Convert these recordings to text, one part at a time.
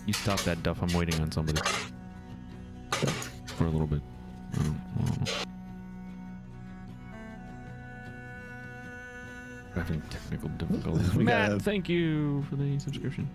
You stop that, Duff. I'm waiting on somebody. For a little bit. I don't know. Having technical difficulties. Matt, thank you for the subscription.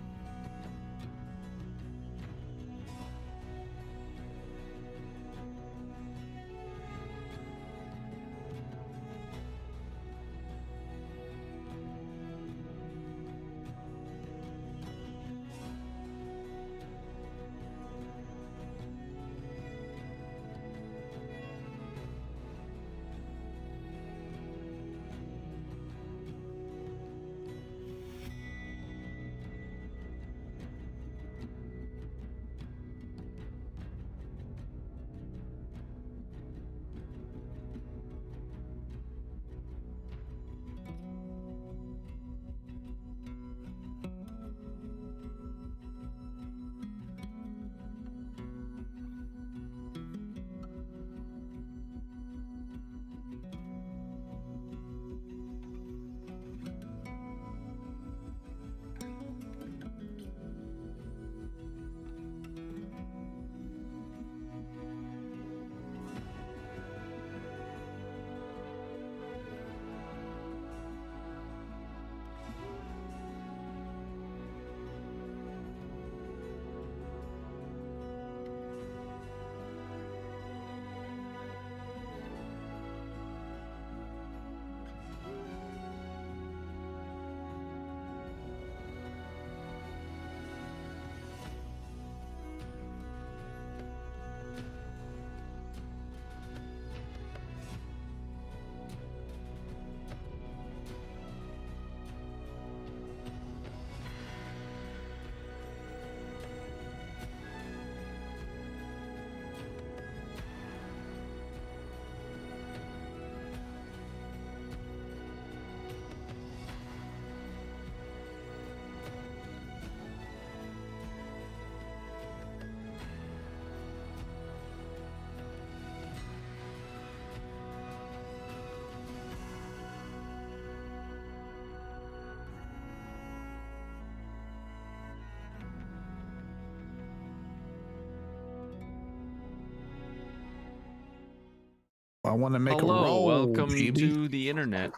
I want to make a Hello, roll. welcome baby. to the internet.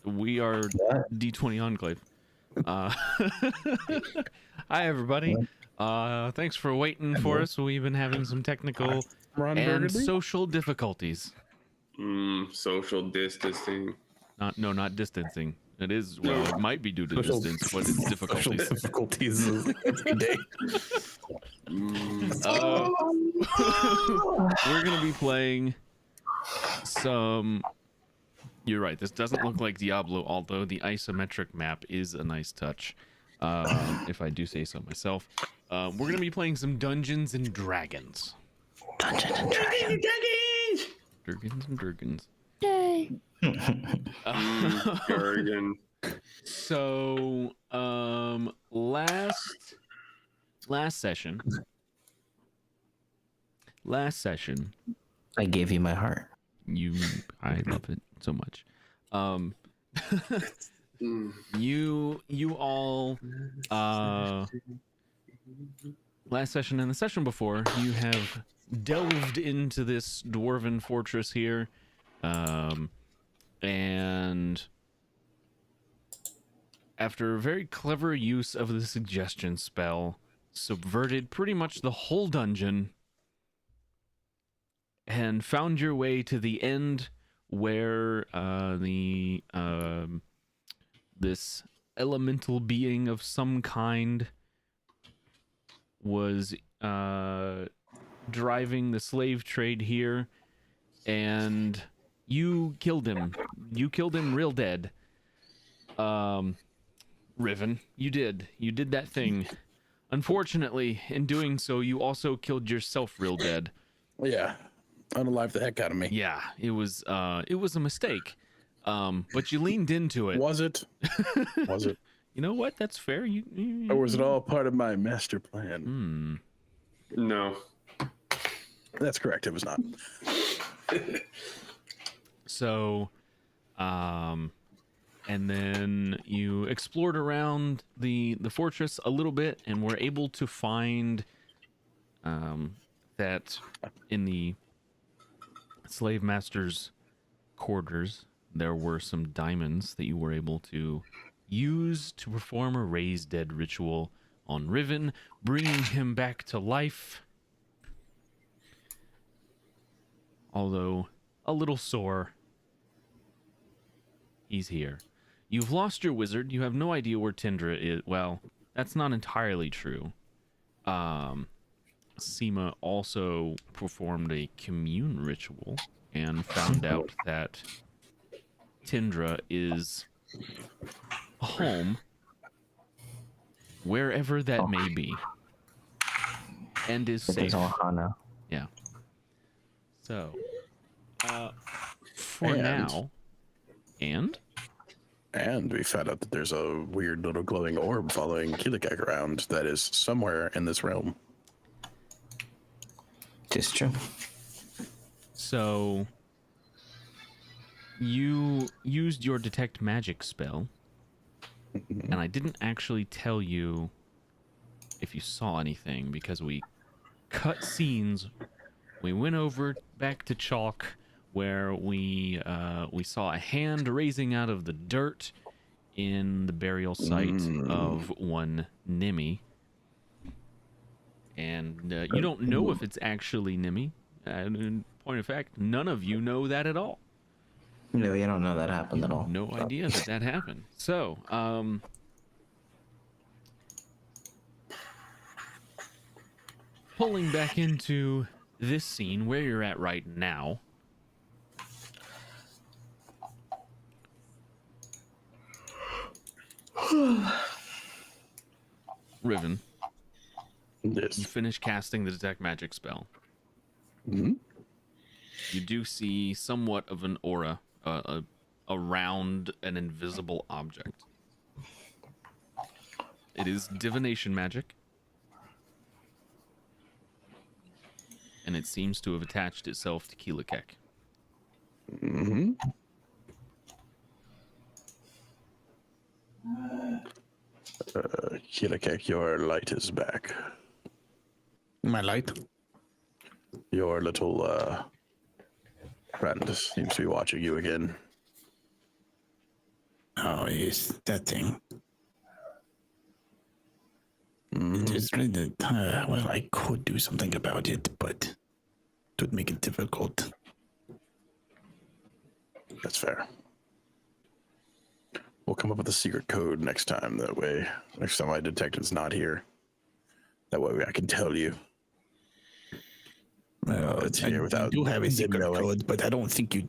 We are D20 Enclave. Hi, everybody. Thanks for waiting for us. We've been having some technical Ron and Burgundy? social difficulties. Social distancing. Not distancing. It is, well, it might be due to Social- distance, but it's Social difficulties. difficulties every day. We're going to be playing some... You're right, this doesn't look like Diablo, although the isometric map is a nice touch, if I do say so myself. We're going to be playing some Dungeons and Dragons. Dungeons and Dragons. Dragons and Dragons. Yay. Jargon. So, last session, I gave you my heart. I love it so much. You all, last session and the session before, you have delved into this dwarven fortress here, and after a very clever use of the suggestion spell, subverted pretty much the whole dungeon and found your way to the end where this elemental being of some kind was driving the slave trade here, and you killed him. You killed him real dead. Riven, you did that thing. Unfortunately, in doing so, you also killed yourself real dead. Yeah, unalive the heck out of me. Yeah, it was a mistake. But you leaned into it. Was it? Was it? You know what? That's fair. Or was it all part of my master plan? No. That's correct. It was not. So, and then you explored around the fortress a little bit and were able to find that in the slave master's quarters there were some diamonds that you were able to use to perform a raise dead ritual on Riven, bringing him back to life. Although a little sore, he's here. You've lost your wizard. You have no idea where Tindra is. Well, that's not entirely true. Seema also performed a commune ritual and found out that Tindra is home, wherever that may be, and is It safe. is Ohana. Yeah. So, for And- now, and we found out that there's a weird little glowing orb following Keelikek around that is somewhere in this realm. Tis true. so you used your detect magic spell, and I didn't actually tell you if you saw anything because we cut scenes. We went over back to Chalk where we saw a hand raising out of the dirt in the burial site of one Nimi. And you don't know if it's actually Nimi. In point of fact, none of you know that at all. No, you don't know that happened at all. No idea that happened. So, pulling back into this scene where you're at right now. Riven, Yes. you finish casting the detect magic spell. Mhm. You do see somewhat of an aura around an invisible object. It is divination magic, and it seems to have attached itself to Keelikek. Mm-hmm. Keelikek, your light is back. My light. Your little friend seems to be watching you again. Oh, yes, that thing. Mhm. It is really, well, I could do something about it, but it would make it difficult. That's fair. We'll come up with a secret code next time. That way, next time my detective's not here, that way I can tell you. Well, It's I here without do have a them secret knowing. code, but I don't think you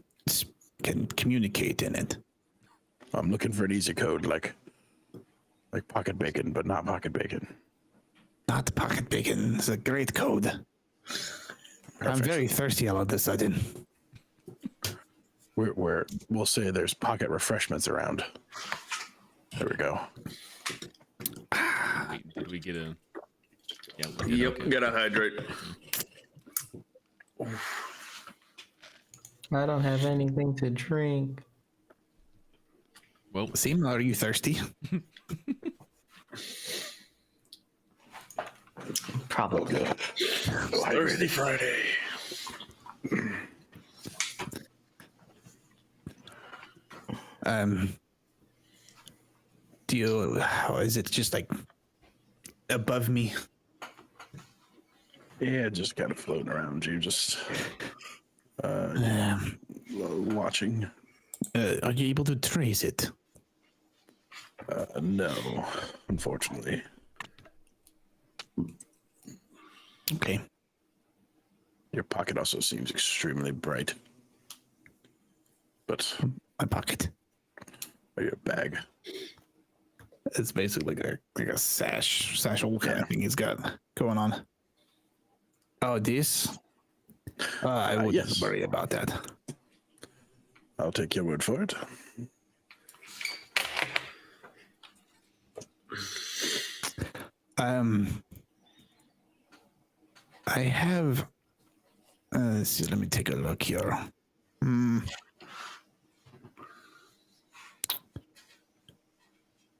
can communicate in it. I'm looking for an easy code, like pocket bacon, but not pocket bacon. Not pocket bacon. It's a great code. I'm Perfect. very thirsty all of a sudden. We'll say there's pocket refreshments around. There we go. Wait, did we get a... Yeah, we did. Yep, Okay. gotta hydrate. I don't have anything to drink. Well, Seema, are you thirsty? Probably. Thursday, Friday. Do you? How is it? Just like above me? Yeah, just kind of floating around you, just watching. Are you able to trace it? No, unfortunately. Okay. Your pocket also seems extremely bright. But My pocket. or your bag. It's basically like a satchel kind of thing he's got going on. Oh, this? I wouldn't yes. worry about that. I'll take your word for it. I have. Let's see. Let me take a look here.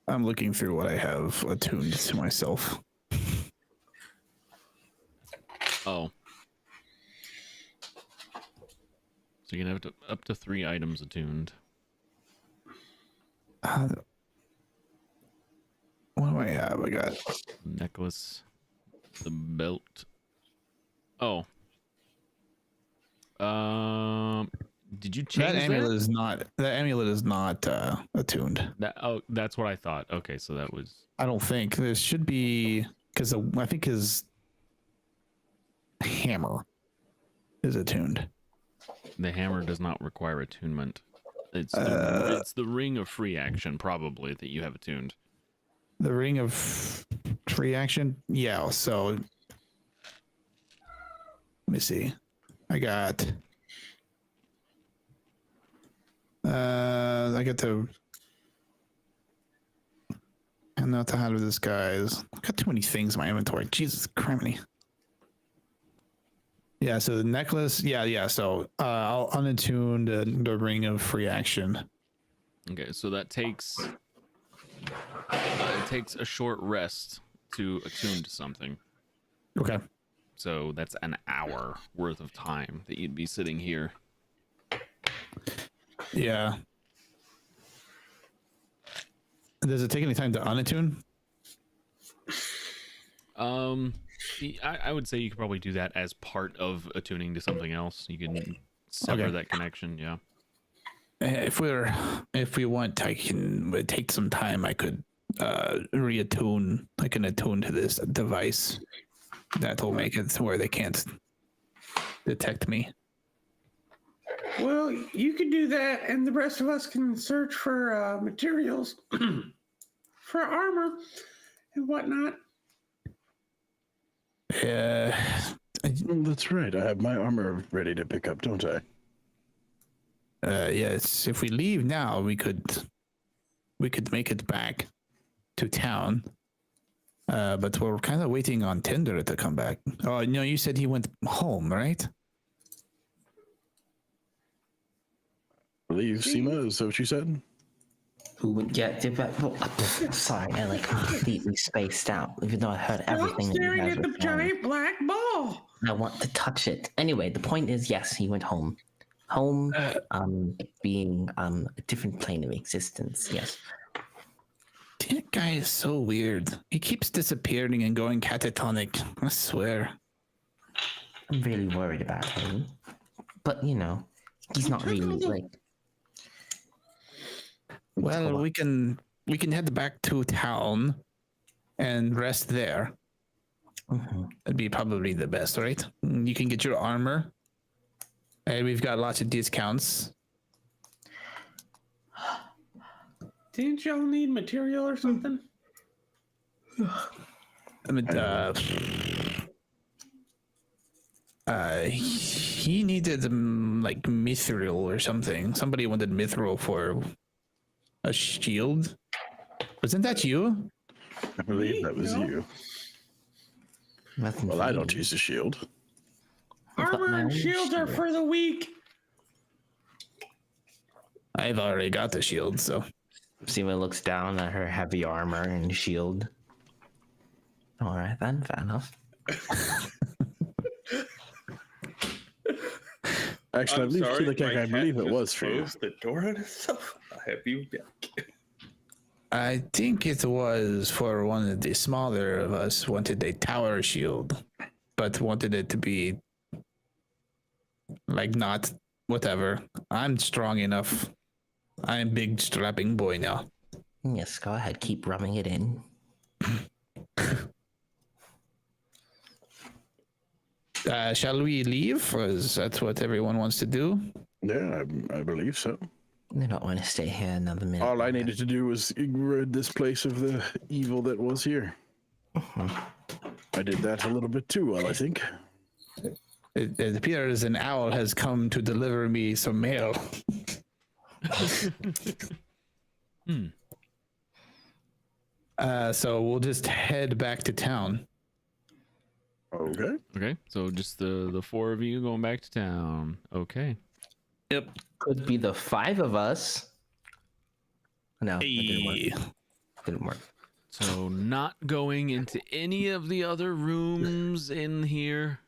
I'm looking through what I have attuned to myself. Oh. So you can have up to 3 items attuned. What do I have? I got Necklace, the belt. Oh. Did you change that amulet is not attuned. That's what I thought. Okay, so that was I don't think there should be, because I think his hammer is attuned. the hammer does not require attunement. It's the ring of free action probably that you have attuned. The ring of free action, yeah. So let me see. I got the and not the hand of disguise. I got too many things in my inventory. Jesus criminy. Yeah, so the necklace, yeah. So I'll unattune the ring of free action. Okay, so that takes it takes a short rest to attune to something. Okay. So that's an hour worth of time that you'd be sitting here. Yeah. Does it take any time to unattune? I would say you could probably do that as part of attuning to something else. You can sever that connection. Yeah. If we want, I can it take some time. I could reattune. I can attune to this device. That'll make it to where they can't detect me. Well, you can do that, and the rest of us can search for materials for armor and whatnot. That's right. I have my armor ready to pick up, don't I? Yes. If we leave now, we could make it back to town. But we're kind of waiting on Tinder to come back. Oh no, you said he went home, right? I believe Seema, is that what you said? Who would get sorry, I like completely spaced out, even though I heard everything Stop that you staring guys at were the saying. giant black ball. I want to touch it. Anyway, the point is, yes, he went home. Home, being a different plane of existence. Yes. That guy is so weird. He keeps disappearing and going catatonic. I swear. I'm really worried about him, but you know, he's not really like. Well, we can head back to town and rest there. Mm-hmm. That'd be probably the best, right? You can get your armor. And we've got lots of discounts. Didn't y'all need material or something? I mean, he needed like mithril or something. Somebody wanted mithril for a shield. Wasn't that you? I believe that was No. you. Nothing Well, for I me. don't use a shield. I've got Armor my and own shields are shield. for the weak. I've already got the shield, so. Siva looks down at her heavy armor and shield. All right, then, fair enough. Actually, I I'm believe sorry, Keelakek, my I cat believe it just was for you. closed the door on itself. I have you back. I think it was for one of the smaller of us wanted a tower shield, but wanted it to be like not whatever. I'm strong enough. I'm big strapping boy now. Yes, go ahead, keep rubbing it in. Shall we leave? Or is that what everyone wants to do? Yeah, I believe so. I don't want to stay here another minute. All I longer. needed to do was rid this place of the evil that was here. I did that a little bit too well, I think. It appears an owl has come to deliver me some mail. So we'll just head back to town. Okay. Okay, so just the 4 of you going back to town. Okay. Yep. Could be the 5 of us. No, that didn't work. Didn't work. So not going into any of the other rooms in here.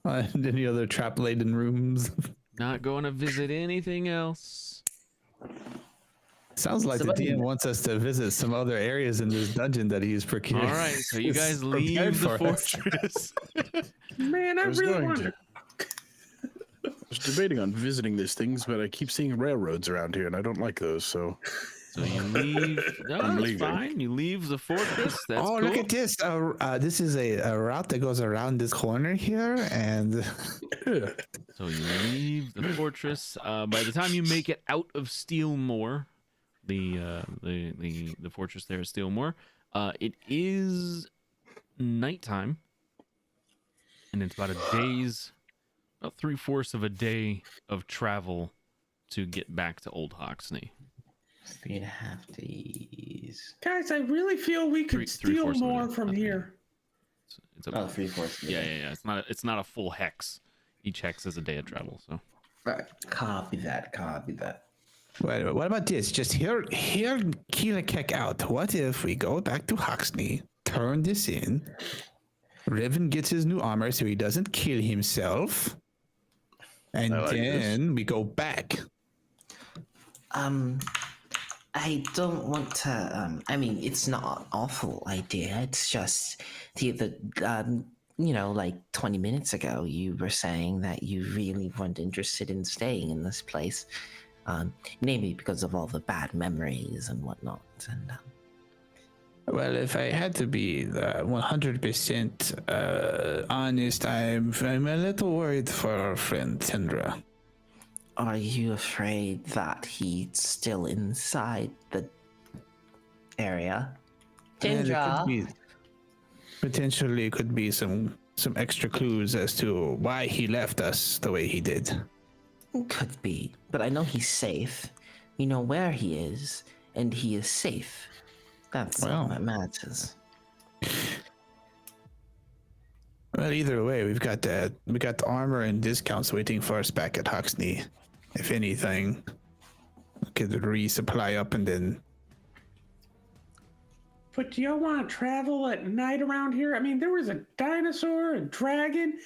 Any other trap-laden rooms? Not going to visit anything else. Sounds like Somebody- the DM wants us to visit some other areas in this dungeon that he's procured. All right, so you guys leave the fortress. Man, I I was really going wonder. I was debating on visiting these things, but I keep seeing railroads around here, and I don't like those. So So you leave. No, I'm that's leaving. fine. You leave the fortress. That's Oh, cool. look at this! This is a route that goes around this corner here, and So you leave the fortress. By the time you make it out of Steelmore, the fortress there is Steelmore. It is nighttime, and it's about about 3/4 of a day of travel to get back to Old Hoxney. 3.5 days. Guys, I really feel we could steal 3/4 of a more day, from not three. here. It's a, Oh, 3/4. yeah. It's not a full hex. Each hex is a day of travel. So Right. Copy that. Wait, what about this? Just hear Keelakek out. What if we go back to Hoxney, turn this in, Riven gets his new armor so he doesn't kill himself, and I like then we go back. I don't want to. I mean, it's not an awful idea. It's just like 20 minutes ago, you were saying that you really weren't interested in staying in this place, namely because of all the bad memories and whatnot. And Well, if I had to be 100% honest, I'm a little worried for our friend Tendra. are you afraid that he's still inside the area? And potentially could be some extra clues as to why he left us the way he did. Could be, but I know he's safe. We know where he is, and he is safe. That's all Well. that matters. Well, either way, we got the armor and discounts waiting for us back at Hoxney. If anything, we could resupply up and then. But do y'all want to travel at night around here? I mean, there was a dinosaur, a dragon.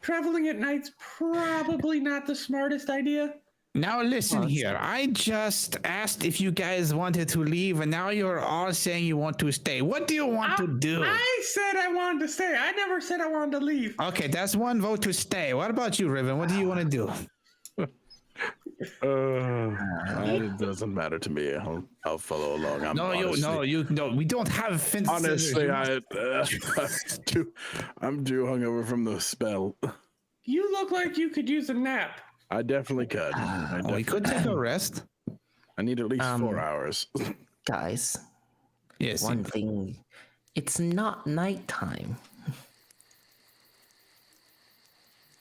Traveling at night's probably not the smartest idea. Now listen here. I just asked if you guys wanted to leave, and now you're all saying you want to stay. What do you want to do? I said I wanted to stay. I never said I wanted to leave. Okay, that's one vote to stay. What about you, Riven? What do you want to do? it doesn't matter to me. I'll follow along. We don't have fences. Honestly, I'm too hungover from the spell. You look like you could use a nap. I definitely could. We could take a rest. I need at least 4 hours. Guys, Yes. one thing, it's not nighttime.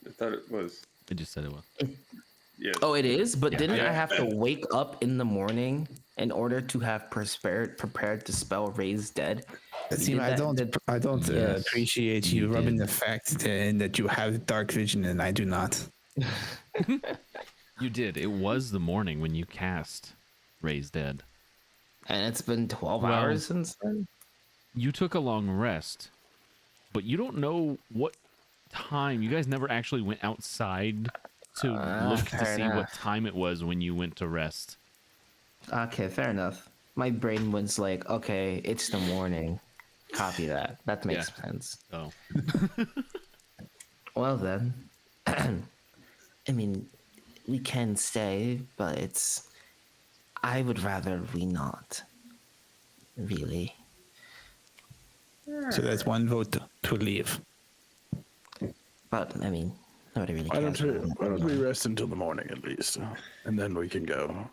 I thought it was. I just said it was. Yeah. Oh, it is? But didn't Yeah. I have to wake up in the morning in order to have prepared to spell Raise Dead? See, did I that? don't Yes, appreciate you you rubbing did. the fact that you have dark vision and I do not. You did. It was the morning when you cast Raise Dead. And it's been 12 Well, hours since then? You took a long rest, but you don't know what time. You guys never actually went outside to look to fair see what enough. time it was when you went to rest. Okay, fair enough. My brain was like, okay, it's the morning. Copy that. That makes sense. Oh, Well then, I mean, we can stay, but I would rather we not. Really. So that's one vote to leave. But, I mean, nobody really Why cares. don't we rest until the morning at least, and then we can go.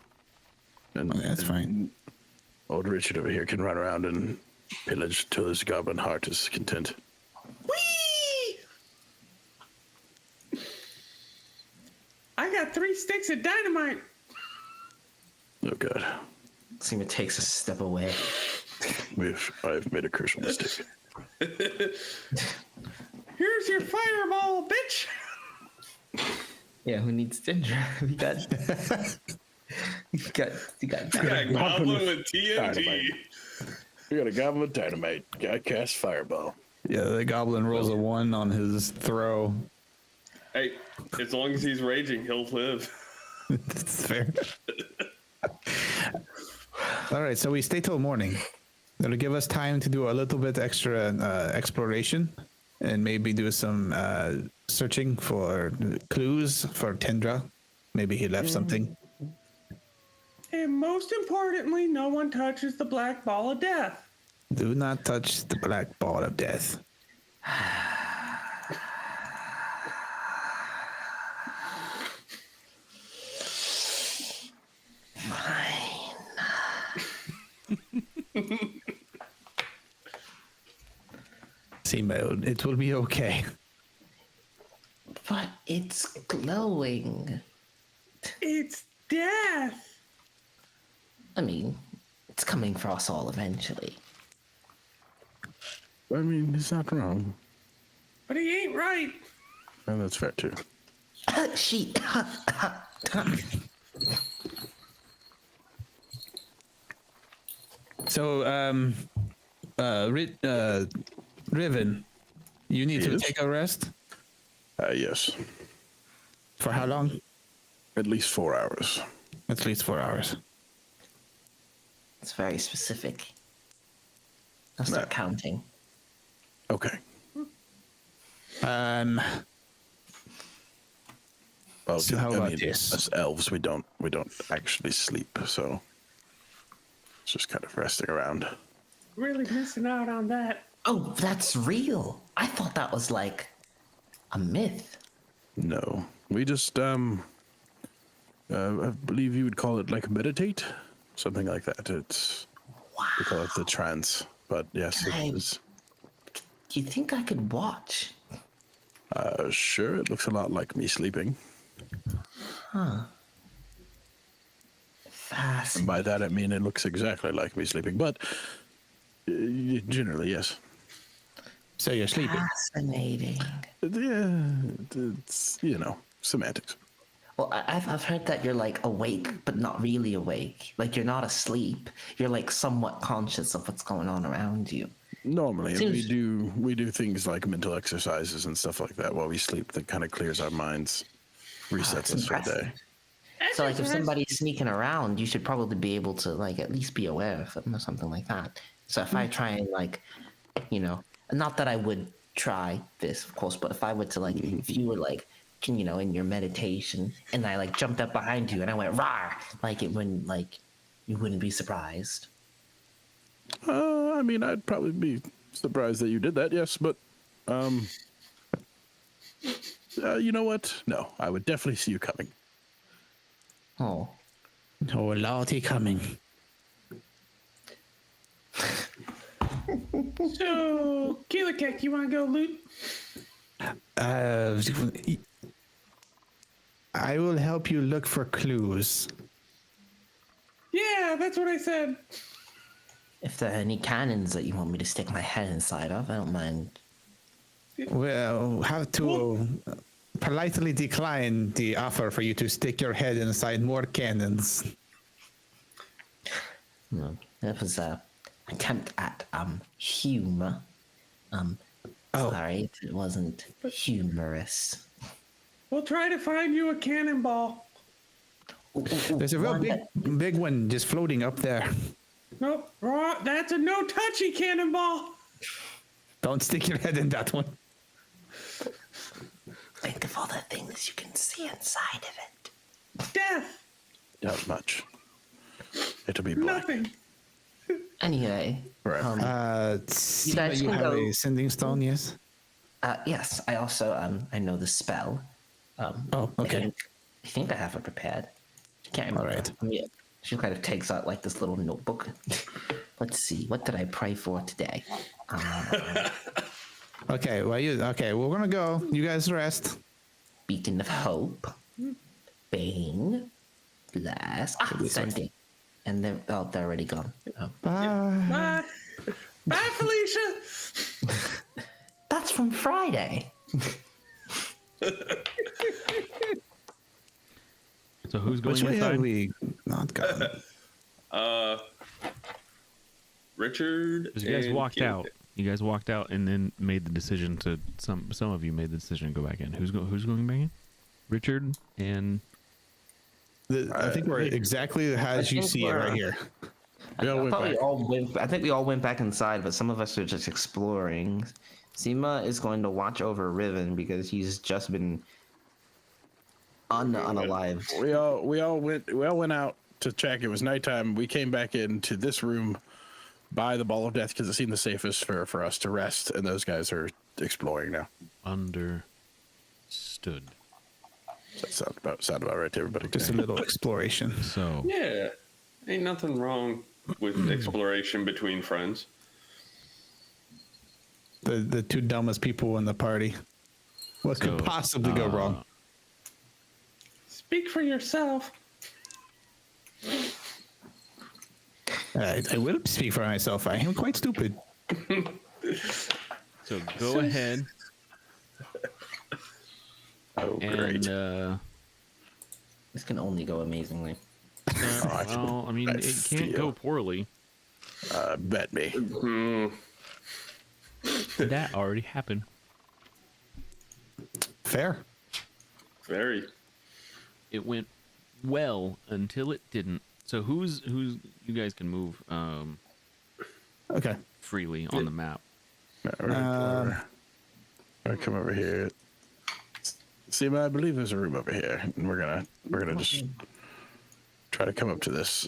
And That's fine. Old Richard over here can run around and pillage till his goblin heart is content. Whee! I got 3 sticks of dynamite. Oh God, Seema takes a step away. I've made a crucial mistake. Here's your fireball, bitch. Yeah, who needs ginger? We got You got Yeah, goblin with TNT. Dynamite. We got a goblin with dynamite. Guy cast fireball. Yeah, the goblin rolls a 1 on his throw. Hey, as long as he's raging, he'll live. That's fair. All right, so we stay till morning. That'll give us time to do a little bit extra exploration and maybe do some searching for clues for Tendra. Maybe he left something. And most importantly, no one touches the black ball of death. Do not touch the black ball of death. Simone, it will be okay. But it's glowing. It's death. I mean, it's coming for us all eventually. I mean, he's not wrong. But he ain't right. And that's fair too. She. So, Riven, you need to Yes? take a rest. Yes. For how long? At least 4 hours. At least 4 hours. It's very specific. I'll start counting. Okay. Well, So how about this? As elves, we don't actually sleep, so it's just kind of resting around. Really missing out on that. Oh, that's real. I thought that was like a myth. No, we just I believe you would call it like meditate, something like that. It's we call it the trance, but yes, Hey. it is. Do you think I could watch? Sure, it looks a lot like me sleeping. And Fascinating. by that I mean it looks exactly like me sleeping, but generally yes. So you're sleeping. Fascinating. Yeah, it's semantics. Well, I've heard that you're like awake, but not really awake. Like you're not asleep. You're like somewhat conscious of what's going on around you. Normally, and Seems- we do things like mental exercises and stuff like that while we sleep. That kind of clears our minds, resets us for the day. So like if somebody's sneaking around, you should probably be able to like at least be aware of them or something like that. So if I try and like, not that I would try this, of course, but if I were to like, if you were like, in your meditation, and I like jumped up behind you and I went rah, like it wouldn't like, you wouldn't be surprised. I mean, I'd probably be surprised that you did that. Yes, but you know what? No, I would definitely see you coming. Oh, Oh, Lottie coming. So, Keelikek, you want to go loot? I will help you look for clues. Yeah, that's what I said. if there are any cannons that you want me to stick my head inside of, I don't mind. Well, have to politely decline the offer for you to stick your head inside more cannons. No, that was a attempt at humor. Sorry, it wasn't humorous. We'll try to find you a cannonball. There's a real One big one just floating up there. Nope, wrong. That's a no touchy cannonball. Don't stick your head in that one. Think of all the things you can see inside of it. Death. Not much. It'll be black. Nothing. Anyway, Right. Sima, guys you can have go. a sending stone, yes? yes, I also I know the spell. Oh, okay. I think I have it prepared. I can't remember. All right. Yeah, she kind of takes out like this little notebook. Let's see, what did I pray for today? Okay, we're gonna go. You guys rest. Beacon of Hope, Bane, Blast, Sending. And they're already gone. Oh. Bye. Bye. Bye, Felicia. That's from Friday. So who's going Which way inside? have we not gone? Richard. Because you guys and walked Keelan. out. You guys walked out and then made the decision to some of you made the decision to go back in. Who's going back in? Richard and I think we're exactly as you think see it right we're- here. We all I went thought we back. all went. I think we all went back inside, but some of us are just exploring. Seema is going to watch over Riven because he's just been unalived. We all went out to check. It was nighttime. We came back into this room by the Ball of Death because it seemed the safest for us to rest, and those guys are exploring now. understood. That sound about right to everybody. Just a little exploration. So Yeah, ain't nothing wrong with exploration between friends. The two dumbest people in the party. What could So, possibly go wrong? Speak for yourself. I will speak for myself. I am quite stupid. So go ahead Oh, and great. This can only go amazingly. well, I mean, I it can't go feel- poorly. Bet me. That already happened. Fair. Very. It went well until it didn't. So who's you guys can move Okay. freely on the map. We're gonna come over here. See, I believe there's a room over here, and we're gonna just try to come up to this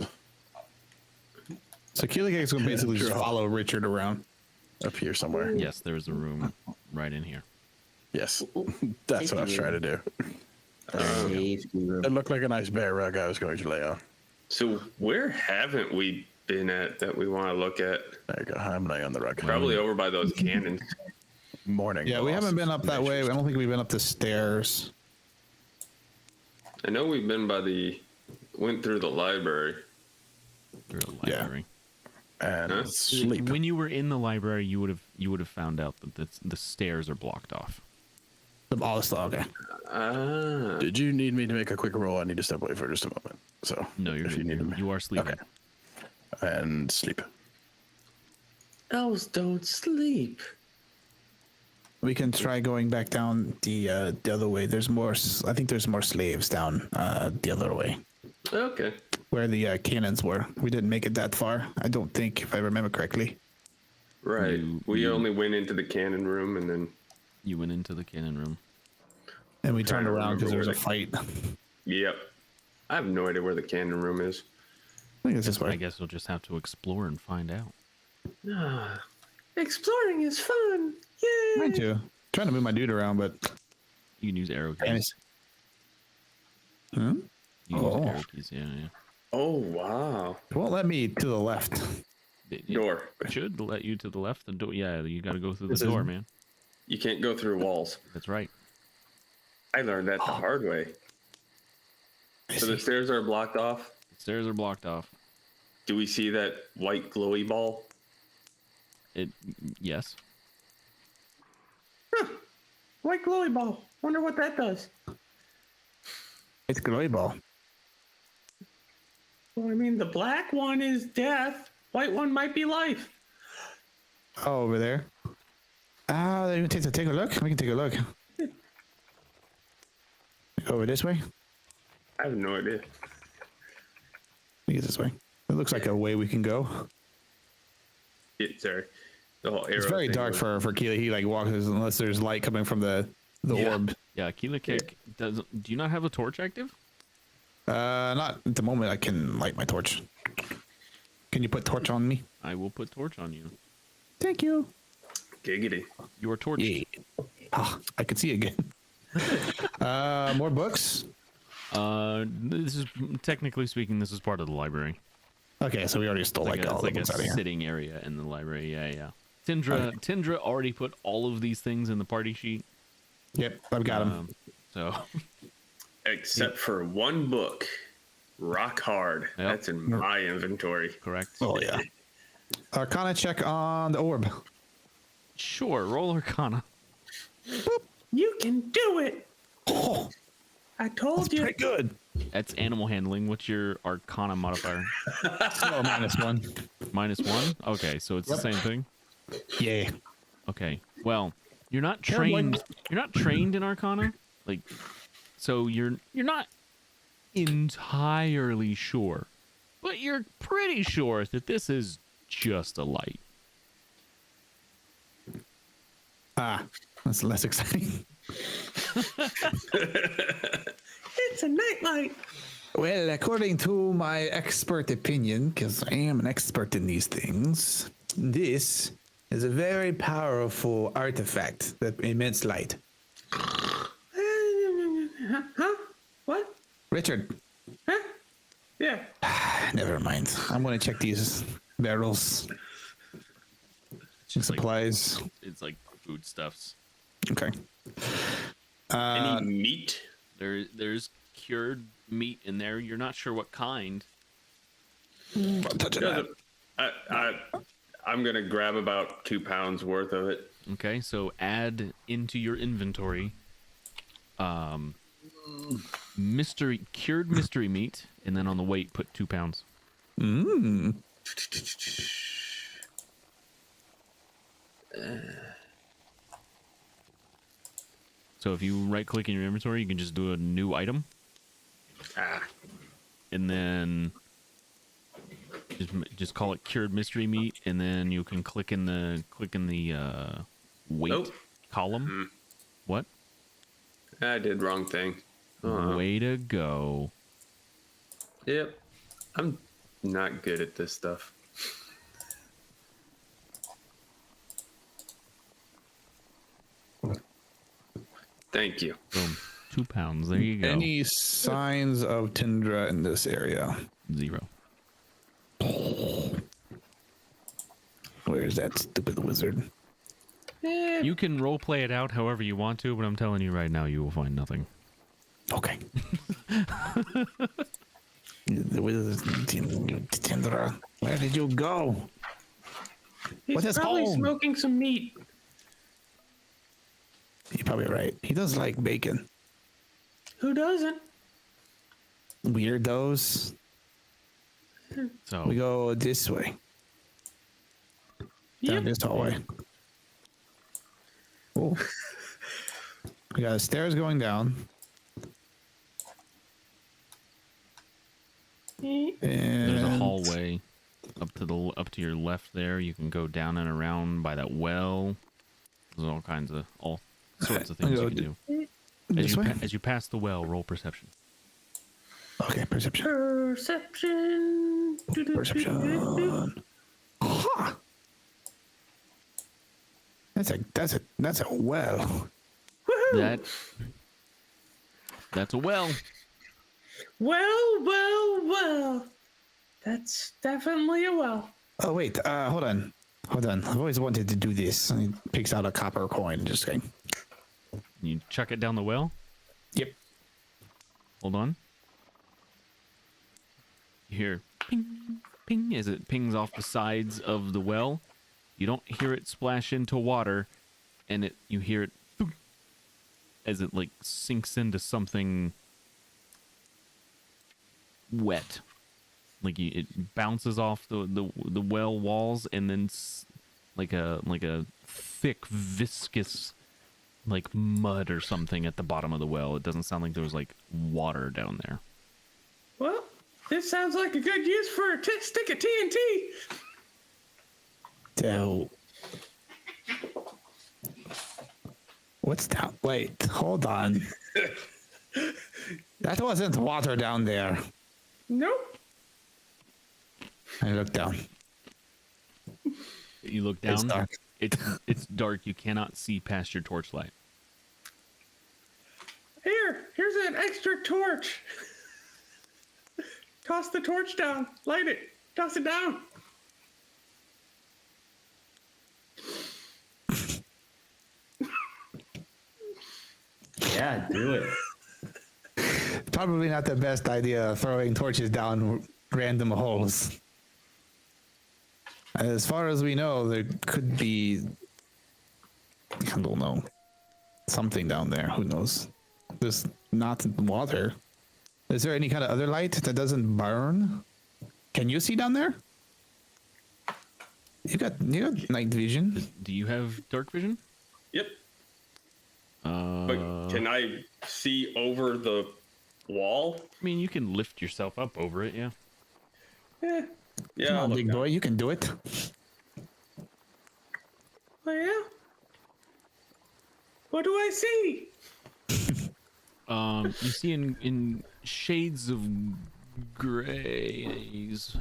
So Keelik is going to basically just Draw. follow Richard around. up here somewhere. Yes, there's a room right in here. Yes, that's what I was trying to do. A safety room. It looked like a nice bear rug I was going to lay on. So where haven't we been at that we want to look at? There you go. I'm laying on the rug. Probably over by those cannons. Morning. Yeah, we boss. haven't been up that way. I don't think we've been up the stairs. I know we've been went through the library. Through a Yeah. library. And Huh? sleep. When you were in the library, you would have found out that the stairs are blocked off. All the stuff. Okay. Ah. Did you need me to make a quick roll? I need to step away for just a moment. So No, you're if you need me, you are sleeping. Okay. And sleep. Elves don't sleep. We can try going back down the other way. There's more. I think there's more slaves down the other way Okay. where the cannons were. We didn't make it that far. I don't think, if I remember correctly. Right. We only went into the cannon room and then. You went into the cannon room. And we Trying turned to around because there remember was a where fight. Yep. I have no idea where the cannon room is. I think it's this I way. guess you'll just have to explore and find out. Ah. Exploring is fun. Yay! Mine too. Trying to move my dude around, but You can use arrow keys. Dennis. Hmm? You Oh. use arrow keys. Yeah. Oh, wow. It won't let me to the left. It Door. should let you to the left. The door. Yeah, you got to go through This the door, is- man. You can't go through walls. That's right. I learned that the hard way. So the stairs are blocked off. The stairs are blocked off. Do we see that white glowy ball? Yes. White glowy ball. Wonder what that does. It's glowy ball. Well, I mean, the black one is death. White one might be life. Oh, over there. Ah, you can take a look. We can take a look. Over this way. I have no idea. I think it's this way. It looks like a way we can go. Sorry. The whole arrow It's very thing dark was- for Keely. He like walks unless there's light coming from the Yeah. orb. Yeah. Keela Kick does. Do you not have a torch active? Not at the moment. I can light my torch. Can you put torch on me? I will put torch on you. Thank you. Giggity. Your torch. Yeah. Ah, I can see again. More books. This is technically speaking, this is part of the library. Okay, so we already stole like all it's the like books a out of here. sitting area in the library. Yeah, yeah. Tindra already put all of these things in the party sheet. Yep, I've got them. So Except for one book. Rock hard. Yep. That's in my inventory. correct. Oh yeah. Arcana check on the orb. Sure. Roll Arcana. You can do it. Oh, I told that's you. pretty good. That's animal handling. What's your Arcana modifier? Oh, -1. -1. Okay, so it's the same thing. Yeah. Okay. Well, you're not Kind of like- trained. You're not trained in Arcana, like, so you're not entirely sure, but you're pretty sure that this is just a light. Ah, that's less exciting. It's a nightlight. Well, according to my expert opinion, because I am an expert in these things, this is a very powerful artifact that emits light. Huh? What? Richard, Huh? Yeah. never mind. I'm going to check these barrels and supplies. It's like foodstuffs. Okay. Any meat? There's cured meat in there. You're not sure what kind. I'm touching that. I'm gonna grab about 2 pounds worth of it. Okay, so add into your inventory cured mystery meat, and then on the weight put 2 pounds. Mmm. So if you right click in your inventory, you can just do a new item, and then just call it cured mystery meat, and then you can click in the weight Nope. column. What? I did wrong thing. Way to go. Yep. I'm not good at this stuff. Thank you. Boom. 2 pounds. There you go. Any signs of Tundra in this area? 0. Where's that stupid wizard? You can role play it out however you want to, but I'm telling you right now, you will find nothing. Okay. The wizard, Tundra, where did you go? He's What is probably home? smoking some meat. You're probably right. He does like bacon. Who doesn't? Weirdos. So We go this way. Down Yep. this hallway. Oh. We got stairs going down. Eat. And there's a hallway up to your left there. You can go down and around by that well. There's all sorts of things you can do. This way? As you pass the well, roll perception. Okay, perception. Perception. Perception. Huh. That's a well. Woohoo! That's a well. Well. That's definitely a well. Oh wait, hold on. I've always wanted to do this. And he picks out a copper coin. Just going. You chuck it down the well. Yep. Hold on. You hear ping, ping as it pings off the sides of the well. You don't hear it splash into water, and you hear it thunk, as it like sinks into something wet. Like it bounces off the well walls, and then like a thick viscous like mud or something at the bottom of the well. It doesn't sound like there was like water down there. Well, this sounds like a good use for a stick of TNT. So, what's down? Wait, hold on. That wasn't water down there. Nope. I look down. You look It's down. dark. It's dark. You cannot see past your torchlight. Here's an extra torch. Toss the torch down. Light it. Toss it down. Yeah, do it. Probably not the best idea throwing torches down random holes. As far as we know, there could be, I don't know, something down there. Who knows? There's not water. Is there any kind of other light that doesn't burn? Can you see down there? You got night vision. Do you have dark vision? Yep. But can I see over the wall? I mean, you can lift yourself up over it, yeah. Yeah. Yeah. Come I'll on, look big down. boy, you can do it. Oh, yeah? What do I see? You see in shades of grays.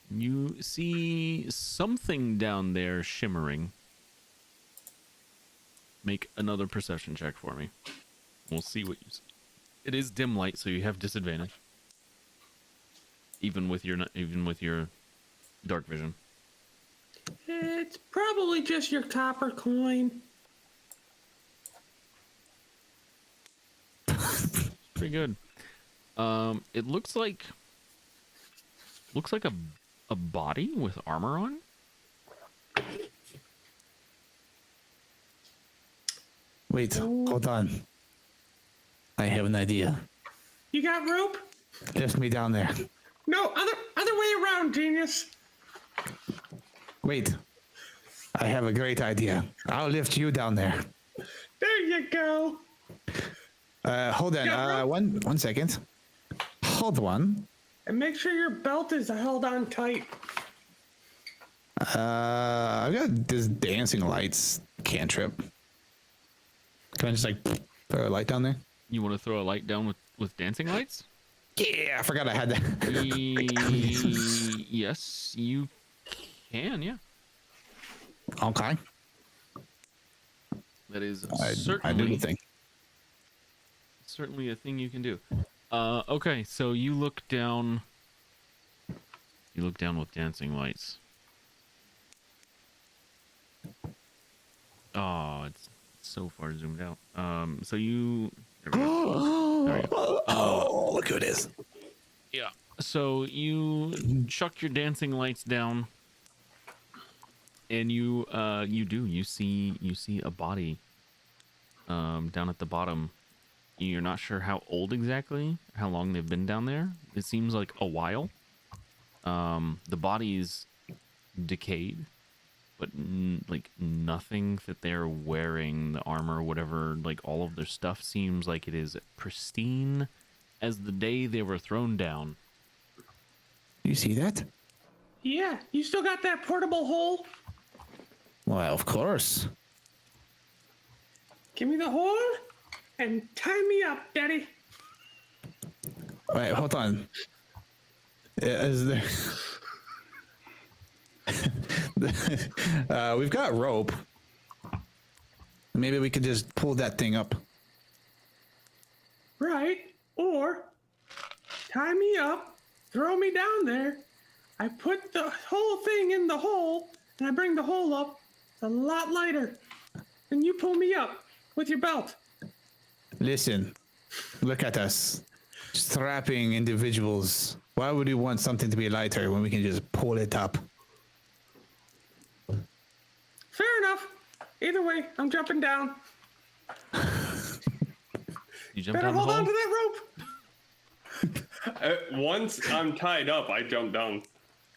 You see something down there shimmering. Make another perception check for me. We'll see what you see. It is dim light, so you have disadvantage. Even with your dark vision. It's probably just your copper coin. Pretty good. It looks like a body with armor on. Wait, hold on. I have an idea. You got rope? Lift me down there. No, other way around, genius. Wait. I have a great idea. I'll lift you down there. There you go. Hold on. Yeah, bro. One second. Hold on. And make sure your belt is held on tight. I've got this dancing lights cantrip. Can I just like throw a light down there? You want to throw a light down with dancing lights? Yeah, I forgot I had that. Yes, you can. Yeah, Okay. that is I do certainly the thing. certainly a thing you can do. Okay, so you look down. You look down with dancing lights. Oh, it's so far zoomed out. So you. There we go. There you go. Oh, look who it is. Yeah. So you chuck your dancing lights down, and you see a body down at the bottom. You're not sure how old exactly, how long they've been down there. It seems like a while. The body is decayed, but like nothing that they're wearing, the armor, whatever, like all of their stuff seems like it is pristine as the day they were thrown down. You see that? Yeah, you still got that portable hole? Well, of course. Give me the hole and tie me up, Daddy. Wait, hold on. Is there? We've got rope. Maybe we could just pull that thing up. Right. Or tie me up, throw me down there. I put the whole thing in the hole, and I bring the hole up. It's a lot lighter. And you pull me up with your belt. Listen, look at us, strapping individuals. Why would you want something to be lighter when we can just pull it up? Fair enough. Either way, I'm jumping down. You jump Better down the hold on hole. to that rope. Once I'm tied up, I jump down.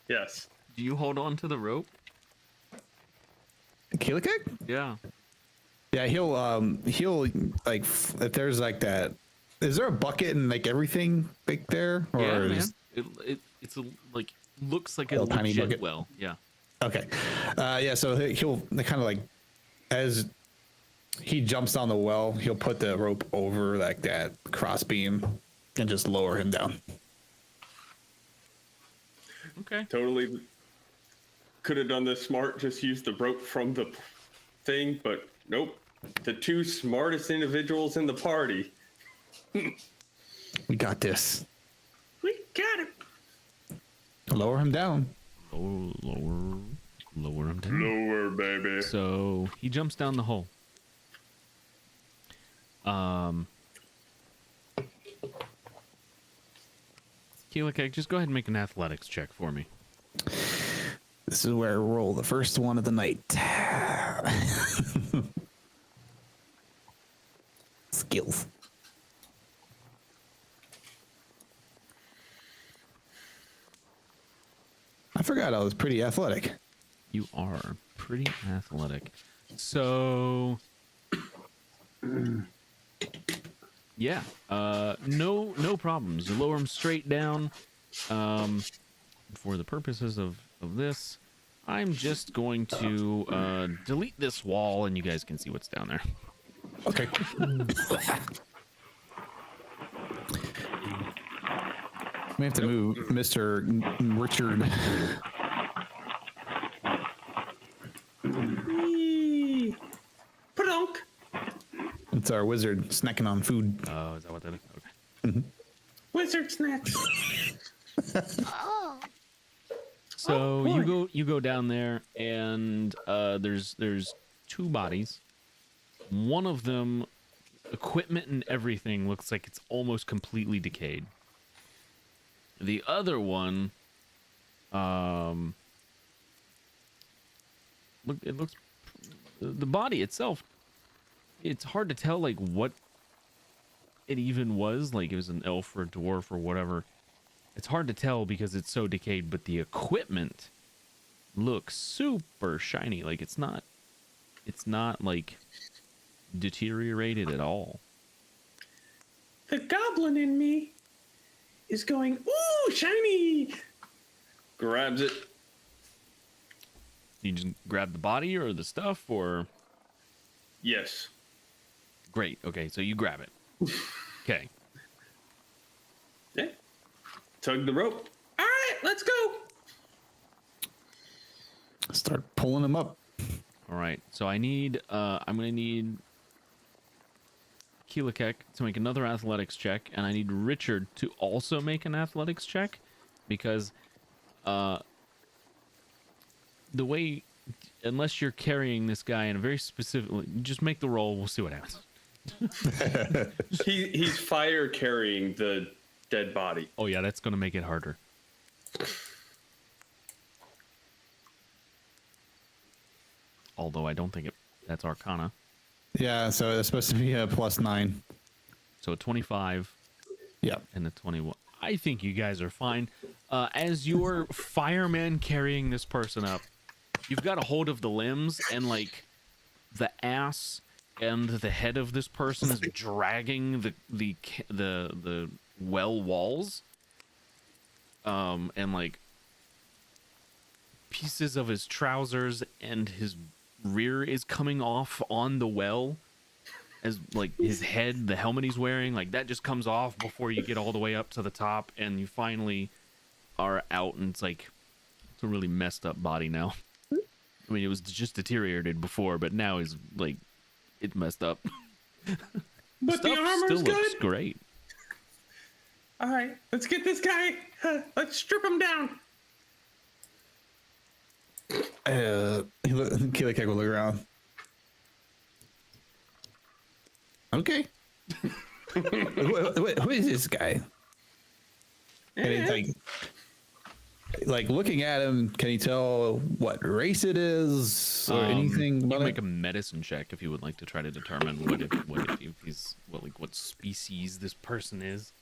Yes. Do you hold on to the rope? Keelikek? Yeah. Yeah, he'll like if there's like that. Is there a bucket and like everything like there, or Yeah, man. is- It's a, like looks like a Little tiny legit bucket. well. Yeah. Okay. Yeah, so he'll kind of like, as he jumps down the well, he'll put the rope over like that crossbeam and just lower him down. Okay. Totally could have done this smart, just use the rope from the thing, but nope. The two smartest individuals in the party. We got this. We got it. Lower him down. Lower him down. Lower, baby. So he jumps down the hole. Keelikek, just go ahead and make an athletics check for me. This is where I roll the first one of the night. Skills. I forgot I was pretty athletic. You are pretty athletic. So yeah, no problems. You lower him straight down. For the purposes of this, I'm just going to delete this wall, and you guys can see what's down there. Okay. We have to move Mr. Richard. Eee. Padunk. It's our wizard snacking on food. Oh, is that what that is? Okay. Wizard snacks. So boy. you go down there, and there's two bodies. One of them, equipment and everything, looks like it's almost completely decayed. The other one, it looks, the body itself, it's hard to tell like what it even was. Like it was an elf or a dwarf or whatever. It's hard to tell because it's so decayed, but the equipment looks super shiny. Like it's not like deteriorated at all. The goblin in me is going, ooh, shiny. Grabs it. You just grab the body or the stuff, or Yes. great. Okay, so you grab it. Okay. Yeah. Tug the rope. All right, let's go. Start pulling him up. All right. So I'm gonna need Keelakek to make another athletics check, and I need Richard to also make an athletics check, because the way, unless you're carrying this guy in a very specific, just make the roll. We'll see what happens. He's fire carrying the dead body. Oh yeah, that's gonna make it harder. Although I don't think that's Arcana. Yeah, so it's supposed to be a +9. So a 25 Yeah. and a 21. I think you guys are fine. As your fireman carrying this person up, you've got a hold of the limbs, and like the ass and the head of this person is dragging the well walls. And like pieces of his trousers and his rear is coming off on the well, as like his head, the helmet he's wearing, like that just comes off before you get all the way up to the top, and you finally are out, and it's like it's a really messed up body now. I mean, it was just deteriorated before, but now is like it's messed up. But the Stuff armor's still looks good. great. All right, let's get this guy. Let's strip him down. Keelakek will look around. Okay. Who is this guy? And it's like looking at him, can you tell what race it is or anything You about can make it? a medicine check if you would like to try to determine what species this person is.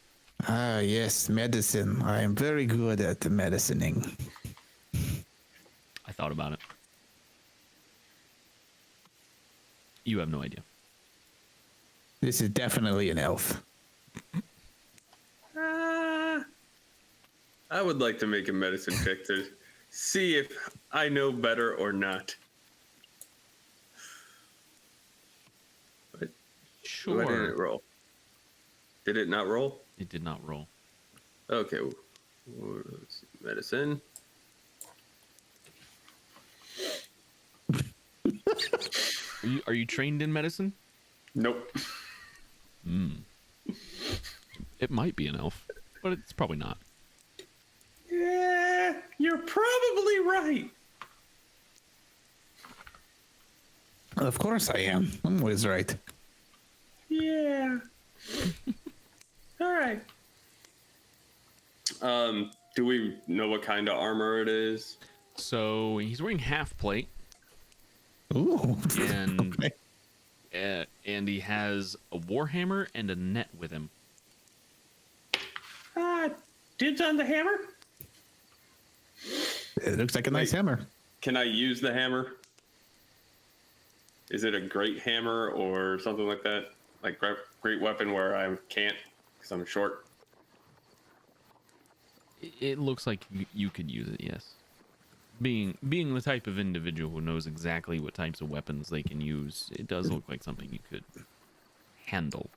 Ah, yes, medicine. I am very good at the medicining. I thought about it. You have no idea. This is definitely an elf. I would like to make a medicine check to see if I know better or not. But Sure. why didn't it roll? Did it not roll? It did not roll. Okay. Let's see. Medicine. Are you trained in medicine? Nope. It might be an elf, but it's probably not. Yeah, you're probably right. Of course I am. I'm always right. Yeah. All right. Do we know what kind of armor it is? So he's wearing half plate, Ooh. and Okay. and he has a warhammer and a net with him. Dibs on the hammer? It looks like a nice Wait. hammer. Can I use the hammer? Is it a great hammer or something like that? Like great weapon where I can't because I'm short? It looks like you could use it, yes. Being the type of individual who knows exactly what types of weapons they can use, it does look like something you could handle.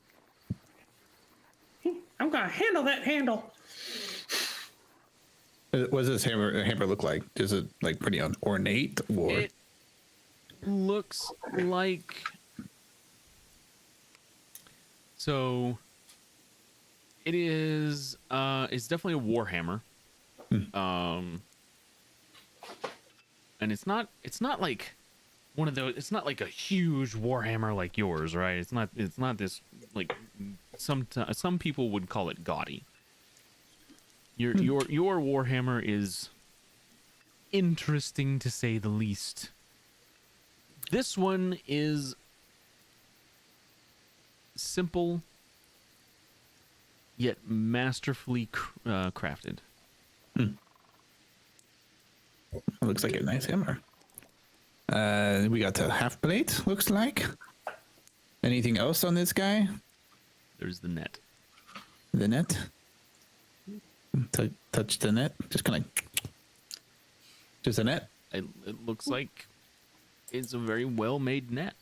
I'm gonna handle that handle. What does this hammer look like? Is it like pretty ornate or? It looks like, so it is it's definitely a warhammer. And it's not like one of those, it's not like a huge warhammer like yours, right? It's not this, like, some people would call it gaudy. Your warhammer is interesting to say the least. This one is simple yet masterfully crafted. Looks like a nice hammer. We got a half plate, looks like. Anything else on this guy? There's the net. The net? Touch the net? Just kind of... Just a net? It looks like it's a very well-made net.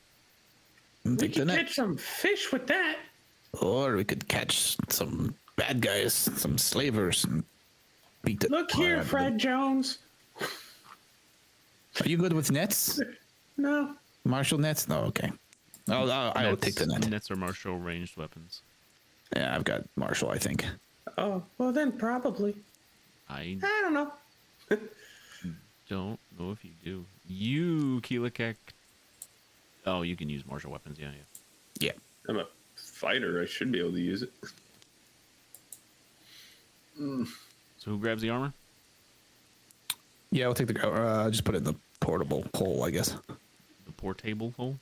We Take the could net. catch some fish with that. Or we could catch some bad guys, some slavers, and beat the... Look tar here, out of Fred them. Jones. Are you good with nets? No. Martial nets? No, okay. I will take the net. Nets are martial ranged weapons. Yeah, I've got martial, I think. Oh, well then probably. I I don't know. don't know if you do. You, Keelakek. Oh, you can use martial weapons. Yeah. Yeah. I'm a fighter. I should be able to use it. So who grabs the armor? Yeah, I'll take the... just put it in the portable hole, I guess. The poor table hole.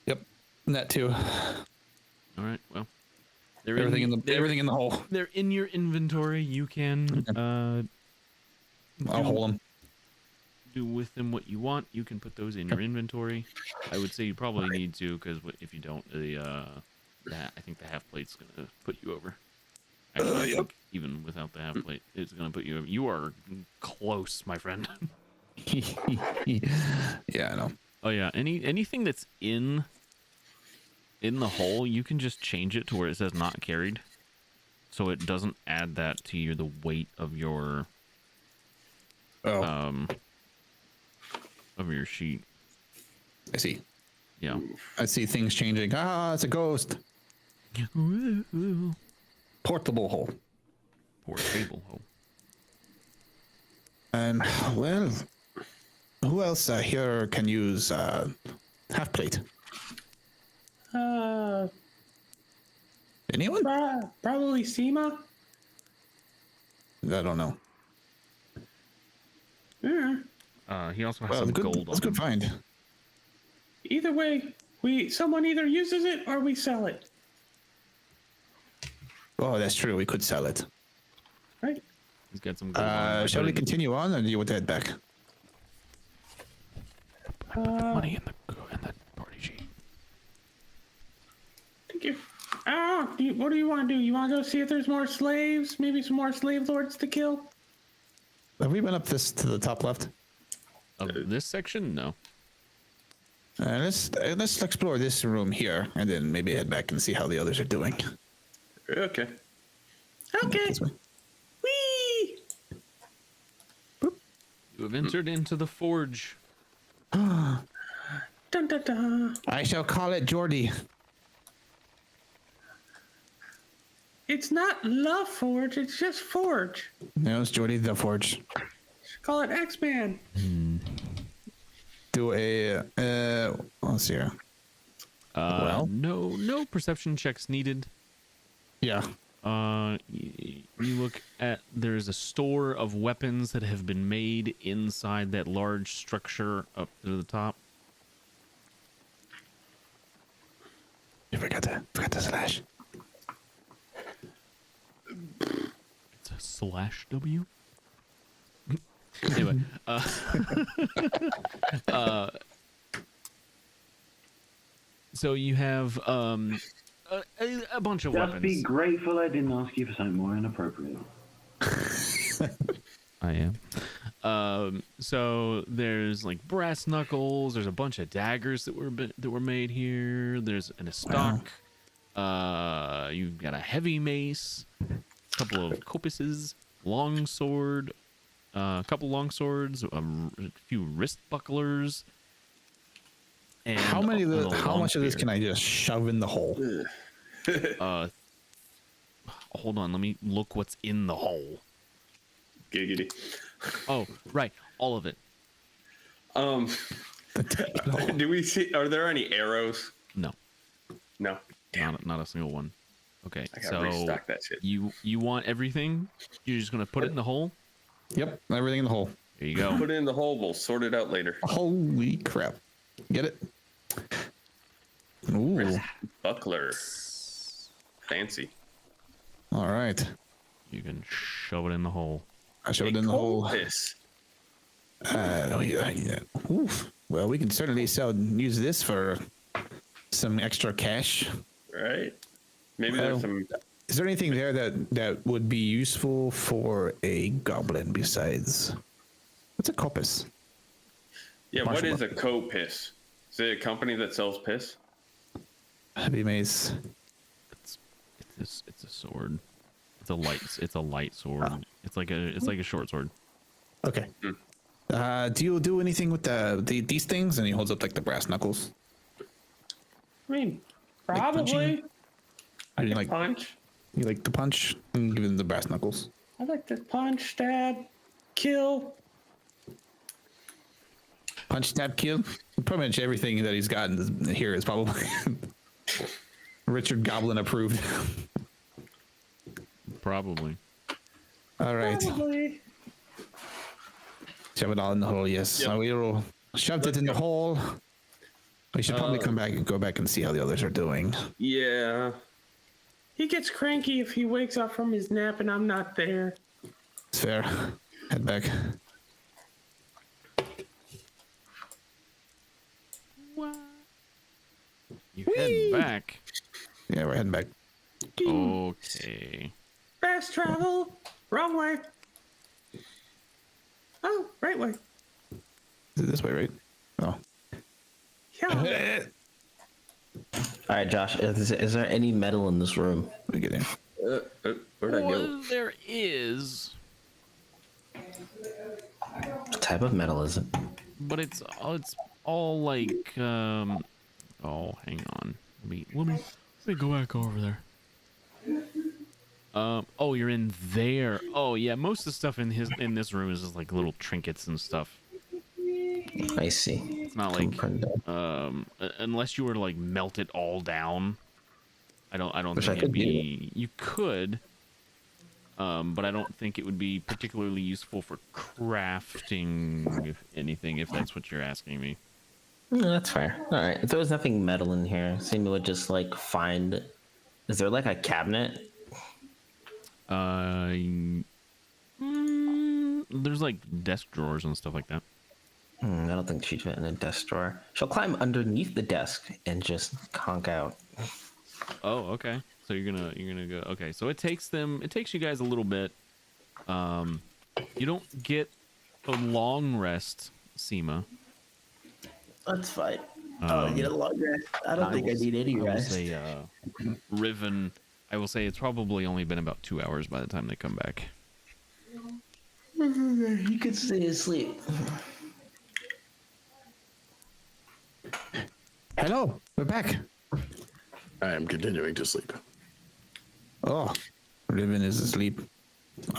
Yep. That too. All right. Well, they're Everything in the they're- everything in the hole. They're in your inventory. You can I'll hold them. do with them what you want. You can put those in your inventory. I would say you probably need to, because if you don't, I think the half plate's gonna put you over. Actually, I think even without the half plate, it's gonna put you over. You are close, my friend. Yeah, I know. Oh yeah, anything that's in the hole, you can just change it to where it says not carried, so it doesn't add that to the weight of your Oh, of your sheet. I see. Yeah. I see things changing. Ah, it's a ghost. Portable hole. Poor table hole. And well, who else here can use half plate? Anyone? Probably Seema. I don't know. Yeah. He also has Well, some good. gold That's a on good him. find. Either way, someone either uses it or we sell it. Oh, that's true. We could sell it. Right? He's got some gold on him. Shall we continue on, or do you want to head back? Money in the party sheet. Thank you. What do you want to do? You want to go see if there's more slaves? Maybe some more slave lords to kill? Have we been up this to the top left? Of this section, no. Let's explore this room here, and then maybe head back and see how the others are doing. Okay. Okay. This way. Whee! You have entered into the forge. Dun dun dun. I shall call it Geordie. It's not La Forge, it's just Forge. No, it's Geordie the Forge. Call it X-Man. Do a let's see here. Well? No perception checks needed. Yeah, You look at, there's a store of weapons that have been made inside that large structure up to the top. You forgot the slash. It's a slash W. Anyway, so you have a bunch of Just weapons. be grateful I didn't ask you for something more inappropriate. I am. So there's like brass knuckles. There's a bunch of daggers that were made here. There's a stock. You've got a heavy mace, a couple of copices, long sword, a couple long swords, a few wrist bucklers. And How many of a how long much of this spear. can I just shove in the hole? Hold on, let me look what's in the hole. Giggity. Oh, right, all of it. Do we see? Are there any arrows? No, No. not a single one. Okay, I gotta so restock that shit. you want everything? You're just gonna put it in the hole? Yep, everything in the hole. There you go. Put it in the hole. We'll sort it out later. Holy crap! Get it? Ooh, Buckler. Fancy. all right. You can shove it in the hole. I shove it in the hole. Piss. Oh yeah. Oof. Well, we can certainly use this for some extra cash. Right? Maybe Well, there's some. Is there anything there that would be useful for a goblin besides? What's a coppice? Yeah, what Marshall is a co-piss? Is it a company that sells piss? Heavy mace. It's a sword. It's a light sword. It's like a short sword. Okay. Do you do anything with these things? And he holds up like the brass knuckles. I mean, Like punching? probably. I mean, like Punch. you like to punch and give him the brass knuckles. I like to punch, stab, kill. Punch, stab, kill. Pretty much everything that he's gotten here is probably Richard Goblin approved. Probably. All right. Probably. Shove it all in the hole, yes. Yep. So we shoved it in the hole. We should probably come back and go back and see how the others are doing. Yeah. He gets cranky if he wakes up from his nap and I'm not there. It's fair. Head back. You head back. Yeah, we're heading back. Okay. Fast travel. Wrong way. Oh, right way. Is it this way, right? Oh. Yeah. All right, Josh. Is there any metal in this room? We get in. Where'd I go? Well, there is, What type of metal is it? but it's all like oh, hang on. Let me go back over there. Oh, you're in there. Oh yeah, most of the stuff in this room is just like little trinkets and stuff. I see. It's not like unless you were to like melt it all down. I don't Wish think I it'd could do be. You could, but I don't think it would be particularly useful for crafting anything. If that's what you're asking me. No, that's fair. All right. If there was nothing metal in here, Sammy would just like find. Is there like a cabinet? There's like desk drawers and stuff like that. I don't think she'd fit in a desk drawer. She'll climb underneath the desk and just conk out. Oh, okay. So you're gonna go. Okay, so it takes you guys a little bit. You don't get a long rest, Seema. That's fine. Um, get a long rest. I don't think I need any I will rest. say, Riven. I will say it's probably only been about 2 hours by the time they come back. You could stay asleep. Hello, we're back. I am continuing to sleep. Oh, Riven is asleep.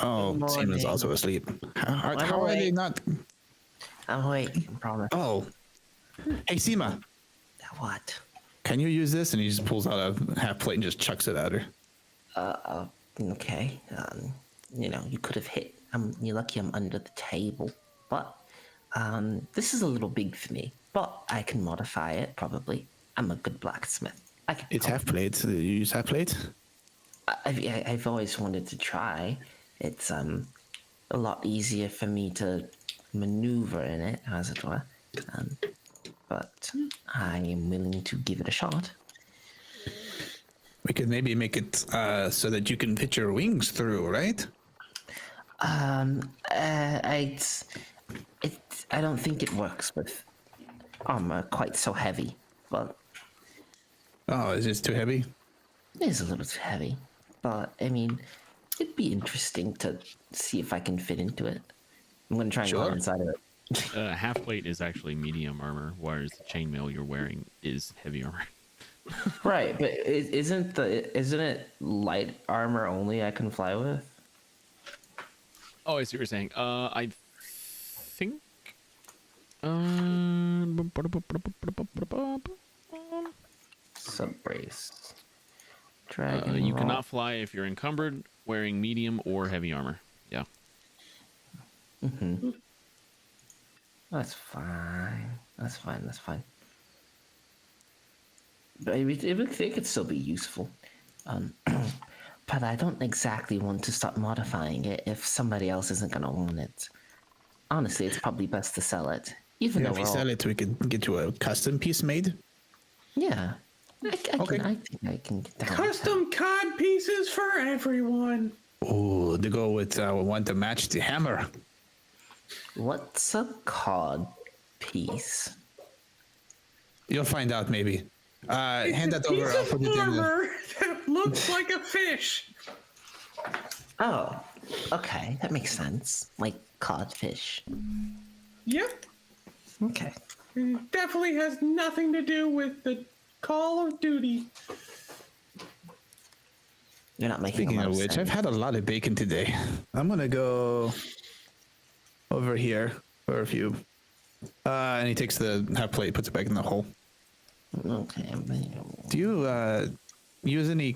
Oh, Good Seaman's morning. also asleep. How I'm are they awake. not? I'm awake. I promise. Oh, hey Seema, What? can you use this? And he just pulls out a half plate and just chucks it at her. Okay. You could have hit. You're lucky I'm under the table, but this is a little big for me. But I can modify it probably. I'm a good blacksmith. I could. It's half plate. You use half plate? I've always wanted to try. It's a lot easier for me to maneuver in it, as it were. But I am willing to give it a shot. We could maybe make it so that you can fit your wings through, right? I don't think it works with armor quite so heavy, but Oh, is this too heavy? it is a little too heavy. But I mean, it'd be interesting to see if I can fit into it. I'm gonna try and go Sure. inside of it. Half plate is actually medium armor, whereas the chainmail you're wearing is heavy armor. Right, but isn't it light armor only I can fly with? Oh, I see what you're saying. I think. Sub brace. Dragon. You roll. cannot fly if you're encumbered, wearing medium or heavy armor. Yeah. That's fine. That's fine. That's fine. But it could still be useful. But I don't exactly want to start modifying it if somebody else isn't going to want it. Honestly, it's probably best to sell it. Even Yeah, though if we we're all- sell it, we can get you a custom piece made. Yeah. I Okay. think I can get that. Custom cod pieces for everyone. Oh, to go with one to match the hammer. What's a cod piece? You'll find out maybe. Hand that over. Piece I'll of put it in the... armor that looks like a fish. Oh, okay. That makes sense. Like codfish. Yep. Okay. It definitely has nothing to do with the Call of Duty. You're not making Speaking a lot of of which, sense. I've had a lot of bacon today. I'm gonna go over here for a few. And he takes the half plate, puts it back in the hole. Okay. Do you use any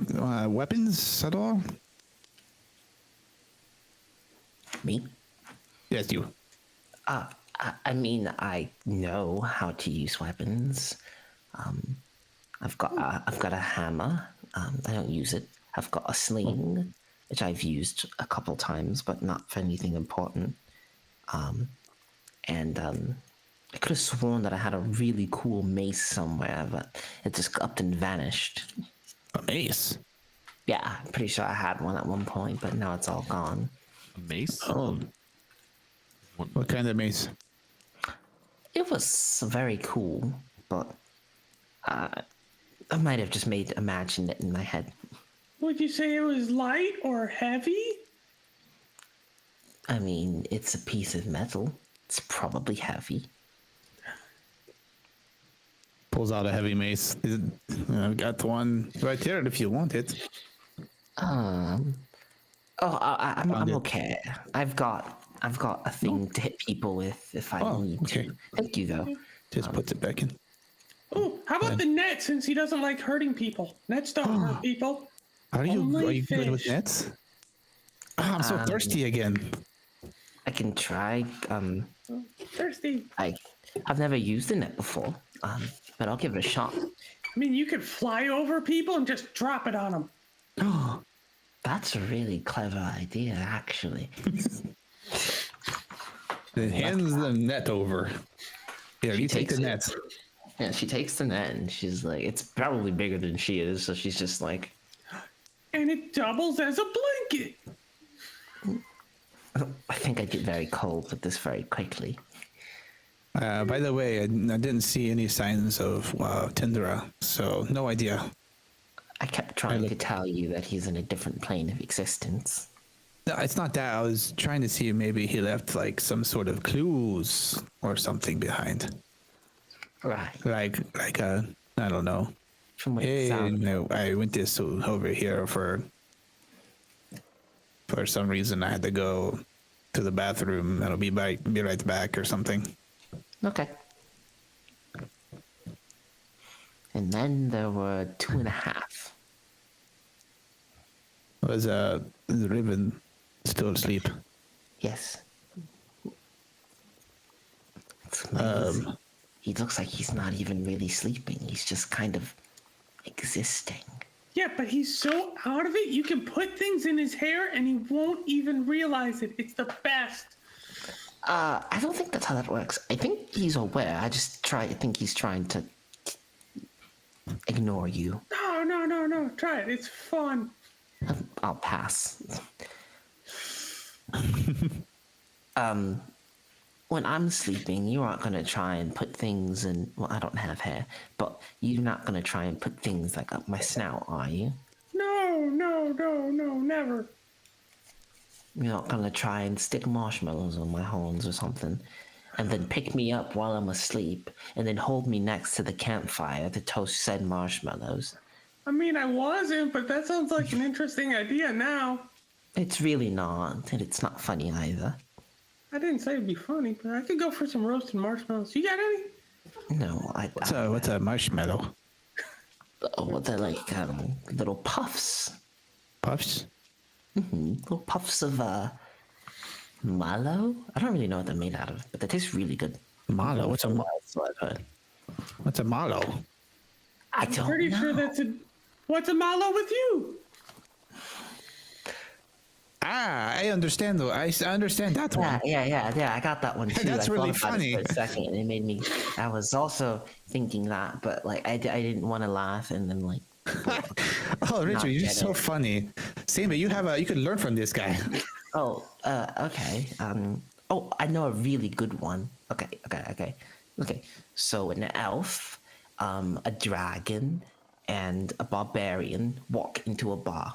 weapons at all? Me? Yes, you. I mean, I know how to use weapons. I've got a hammer. I don't use it. I've got a sling, which I've used a couple times, but not for anything important. And I could have sworn that I had a really cool mace somewhere, but it just up and vanished. A mace. Yeah, I'm pretty sure I had one at one point, but now it's all gone. A mace? Oh. What kind of mace? It was very cool, but I might have just imagined it in my head. Would you say it was light or heavy? I mean, it's a piece of metal. It's probably heavy. Pulls out a heavy mace. I've got one right here if you want it. I'm Found it. okay. I've got a thing to hit people with if I Oh, need okay. to. Thank you, though. Just puts it back in. Oh, how about the net since he doesn't like hurting people? Nets don't hurt people. Are you Only good with fish. nets? I'm so thirsty again. I can try. Thirsty. I've never used a net before. But I'll give it a shot. I mean, you could fly over people and just drop it on them. That's a really clever idea, actually. Then hands the net over. Here, you take takes the it. net. Yeah, she takes the net and she's like, it's probably bigger than she is, so she's just like, And it doubles as a blanket. I think I get very cold with this very quickly. By the way, I didn't see any signs of Tundra, so no idea. I kept trying to tell you that he's in a different plane of existence. No, it's not that. I was trying to see if maybe he left like some sort of clues or something behind. Right. Like I don't know. From what it Hey, sounds. no, I went this over here for some reason. I had to go to the bathroom. I'll be right back or something. Okay. And then there were 2.5. Was Riven still asleep? Yes. It's amazing. He looks like he's not even really sleeping. He's just kind of existing. Yeah, but he's so out of it, you can put things in his hair and he won't even realize it. It's the best. I don't think that's how that works. I think he's aware. I think he's trying to ignore you. No. Try it. It's fun. I'll pass. When I'm sleeping, you aren't gonna try and put things in. Well, I don't have hair, but you're not gonna try and put things like up my snout, are you? No, never. You're not gonna try and stick marshmallows on my horns or something, and then pick me up while I'm asleep, and then hold me next to the campfire to toast said marshmallows. I mean, I wasn't, but that sounds like an interesting idea now. It's really not, and it's not funny either. I didn't say it'd be funny, but I could go for some roasted marshmallows. You got any? No, What's a marshmallow? Oh, they're like little puffs. Puffs? Little puffs of mallow. I don't really know what they're made out of, but they taste really good. Mallow? That's what I've heard. What's a mallow? I don't Pretty know. sure that's a. What's a mallow with you? I understand though. I understand that one. Yeah. I got that one too. That's I really thought about it funny. for a second, and it made me. I was also thinking that, but like I didn't want to laugh, and then like. Oh, Richard, you're get so it. funny. Same, but you could learn from this guy. Okay. I know a really good one. Okay. So an elf, a dragon, and a barbarian walk into a bar.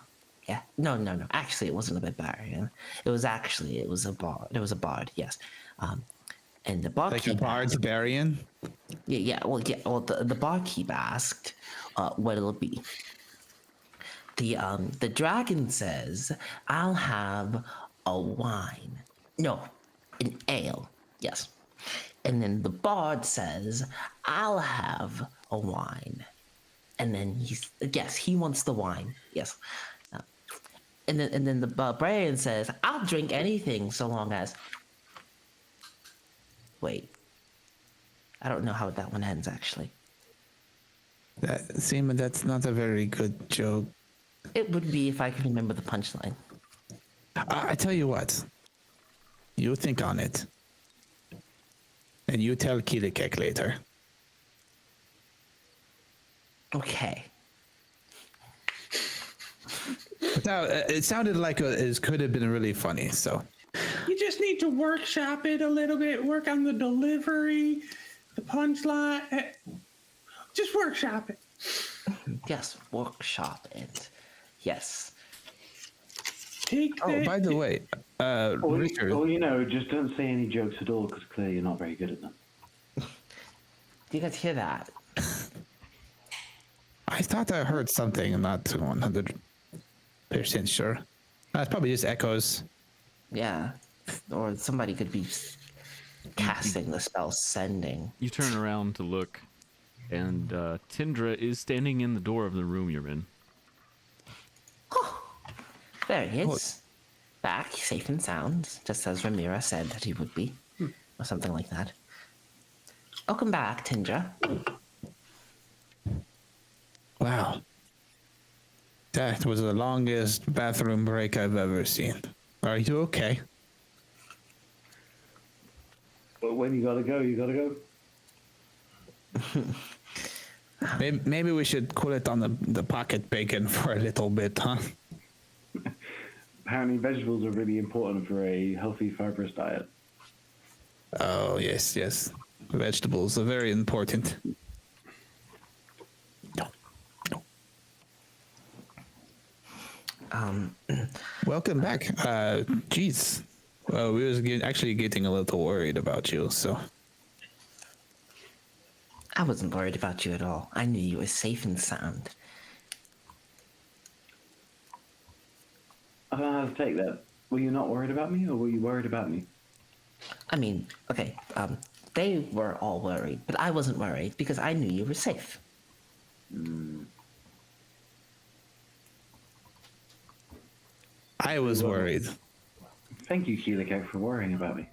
Yeah. No. Actually, it wasn't a barbarian. It was a bard. It was a bard. Yes. And the barkeep. Like a barbarian. Yeah. Well, the barkeep asked, what it'll be. The dragon says, "I'll have a wine." No, an ale. Yes. And then the bard says, "I'll have a wine." And then he wants the wine. Yes. And then the barbarian says, "I'll drink anything so long as." Wait. I don't know how that one ends actually. That's not a very good joke. It would be if I could remember the punchline. I tell you what. You think on it. And you tell Kilikek later. Okay. Now, it sounded like it could have been really funny, so. You just need to workshop it a little bit. Work on the delivery, the punchline. Just workshop it. Yes, workshop it. Yes. Oh, by the way, Richard. Just don't say any jokes at all because clearly you're not very good at them. Do you guys hear that? I thought I heard something. I'm not 100% sure. It's probably just echoes. Yeah. Or somebody could be casting the spell sending. You turn around to look, and Tindra is standing in the door of the room you're in. There he is. Back, safe and sound, just as Ramira said that he would be. Or something like that. Welcome back, Tindra. Wow. That was the longest bathroom break I've ever seen. Are you okay? But when you gotta go, you gotta go. Maybe we should cool it on the pocket bacon for a little bit, huh? Apparently vegetables are really important for a healthy, fibrous diet. Oh, yes. Vegetables are very important. Welcome back. Jeez. Well, we was actually getting a little worried about you, so. I wasn't worried about you at all. I knew you were safe and sound. I don't know how to take that. Were you not worried about me, or were you worried about me? I mean, okay, they were all worried, but I wasn't worried because I knew you were safe. I was worried. Thank you, Keelik, for worrying about me.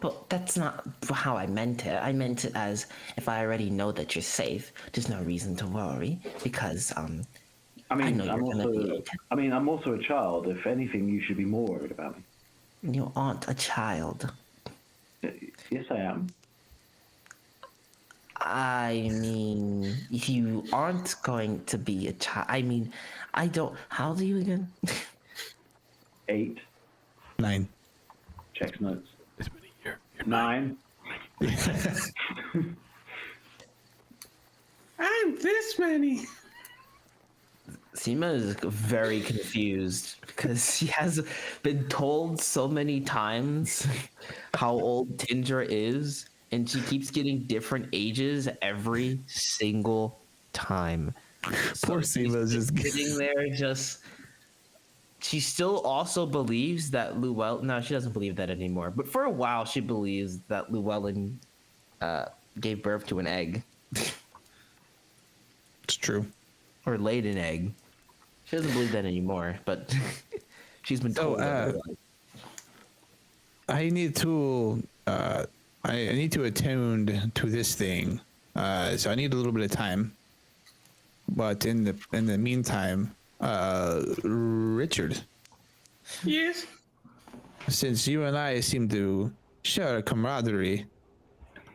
But that's not how I meant it. I meant it as if I already know that you're safe, there's no reason to worry because I mean, know you're gonna be okay. I'm also a child. If anything, you should be more worried about me. You aren't a child. Yes, I am. I mean, you aren't going to be a child. I mean, I don't. How old are you again? 8. 9. Checks notes. You're 9. I'm this many. Seema is very confused because she has been told so many times how old Tinder is, and she keeps getting different ages every single time. Poor she's Seema just sitting there, just. She still also believes that Llewellyn. No, she doesn't believe that anymore. But for a while, she believes that Llewellyn gave birth to an egg It's true. or laid an egg. She doesn't believe that anymore, but she's been told. I need to attune to this thing. So I need a little bit of time. But in the meantime, Richard, Yes. since you and I seem to share a camaraderie,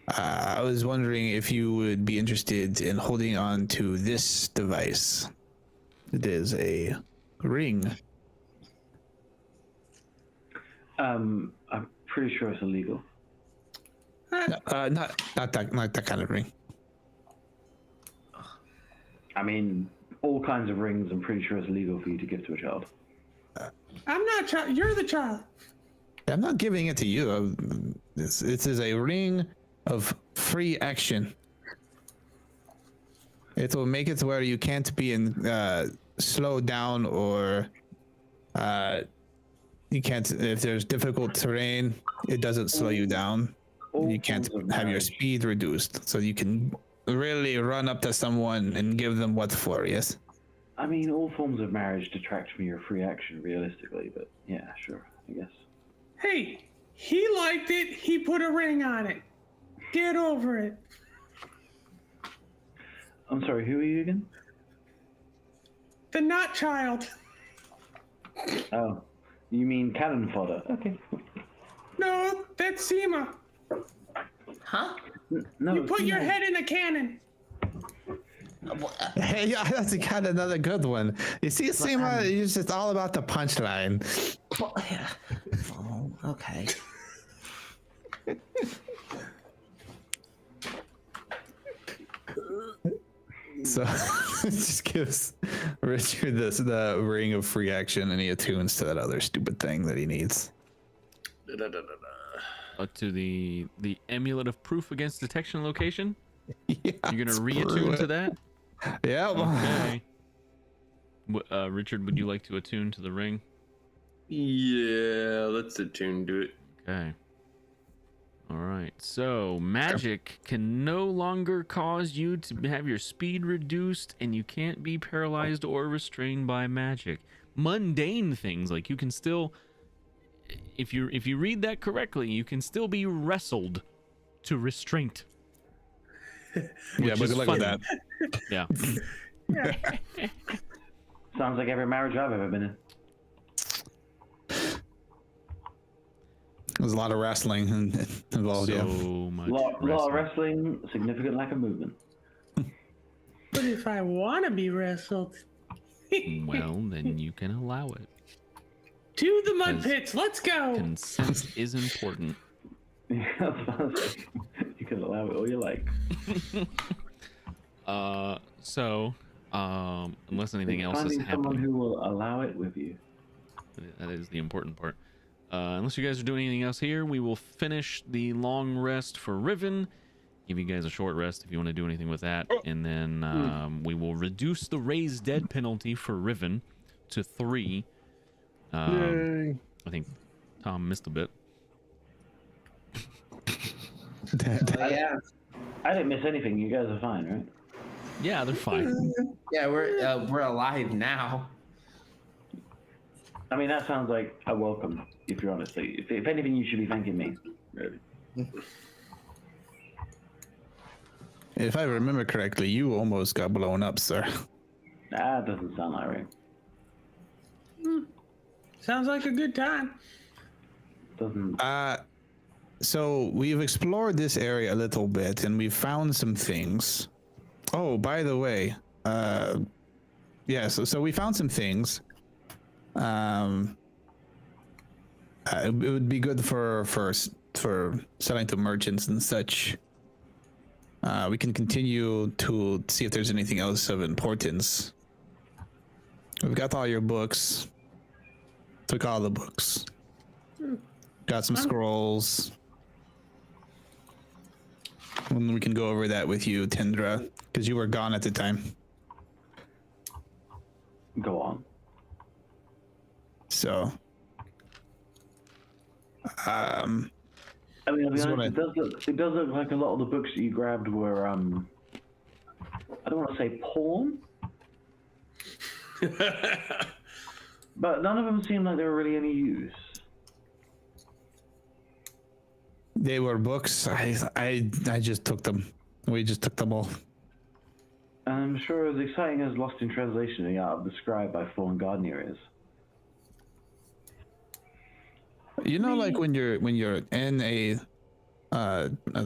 I was wondering if you would be interested in holding on to this device. It is a ring. I'm pretty sure it's illegal. Not that kind of ring. I mean, all kinds of rings. I'm pretty sure it's illegal for you to give to a child. I'm not child. You're the child. I'm not giving it to you. This is a ring of free action. It will make it to where you can't be slowed down, or you can't. If there's difficult terrain, it doesn't slow you down. You can't have your speed reduced, so you can really run up to someone and give them what's for. Yes. I mean, all forms of marriage detract from your free action, realistically. But yeah, sure, I guess. Hey, he liked it. He put a ring on it. Get over it. I'm sorry, who are you again? The not child. Oh, you mean cannon fodder? Okay. No, that's Seema. Huh? No. You put your head in a cannon. Hey, yeah, that's kind of another good one. You see, Seema, it's just all about the punchline. Well, yeah. Oh, okay. So it just gives Richard the ring of free action, and he attunes to that other stupid thing that he needs. To the amulet of proof against detection location. Yeah, You're gonna screw reattune it. to that. Yeah. Okay. Richard, would you like to attune to the ring? Yeah, let's attune to it. Okay. All right. So magic can no longer cause you to have your speed reduced, and you can't be paralyzed or restrained by magic. Mundane things like you can still, if you read that correctly, you can still be wrestled to restraint. Yeah, but good luck with that. Yeah. Sounds like every marriage I've ever been in. There's a lot of wrestling involved. So Yeah. much Lot of wrestling. wrestling, significant lack of movement. But if I want to be wrestled, Well, then you can allow it. to the mud Because- pits. Let's go. Consent is important. You can allow it all you like. Unless anything else is Finding someone happening, who will allow it with you. that is the important part. Unless you guys are doing anything else here, we will finish the long rest for Riven. Give you guys a short rest if you want to do anything with that, and then we will reduce the raised dead penalty for Riven to 3. I think Tom missed a bit. I didn't miss anything. You guys are fine, right? Yeah, they're fine. Yeah, we're alive now. I mean, that sounds like a welcome, if you're honest. Like, if anything, you should be thanking me, really. If I remember correctly, you almost got blown up, sir. That doesn't sound like right. Sounds like a good time. Doesn't. So we've explored this area a little bit, and we've found some things. Oh, by the way, yeah. So we found some things. It would be good for selling to merchants and such. We can continue to see if there's anything else of importance. We've got all your books. Took all the books. Got some scrolls. And we can go over that with you, Tindra, because you were gone at the time. Go on. So, I mean, I'll be That's what honest, it does look like a lot of the books that you grabbed were, I don't want to say porn, but none of them seemed like they were really any use. they were books. I just took them. We just took them all. And I'm sure as exciting as Lost in Translation the Art of the Scribe by Fallen Gardner is. You know, like when you're in a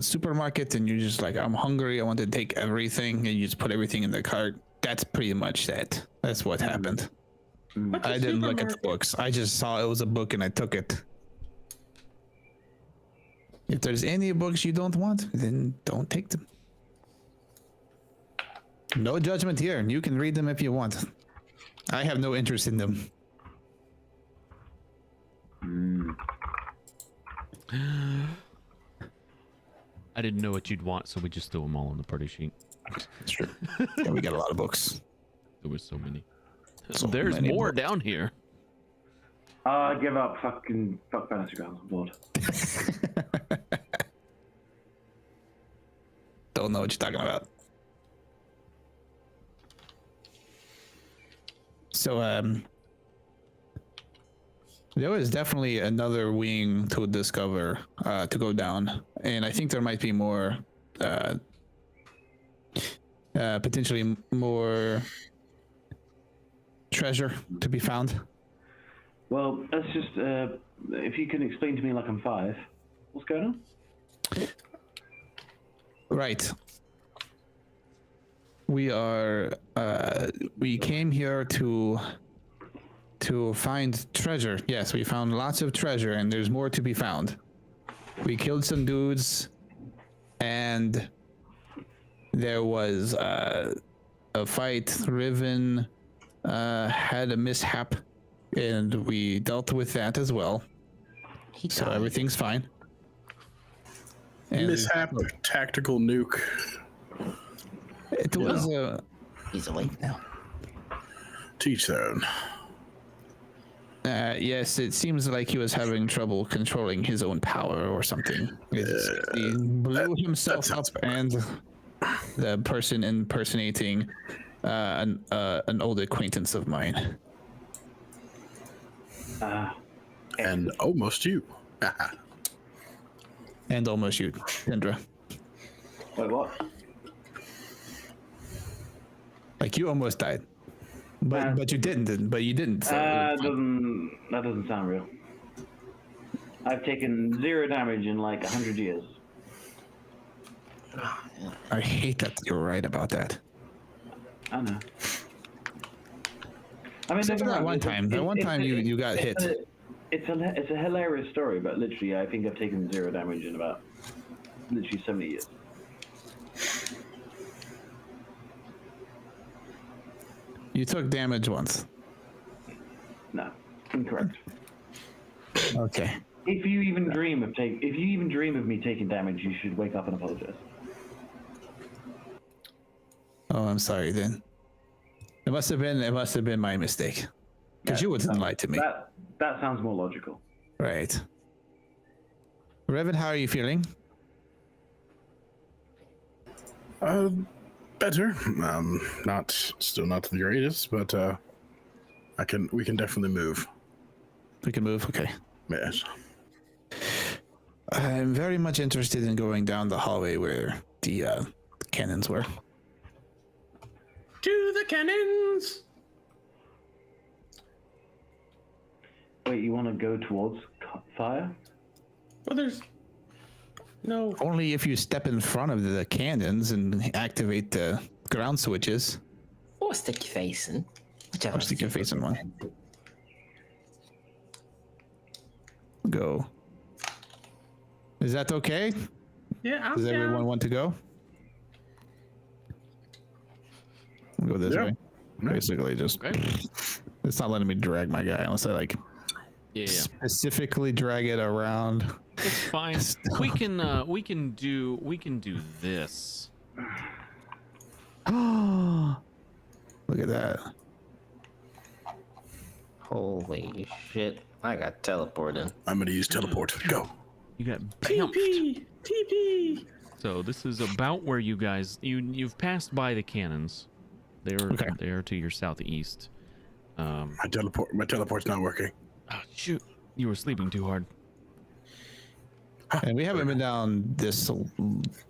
supermarket and you're just like, I'm hungry, I want to take everything, and you just put everything in the cart. That's pretty much that. That's what happened. What's a I didn't look at the supermarket? books. I just saw it was a book and I took it. If there's any books you don't want, then don't take them. No judgment here. You can read them if you want. I have no interest in them. I didn't know what you'd want, so we just threw them all on the party sheet. That's true. Yeah, we got a lot of books. There was so many. So There's many more books. down here. Give up. Fuck Fantasy Grounds. I'm bored. Don't know what you're talking about. So, there was definitely another wing to discover, to go down, and I think there might be more, potentially more treasure to be found. Well, let's just, if you can explain to me like I'm 5, what's going on? Right. We are, we came here to find treasure. Yes, we found lots of treasure, and there's more to be found. We killed some dudes, and there was a fight. Riven had a mishap, and we dealt with that as well. So died. everything's fine. And Mishap, tactical nuke. it was a He's awake now. Teach their own. yes, it seems like he was having trouble controlling his own power or something. He blew himself up, and the person impersonating an old acquaintance of mine. And almost you. And almost you, Kendra. Wait, what? Like you almost died, but you didn't. But you didn't. So That doesn't sound real. I've taken 0 damage in like 100 years. I hate that you're right about that. I know. I mean, Except for that one time. That one time you got hit. It's a hilarious story, but literally, I think I've taken 0 damage in about literally 70 years. You took damage once. No, incorrect. Okay. If you even dream of me taking damage, you should wake up and apologize. Oh, I'm sorry then. It must have been my mistake. Because you wouldn't lie to me. That sounds more logical. Right. Revan, how are you feeling? Better. Still not the greatest, but we can definitely move. We can move. Okay. Yes. I'm very much interested in going down the hallway where the cannons were. To the cannons! Wait, you want to go towards fire? Well, there's no. Only if you step in front of the cannons and activate the ground switches. Or stick your face in. Whichever. Or stick your face in one. Go. Is that okay? Yeah, I'm Does down. everyone want to go? We'll go this Yeah. way. Basically, just Okay. it's not letting me drag my guy unless I like Yeah. specifically drag it around. It's fine. We can do this. Look at that. Holy shit. I got teleported. I'm going to use teleport. Go. You got bounced. TP! So this is about where you guys you've passed by the cannons. They're to your southeast. My teleport's not working. Oh, shoot, you were sleeping too hard. And we haven't been down this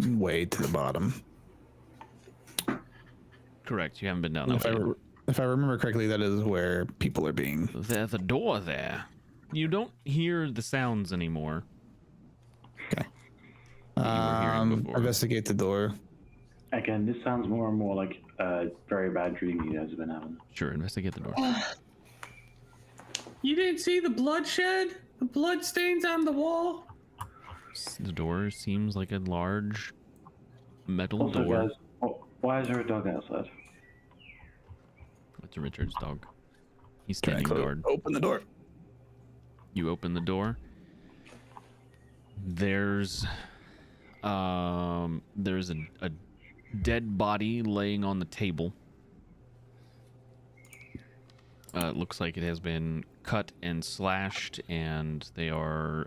way to the bottom. Correct. You haven't been down that way. If I remember correctly, that is where people are being. There's a door there. You don't hear the sounds anymore. Okay. you were hearing before. Investigate the door. Again, this sounds more and more like a very bad dream you guys have been having. Sure, investigate the door. You didn't see the bloodshed? The blood stains on the wall? The door seems like a large metal Also, door. guys, why is there a dog outside? It's Richard's dog. He's Can I standing guard. open the door? You open the door. There's a dead body laying on the table. It looks like it has been cut and slashed, and they are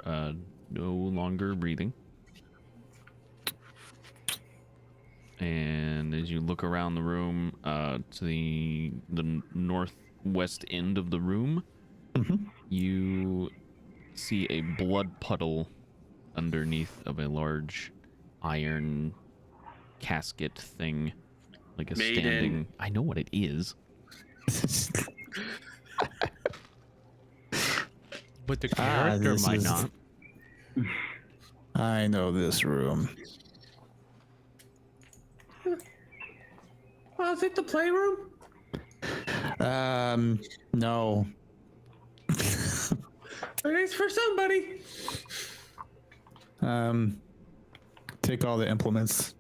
no longer breathing. And as you look around the room, to the northwest end of the room, you see a blood puddle underneath of a large iron casket thing, like a Maiden. standing. I know what it is. But the character this might is- not. I know this room. Oh, is it the playroom? No. It is for somebody. Take all the implements.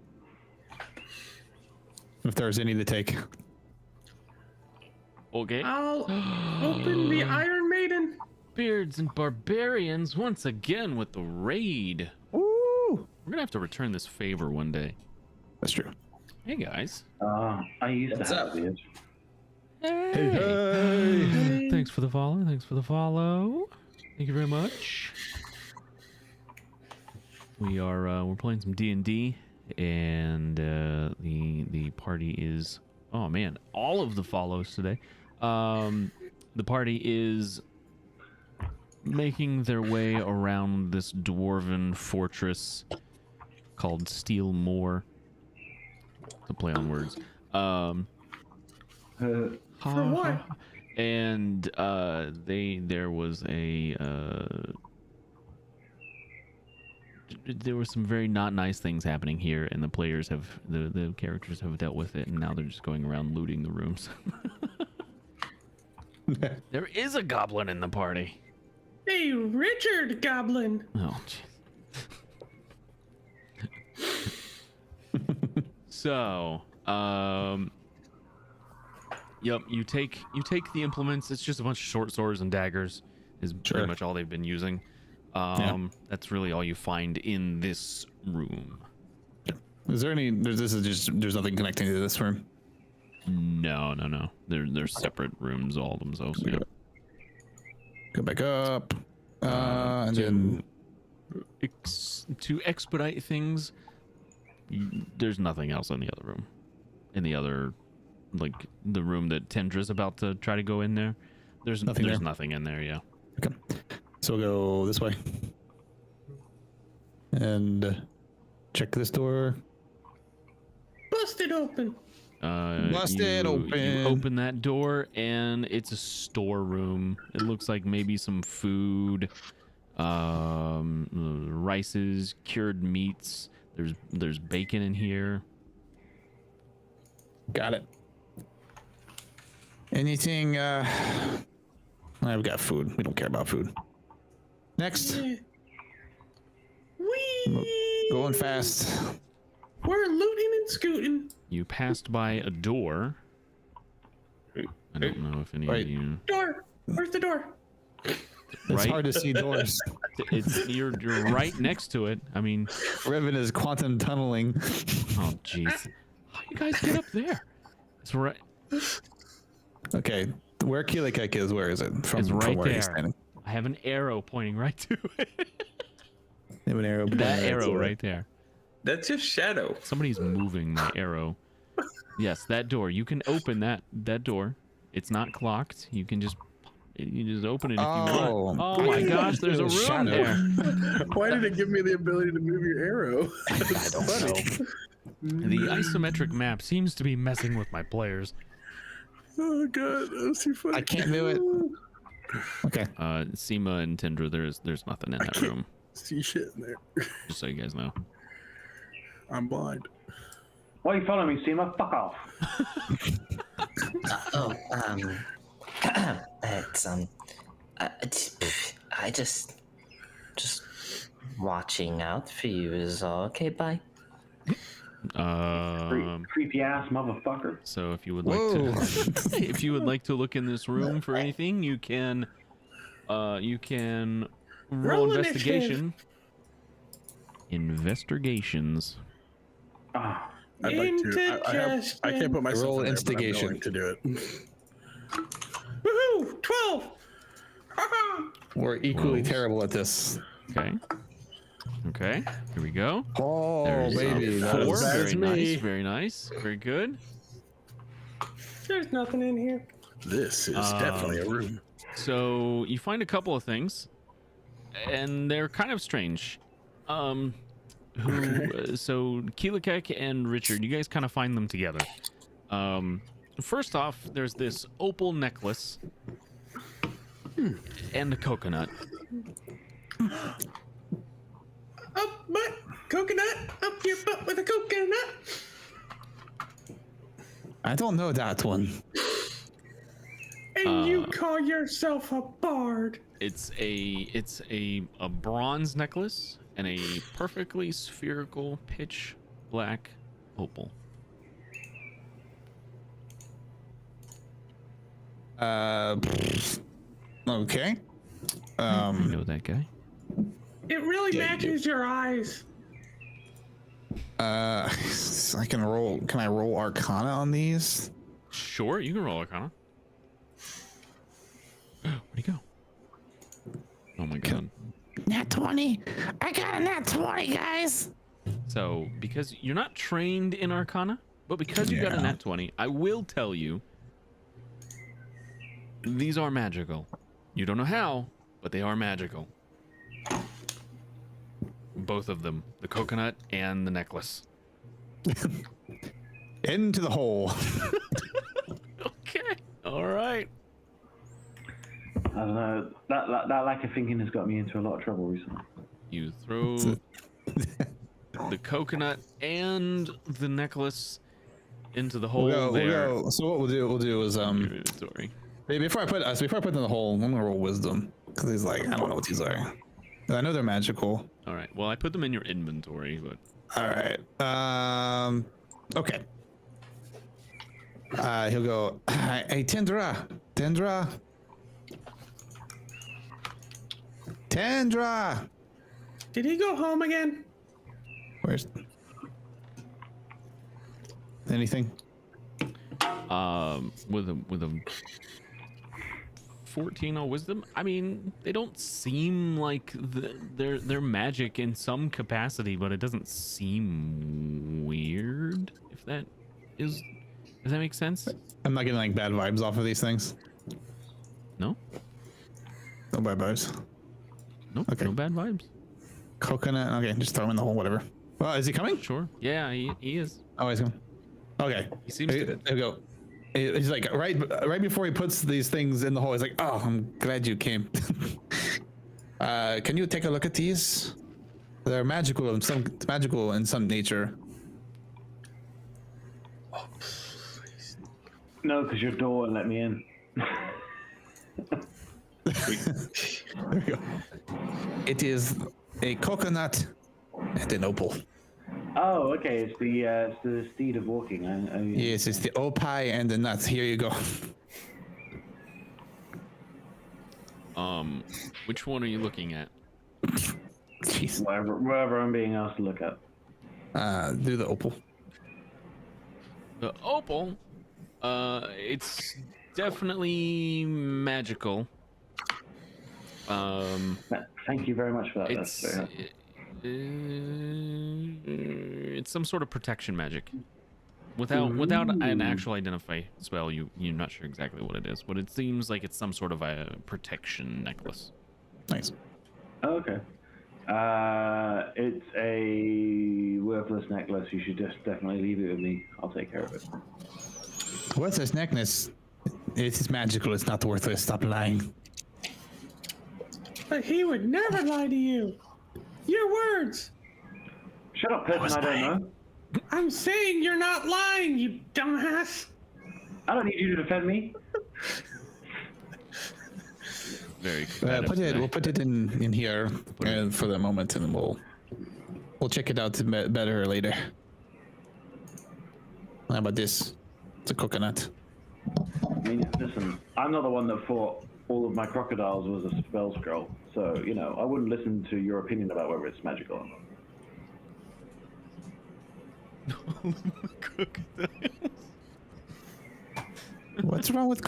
If there's any to take. Okay. I'll open the Iron Maiden. Beards and barbarians once again with the raid. Ooh. We're gonna have to return this favor one day. That's true. Hey guys. I used What's to have up? a beard. Hey. Thanks for the follow. Thanks for the follow. Thank you very much. We're playing some D&D, and the party is, oh man, all of the follows today. The party is making their way around this dwarven fortress called Steel Moor. To play on words. For what? And there was there were some very not nice things happening here, and the players have the characters have dealt with it, and now they're just going around looting the rooms. There is a goblin in the party. Hey, Richard Goblin. Oh, jeez. So, yep, you take the implements. It's just a bunch of short swords and daggers is pretty much all they've been using. That's really all you find in this room. Is there any? There's nothing connecting to this room. No. They're separate rooms all themselves. Yeah. Go back up, and then To expedite things, there's nothing else in the other room. in the other, like the room that Tendra's about to try to go in there. There's nothing in there. Yeah. Okay. So we'll go this way. And check this door. Bust it open. Bust it open. You open that door, and it's a storeroom. It looks like maybe some food, rices, cured meats. There's bacon in here. Got it. Anything? I've got food. We don't care about food. Next. Whee! Going fast. We're looting and scooting. You passed by a door. I don't know if any of you. Door. Where's the door? It's hard to see doors. You're right next to it. I mean, Revan is quantum tunneling. oh jeez, how you guys get up there? It's right. Okay, where Keelikek is, where is it? It's right where he's there. standing. I have an arrow pointing right to it. You have an arrow. That arrow right there. That's just shadow. Somebody's moving my arrow. Yes, that door. You can open that door. It's not clocked. You just open it if you want. Oh my gosh, there's a room Shadow. there. Why did it give me the ability to move your arrow? I don't know. The isometric map seems to be messing with my players. Oh god, that was too funny. I can't do it. Okay. Seema and Tindra, there's nothing in that room. See shit in there. Just so you guys know. I'm blind. Why are you following me, Seema? Fuck off. I just watching out for you is all okay. Bye. Creepy ass motherfucker. So if you would like to, if you would like to look in this room for anything, you can roll Roll investigation. Investigations. Ah, I'd like to. I can't put myself Roll in there, but I'm instigation. willing to do it. Woohoo! 12. We're equally terrible at this. Okay. Okay. Here we go. Oh, There's baby. a that 4. is- Very nice. me. Very nice. Very good. There's nothing in here. This is definitely a room. So you find a couple of things, and they're kind of strange. So Keelikek and Richard, you guys kind of find them together. First off, there's this opal necklace and a coconut. Up butt, coconut, up your butt with a coconut. I don't know that one. And you call yourself a bard. It's a bronze necklace and a perfectly spherical pitch black opal. Okay. You know that guy? It really Yeah, you matches your eyes. I can roll. Can I roll Arcana on these? Sure, you can roll Arcana. Where'd he go? Oh my god. Nat 20. I got a nat 20, guys. So, because you're not trained in Arcana, but because you got a Yeah. nat 20, I will tell you these are magical. You don't know how, but they are magical. Both of them, the coconut and the necklace. Into the hole. Okay. All right. I don't know. That lack of thinking has got me into a lot of trouble recently. You throw the coconut and the necklace into the hole We'll there. go. So what we'll do is Your inventory. before I put them in the hole, I'm gonna roll wisdom because he's like, I don't know what these are. I know they're magical. All right. Well, I put them in your inventory, but All right. Okay. He'll go. Hey, Tendra. Did he go home again? Where's anything? with a 14 on wisdom. I mean, they don't seem like they're magic in some capacity, but it doesn't seem weird. If that is Does that make sense? I'm not getting like bad vibes off of these things. No? No bad vibes. Nope, Okay. no bad vibes. Coconut. Okay, just throw him in the hole. Whatever. Well, is he coming? Sure. Yeah, he is. Oh, he's coming. Okay. He seems to. There we go. He's like right before he puts these things in the hole. He's like, "Oh, I'm glad you came." Can you take a look at these? They're magical in some nature. No, because your door won't let me in. There we go. It is a coconut and an opal. Oh, okay. It's the steed of walking. Yes, it's the opie and the nuts. Here you go. Which one are you looking at? Jeez. Wherever I'm being asked to look at. Do the opal. The opal. It's definitely magical. Thank you very much for that. It's That's very helpful. it's some sort of protection magic. Without an actual identify spell, you're not sure exactly what it is, but it seems like it's some sort of a protection necklace. Nice. Oh, okay. It's a worthless necklace. You should just definitely leave it with me. I'll take care of it. What's this necklace? It is magical. It's not worthless. Stop lying. But he would never lie to you. Your words. Shut up, person I don't know. I'm saying you're not lying, you dumbass. I don't need you to defend me. Very competitive today. We'll put it in here for the moment, and we'll check it out better later. How about this? It's a coconut. I mean, listen, I'm not the one that thought all of my crocodiles was a spell scroll, so, you know, I wouldn't listen to your opinion about whether it's magical or not. What's wrong with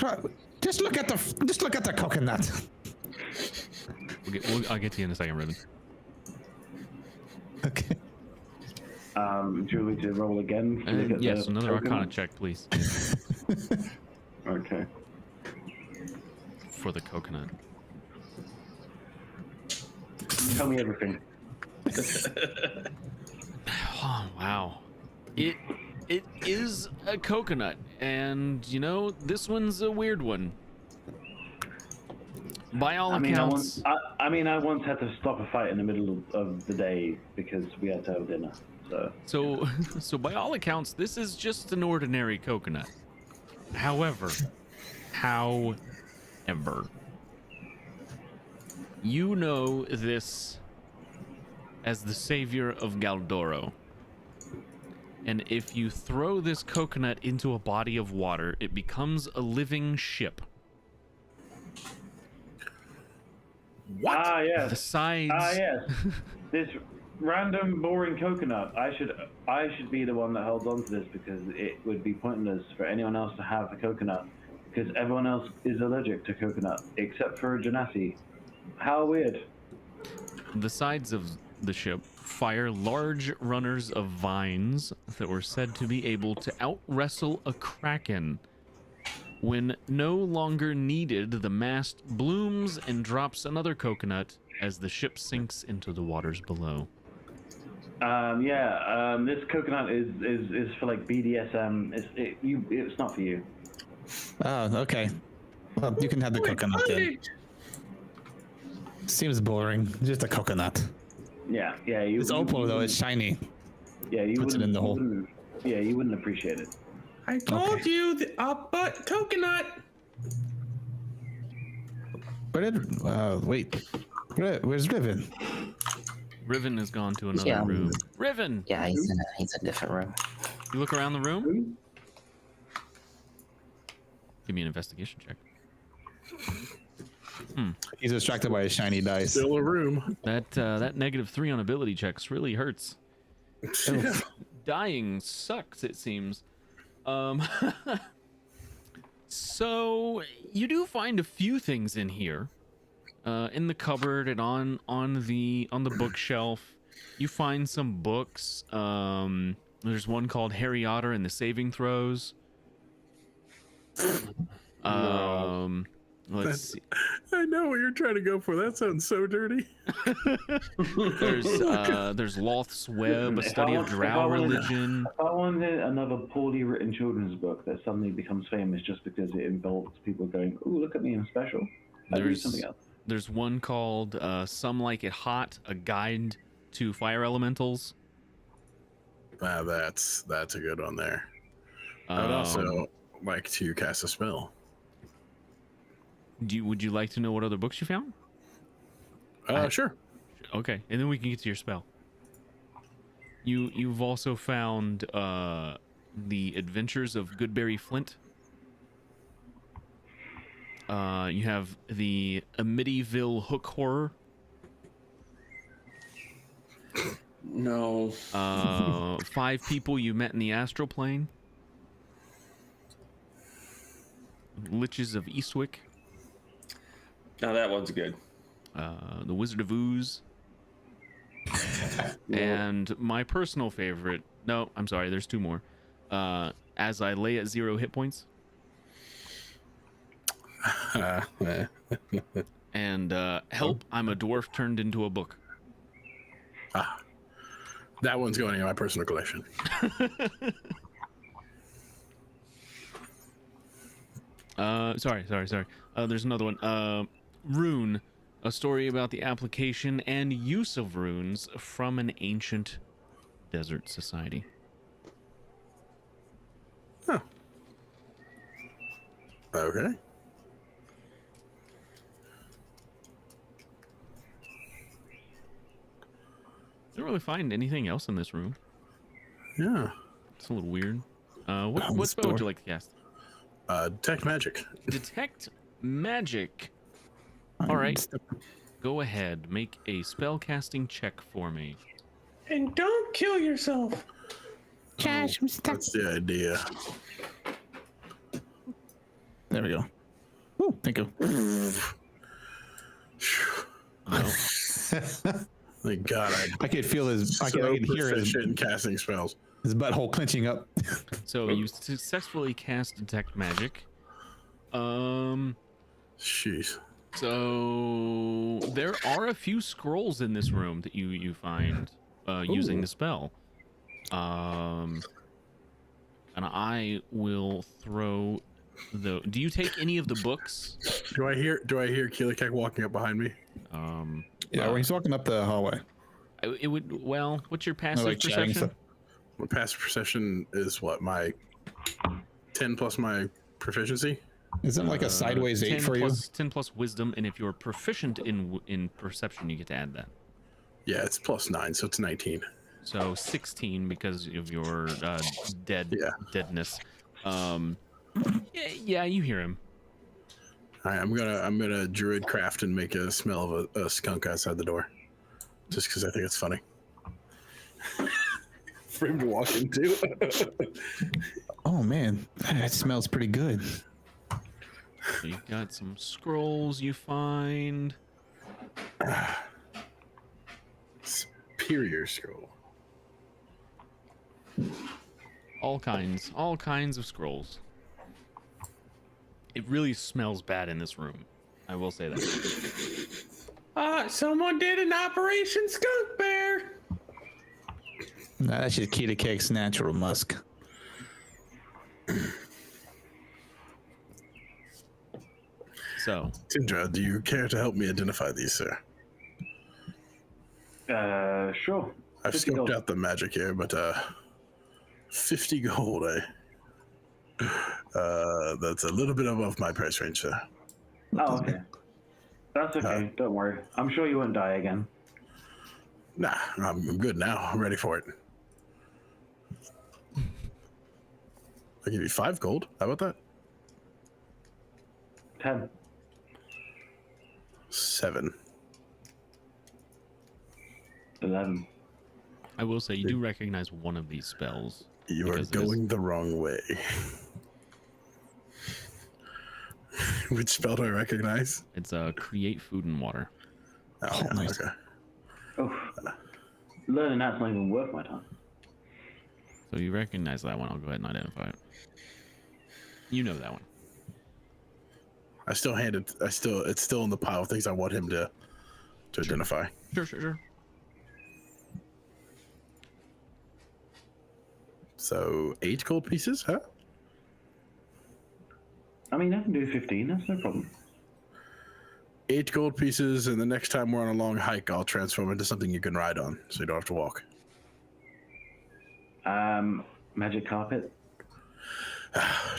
Just look at the coconut. I'll get to you in a second, Ribbon. Okay. Do you want me to roll again? To look at Yes, the another token? Arcana check, please, Okay. for the coconut. Tell me everything. Oh, wow. It is a coconut, and you know this one's a weird one. By all accounts, I once had to stop a fight in the middle of the day because we had to have dinner. so by all accounts, this is just an ordinary coconut. However, you know this as the savior of Galdoro. And if you throw this coconut into a body of water, it becomes a living ship. What? Ah, yes. The sides. Ah, yes. This random boring coconut. I should be the one that holds on to this because it would be pointless for anyone else to have a coconut because everyone else is allergic to coconut except for Janasi. How weird. The sides of the ship fire large runners of vines that were said to be able to out-wrestle a kraken. When no longer needed, the mast blooms and drops another coconut as the ship sinks into the waters below. This coconut is for like BDSM. It's not for you. Oh, okay. Well, you can have the coconut then. Seems boring. Just a coconut. Yeah. It's opal though. It's shiny. Yeah, you Puts it in the hole. You wouldn't appreciate it. I told you, but coconut. Wait. Where's Riven? Riven has gone to another Yeah. room. Riven! Yeah, he's in a different room. You look around the room? Give me an investigation check. He's distracted by his shiny dice. Still a room. That -3 on ability checks really hurts. Dying sucks, it seems. So you do find a few things in here, in the cupboard and on the bookshelf. You find some books. There's one called Harry Otter and the Saving Throws. Let's see. I know what you're trying to go for. That sounds so dirty. There's Loth's Web, a If I study of want- if drow I wanted- religion. If I wanted another poorly written children's book that suddenly becomes famous just because it involves people going, "Ooh, look at me, I'm special," I'd read There's something else. there's one called Some Like It Hot, a guide to fire elementals. That's a good one there. I would Um, also like to cast a spell. would you like to know what other books you found? Sure. Okay, and then we can get to your spell. You've also found the Adventures of Goodberry Flint. You have the Amityville Hook Horror. No. 5 People You Met in the Astral Plane. Liches of Eastwick. Now that one's good. The Wizard of Ooze. And my personal favorite. No, I'm sorry. There's 2 more. As I Lay at 0 hit points. And Help! I'm a Dwarf Turned into a Book. That one's going in my personal collection. Sorry. There's another one. Rune, a story about the application and use of runes from an ancient desert society. Huh. Okay. Didn't really find anything else in this room. Yeah. It's a little weird. What spell would you like to cast? Detect magic. Detect magic. All right. Go ahead. Make a spell casting check for me. And don't kill yourself. Josh, I'm stuck. That's the idea. There we go. Ooh, thank you. Thank God, I could feel his. I so can hear his, proficient in casting spells. his butthole clenching up. So you successfully cast detect magic. Jeez. So there are a few scrolls in this room that you find using the spell. And I will throw the. Do you take any of the books? Do I hear Keelikek walking up behind me? Yeah, when he's walking up the hallway. It would. Well, what's your passive like chatting perception? stuff. My passive perception is what, my 10 plus my proficiency? Isn't like a sideways 8 for you? 10 plus wisdom, and if you're proficient in perception, you get to add that. Yeah, it's plus 9, so it's 19. So 16 because of your deadness. Yeah, you hear him. All right, I'm gonna druid craft and make a smell of a skunk outside the door, just because I think it's funny for him to walk into. Oh man, that smells pretty good. So you've got some scrolls you find. Superior scroll. All kinds of scrolls. It really smells bad in this room. I will say that. Someone did an Operation Skunk Bear. Nah, that's just Kita Cake's natural musk. So, Tindra, do you care to help me identify these, sir? Sure. I've 50 scoped gold. out the magic here, but 50 gold, that's a little bit above my price range, sir. Oh, okay. That's okay. Don't worry. I'm sure you won't die again. Nah, I'm good now. I'm ready for it. I'll give you 5 gold. How about that? 10. 7. 11. I will say you do recognize one of these spells. You are because it is- going the wrong way. Which spell do I recognize? It's create food and water. Oh, Oh, nice. okay. Oh. Learning that's not even worth my time. So you recognize that one. I'll go ahead and identify it. You know that one. It's still in the pile of things I want him to identify. Sure. So 8 gold pieces, huh? I mean, I can do 15. That's no problem. 8 gold pieces, and the next time we're on a long hike, I'll transform into something you can ride on, so you don't have to walk. Magic carpet.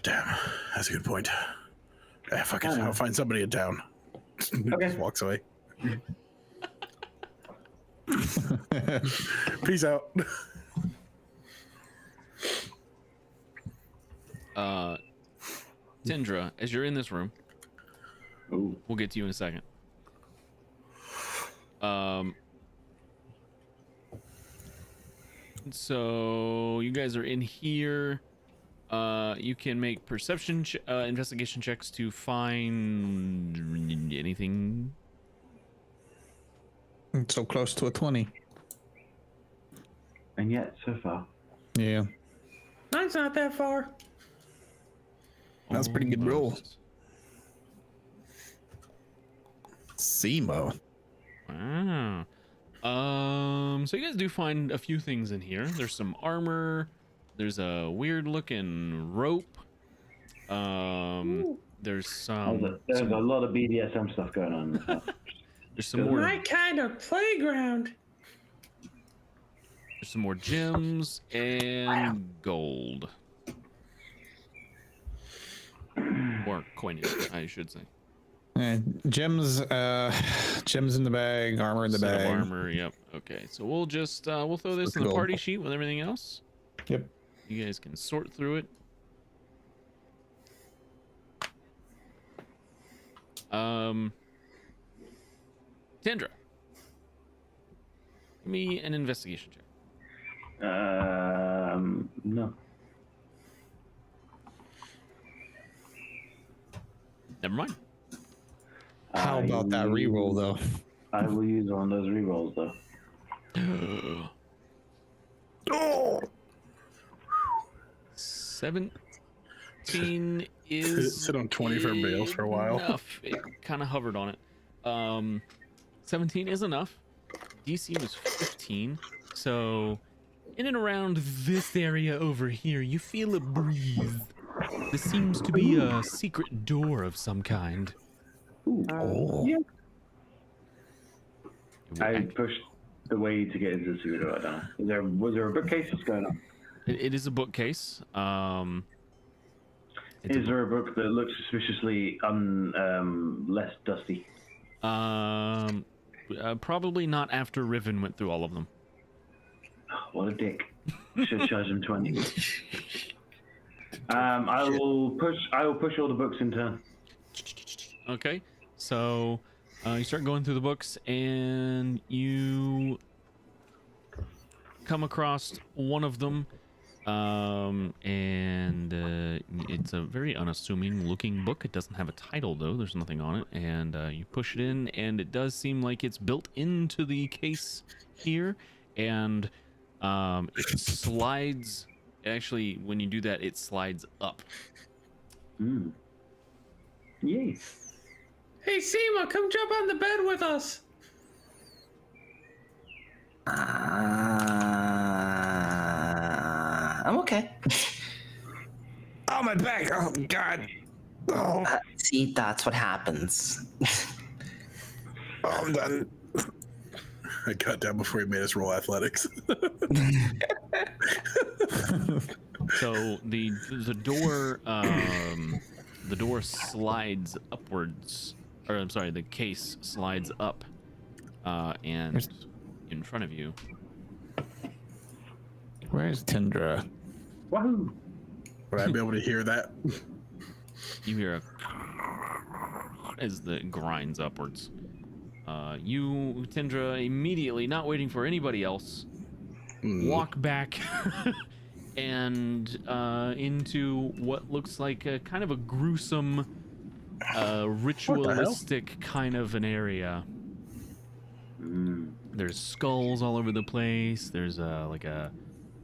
Damn, that's a good point. Fuck it, I'll find somebody in town. Okay. Just walks away. Peace out. Tindra, as you're in this room, Ooh. we'll get to you in a second. So you guys are in here. You can make perception investigation checks to find anything. It's so close to a 20. And yet, so far. Yeah. Mine's not that far. That's a pretty good roll. Almost. Simo. Wow. So you guys do find a few things in here. There's some armor. There's a weird looking rope. There's some. There's a lot of BDSM stuff going on. There's some more. My kind of playground. There's some more gems and gold. Or coinage, I should say. Gems in the bag, armor in the Set of bag. armor, yep. Okay, so we'll just we'll throw this in the Gold. party sheet with everything else. Yep. You guys can sort through it. Tindra, give me an investigation check. No. Never mind. How about that reroll though? I will use one of those rerolls though. Oh! 17 is Sit on 20 for bales for a while. enough. It kind of hovered on it. 17 is enough. DC was 15, so in and around this area over here, you feel a breeze. This seems to be a secret door of some kind. Oh. Yeah. I pushed the way to get into the secret door down. Was there a bookcase? What's going on? It is a bookcase. Is there a book that looks suspiciously less dusty? Probably not after Riven went through all of them. What a dick. Should charge him 20. I will push all the books in turn. Okay, so you start going through the books and you come across one of them, and it's a very unassuming looking book. It doesn't have a title though, there's nothing on it, and you push it in and it does seem like it's built into the case here, and it slides. Actually, when you do that, it slides up. Yay. Hey, Seema, come jump on the bed with us. I'm okay. Oh, my back! Oh God! Oh, See, that's what happens. I'm done. I got down before he made us roll athletics. So the door slides upwards, or I'm sorry, the case slides up, and in front of you. Where's Tindra? Wahoo! Would I be able to hear that? You hear a as the grinds upwards. You, Tindra, immediately, not waiting for anybody else, walk back and into what looks like a kind of a gruesome, ritualistic kind of an area. There's skulls all over the place. There's like a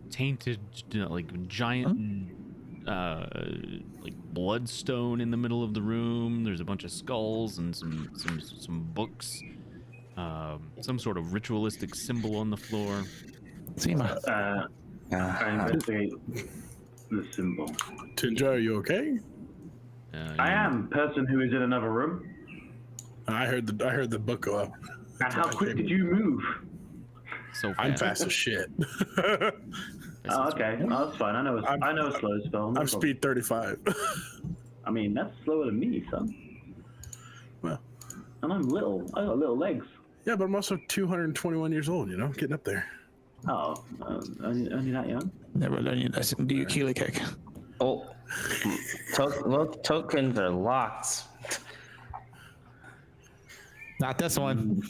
tainted, like giant like bloodstone in the middle of the room. There's a bunch of skulls and some books. Some sort of ritualistic symbol on the floor. Seema. I investigate the symbol. Tinja, are you okay? I am person who is in another room. I heard the book go up. And how quick did you move? So I'm fast as shit. Oh, okay. Oh, that's fine. I know a slow spell. No I'm problem. speed 35. I mean, that's slower than me, son. Well, And I'm little. I got little legs. yeah, but I'm also 221 years old. You know, getting up there. Oh, only that young? Never learn your lesson. Do you Keely kick? Oh, tokens are locked. Not this one.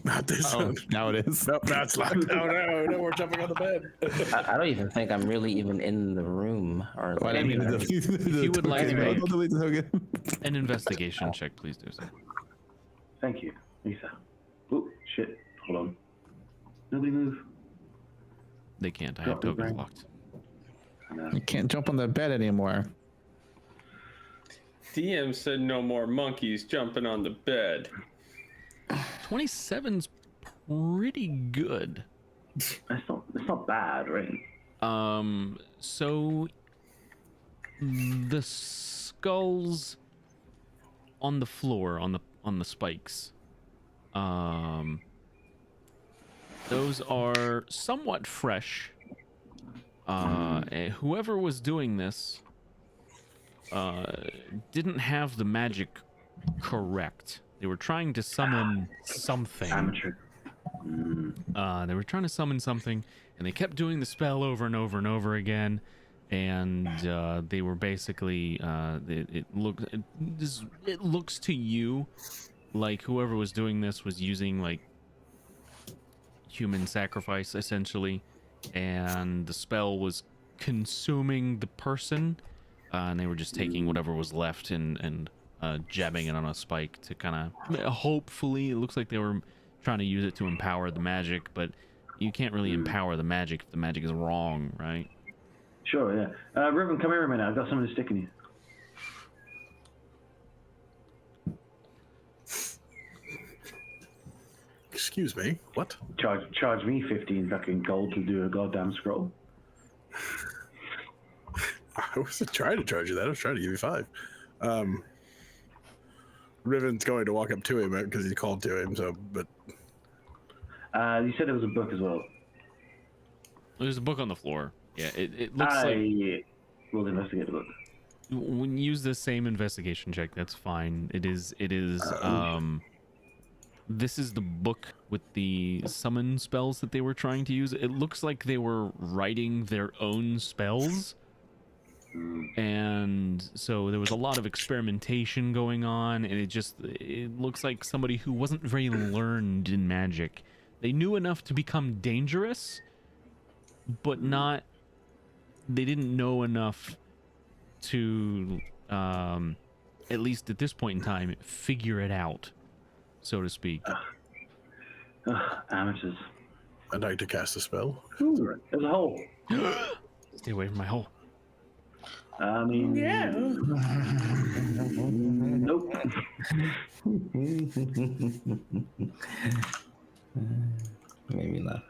Not this Oh, one. now it is. Nope, now it's locked. No, we're jumping on the bed. I don't even think I'm really even in the room. Or Why like, didn't you If you would like to make delete the token. an investigation check, please do so. Thank you, Lisa. Oh, shit. Hold on. Nobody move. They can't. I have Got me, tokens Brian. locked. You can't jump on the bed anymore. DM said no more monkeys jumping on the bed. 27's pretty good. It's not bad, right? So the skulls on the floor, on the spikes, those are somewhat fresh. Whoever was doing this didn't have the magic correct. They were trying to summon something. Amateur. They were trying to summon something, and they kept doing the spell over and over and over again. And they were basically it looks to you like whoever was doing this was using like human sacrifice essentially, and the spell was consuming the person, and they were just taking whatever was left and jabbing it on a spike to kind of hopefully, it looks like they were trying to use it to empower the magic, but you can't really empower the magic if the magic is wrong, right? Sure, yeah. Riven, come here a minute. I've got something to stick in you. Excuse me. What? Charge me 15 fucking gold to do a goddamn scroll. I wasn't trying to charge you that. I was trying to give you 5. Riven's going to walk up to him because he called to him. So, but You said there was a book as well. There's a book on the floor. Yeah, it looks like I will investigate the book. when you use the same investigation check, that's fine. It is this is the book with the summon spells that they were trying to use. It looks like they were writing their own spells. And so there was a lot of experimentation going on, and it looks like somebody who wasn't very learned in magic. They knew enough to become dangerous, but they didn't know enough to at least at this point in time figure it out, so to speak. Amateurs. I'd like to cast a spell. Ooh, there's a hole. Stay away from my hole. I mean, Yeah. nope. Maybe not.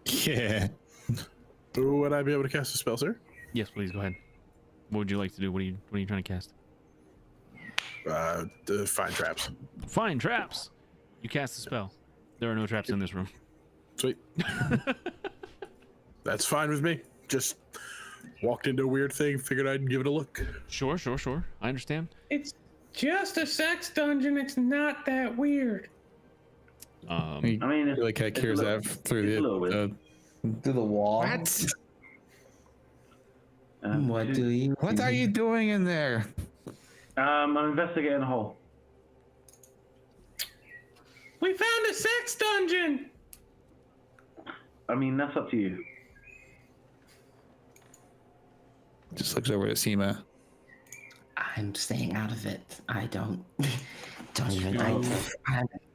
Yeah. Would I be able to cast a spell, sir? Yes, please go ahead. What would you like to do? What are you trying to cast? To find traps. Find traps. You cast the spell. There are no traps in this room. Sweet. That's fine with me. Just walked into a weird thing, figured I'd give it a look. Sure. I understand. It's just a sex dungeon. It's not that weird. I mean, it's, Like it's a cures little- that through it's a little weird. Through the wall. What? What do you? What are you doing in there? I'm investigating a hole. We found a sex dungeon. I mean, that's up to you. Just looks over at Seema. I'm staying out of it. I don't even.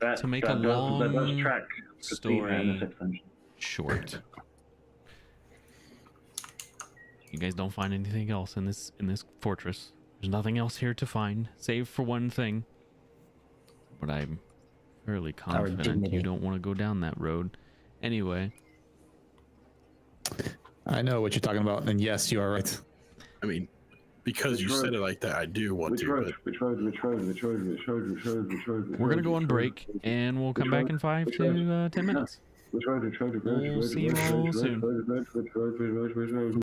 That, To make that a does, that does long track story between the sex dungeon. short. you guys don't find anything else in this fortress, there's nothing else here to find, save for one thing. But I'm fairly confident dignity. you don't want to go down that road. Anyway, I know what you're talking about, and yes, you are right. I mean, because Which you road? said it like that, I do want Which to. road? But Which road? Which road? Which road? Which road? Which road? Which road? we're gonna go on break, and we'll come back in 5 to 10 minutes. Which road? Which road? Which road? We'll see you all soon. Which road?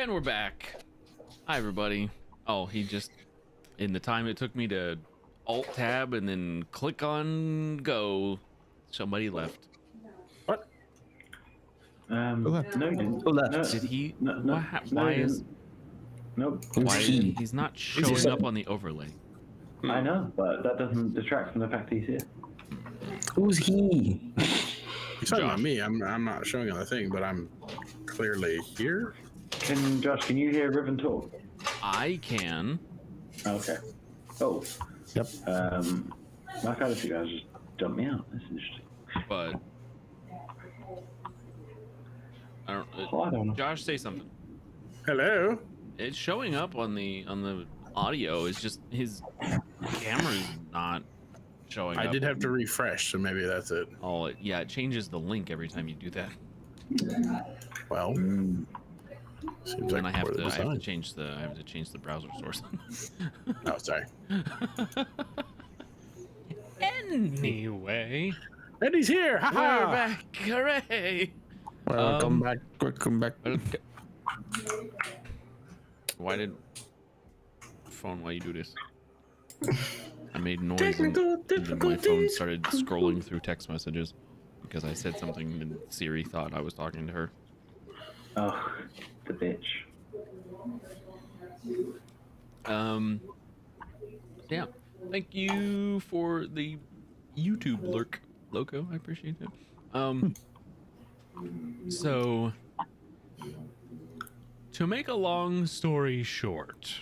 And we're back. Hi, everybody. Oh, he just, in the time it took me to alt tab and then click on go, somebody left. What? No, you didn't. Who left? No, Did he? No, why, why you is? didn't. Nope. Why he? he's not showing up on the overlay? I know, but that doesn't detract from the fact he's here. Who's he? He's talking about me. I'm not showing on the thing, but I'm clearly here. Josh, can you hear Riven talk? I can. Okay. Oh. Yep. My fantasy guys just dumped me out. That's interesting. But I don't. Well, I don't know. Josh, say something. Hello. It's showing up on the audio. It's just his camera's not showing I up. did have to refresh, so maybe that's it. Oh, yeah, it changes the link every time you do that. Well, seems And like I have poor to design. change the browser source. Oh, sorry. Anyway, Eddie's here. Ha we're ha. back. Hooray! Welcome back. Welcome back. Okay. Why did phone? Why you do this? I made noise and Technical then my phone difficulties. started scrolling through text messages because I said something and Siri thought I was talking to her. Oh, the bitch. Yeah. Thank you for the YouTube lurk, Loco. I appreciate it. So to make a long story short,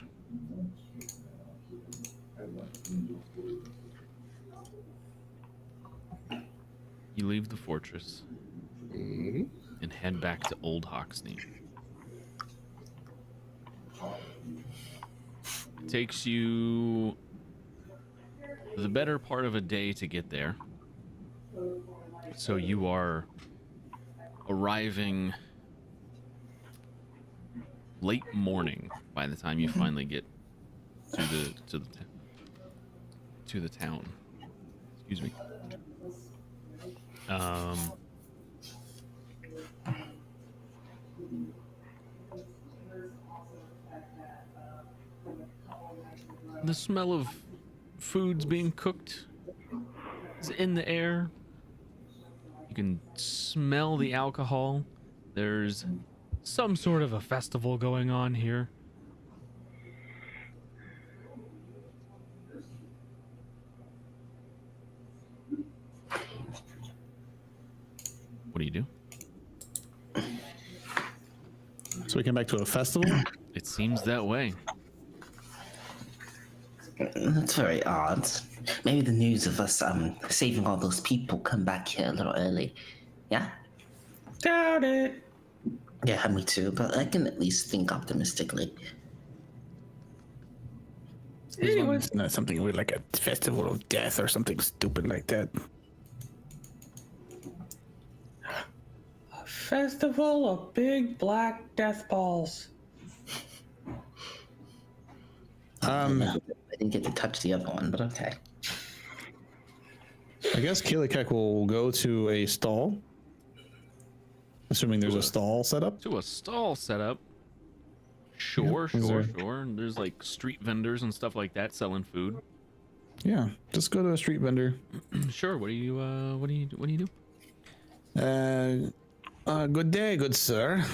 you leave the fortress and head back to Old Hoxney. Takes you the better part of a day to get there. So you are arriving late morning by the time you finally get to the town. Excuse me. The smell of foods being cooked is in the air. You can smell the alcohol. There's some sort of a festival going on here. What do you do? So we came back to a festival. It seems that way. That's very odd. Maybe the news of us saving all those people come back here a little early. Yeah? Doubt it. Yeah, me too, but I can at least think optimistically. Anyway, It's not something weird like a festival of death or something stupid like that. a festival of big black death balls. I didn't get to touch the other one, but okay. I guess Killikek will go to a stall. Assuming there's a stall set up. To a stall setup. Sure, Yeah, sure, sure. sure. And there's like street vendors and stuff like that selling food. Yeah, just go to a street vendor. Sure. What do you do? Good day, good sir.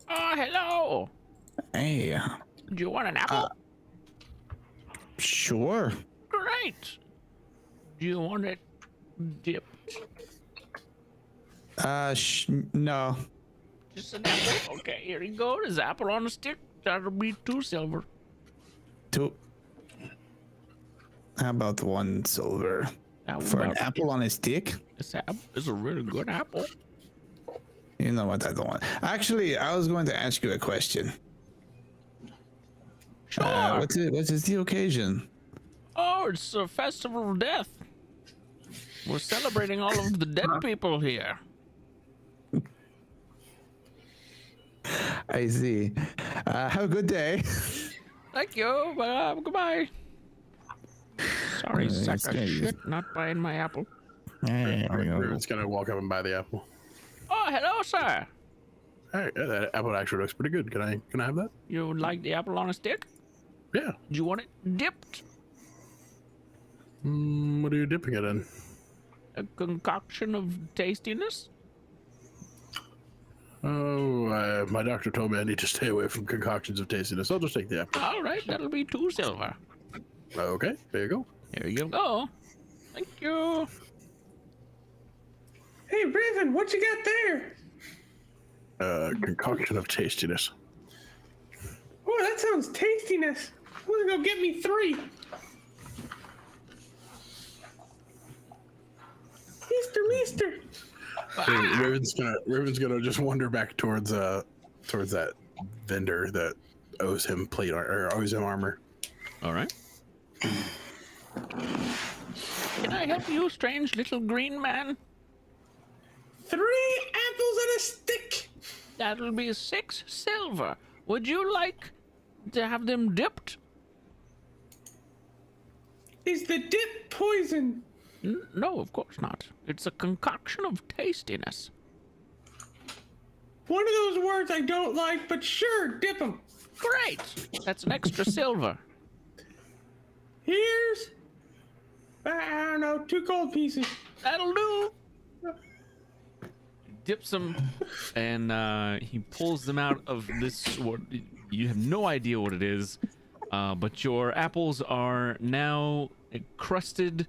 Oh, hello. Hey, Do you want an apple? sure. Great. Do you want it dipped? No. Just an apple? Okay, here you go. There's apple on a stick. That'll be 2 silver. Two. How about 1 silver How for an about apple on a stick? this apple is a really good apple. You know what? I don't want. Actually, I was going to ask you a question. Sure. What is the occasion? Oh, it's a festival of death. We're celebrating all of the dead people here. I see. Have a good day. Thank you. Goodbye. Sorry, sack of okay. shit, not buying my apple. It's gonna walk up and buy the apple. Oh, hello, sir. All right, that apple actually looks pretty good. Can I have that? You would like the apple on a stick? Yeah. Do you want it dipped? What are you dipping it in? A concoction of tastiness? Oh, my doctor told me I need to stay away from concoctions of tastiness. I'll just take the apple. All right, that'll be 2 silver. Okay, there you go. Here you go. Thank you. Hey, Raven, what you got there? Concoction of tastiness. Oh, that sounds tastiness. I'm gonna go get me 3. Meester. So Raven's gonna just wander back towards that vendor that owes him armor. All right. Can I help you, strange little green man? 3 apples and a stick. That'll be 6 silver. Would you like to have them dipped? Is the dip poison? No, of course not. It's a concoction of tastiness. One of those words I don't like, but sure, dip them. Great. That's an extra silver. Here's, I don't know, 2 gold pieces. That'll do. Dips them, and he pulls them out of this. You have no idea what it is, but your apples are now crusted.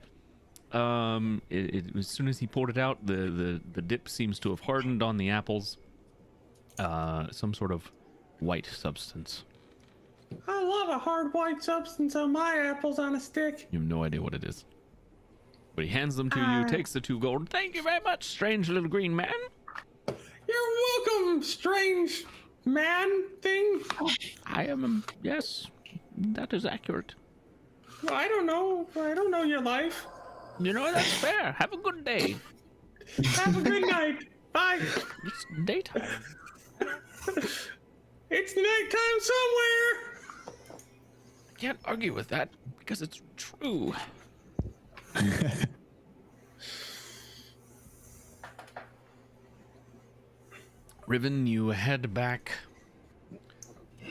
As soon as he poured it out, the dip seems to have hardened on the apples. Some sort of white substance. I love a hard white substance on my apples on a stick. You have no idea what it is. But he hands them to you, takes the 2 gold. Thank you very much, strange little green man. You're welcome, strange man thing. I am, yes, that is accurate. Well, I don't know your life. You know, that's fair. Have a good day. Have a good night. Bye. It's daytime. It's nighttime somewhere. I can't argue with that because it's true. Riven, you head back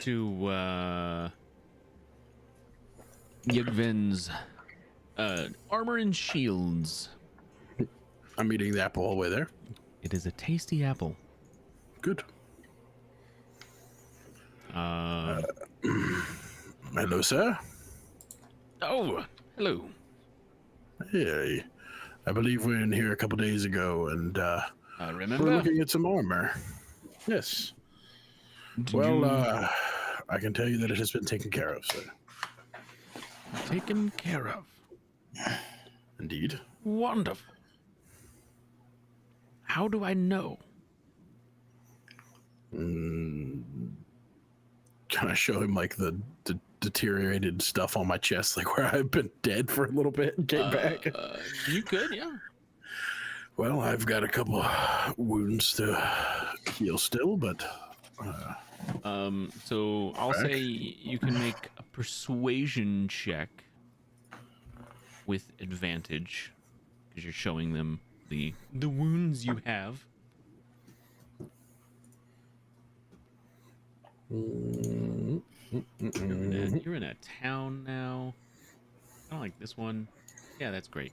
to Yugvin's armor and shields. I'm eating the apple all the way there. It is a tasty apple. Good. Hello, sir. Oh, hello. Hey, I believe we were in here a couple days ago, and I we're remember. looking at some armor. Yes. I can tell you that it has been taken care of, sir. Taken care of. Indeed. Wonderful. How do I know? Can I show him like the deteriorated stuff on my chest, like where I've been dead for a little bit and came back? You could, yeah. Well, I've got a couple wounds to heal still, but So I'll say you can make a persuasion check with advantage because you're showing them the wounds you have. You're in a town now. I don't like this one. Yeah, that's great.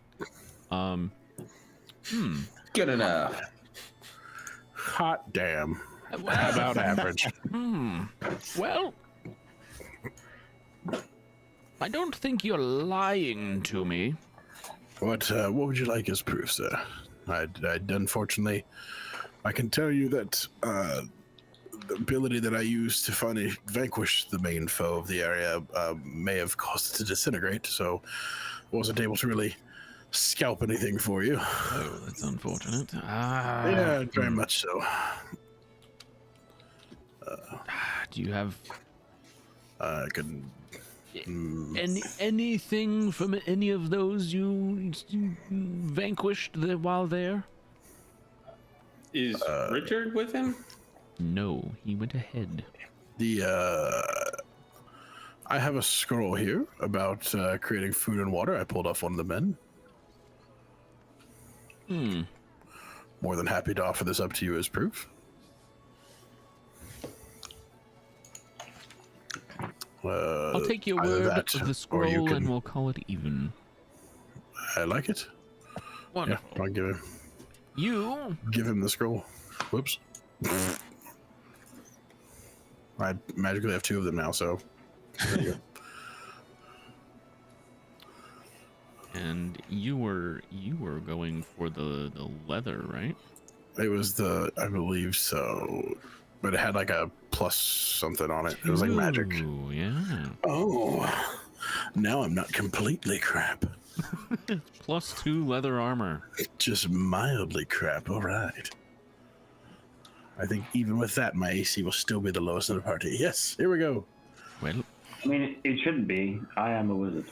Good enough. hot damn. Well, About average. well, I don't think you're lying to me. What would you like as proof, sir? I'd unfortunately, I can tell you that the ability that I used to finally vanquish the main foe of the area may have caused it to disintegrate, so wasn't able to really scalp anything for you. Oh, that's unfortunate. Yeah, very much so. Do you have I can. anything from any of those you vanquished while there? Is Richard with him? No, he went ahead. I have a scroll here about creating food and water. I pulled off one of the men. More than happy to offer this up to you as proof. I'll take your either word that, of the or scroll you can- and we'll call it even. I like it. Wonderful. Yeah, I'll give him the scroll. Whoops. I magically have 2 of them now, so there you go. And you were going for the leather, right? It was I believe so, but it had like a plus something on it. It was like magic. Ooh, yeah. Oh, now I'm not completely crap. +2 leather armor. Just mildly crap. All right. I think even with that, my AC will still be the lowest in the party. Yes, here we go. Well, I mean, it shouldn't be. I am a wizard.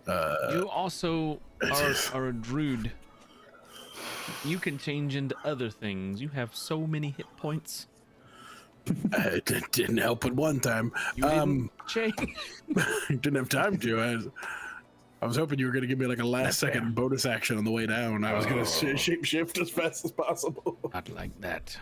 you also are a druid. You can change into other things. You have so many hit points. It didn't help at one time. You didn't change. Didn't have time to. I was hoping you were going to give me like a last second bonus action on the way down. I was going to shape shift as fast as possible. Not like that.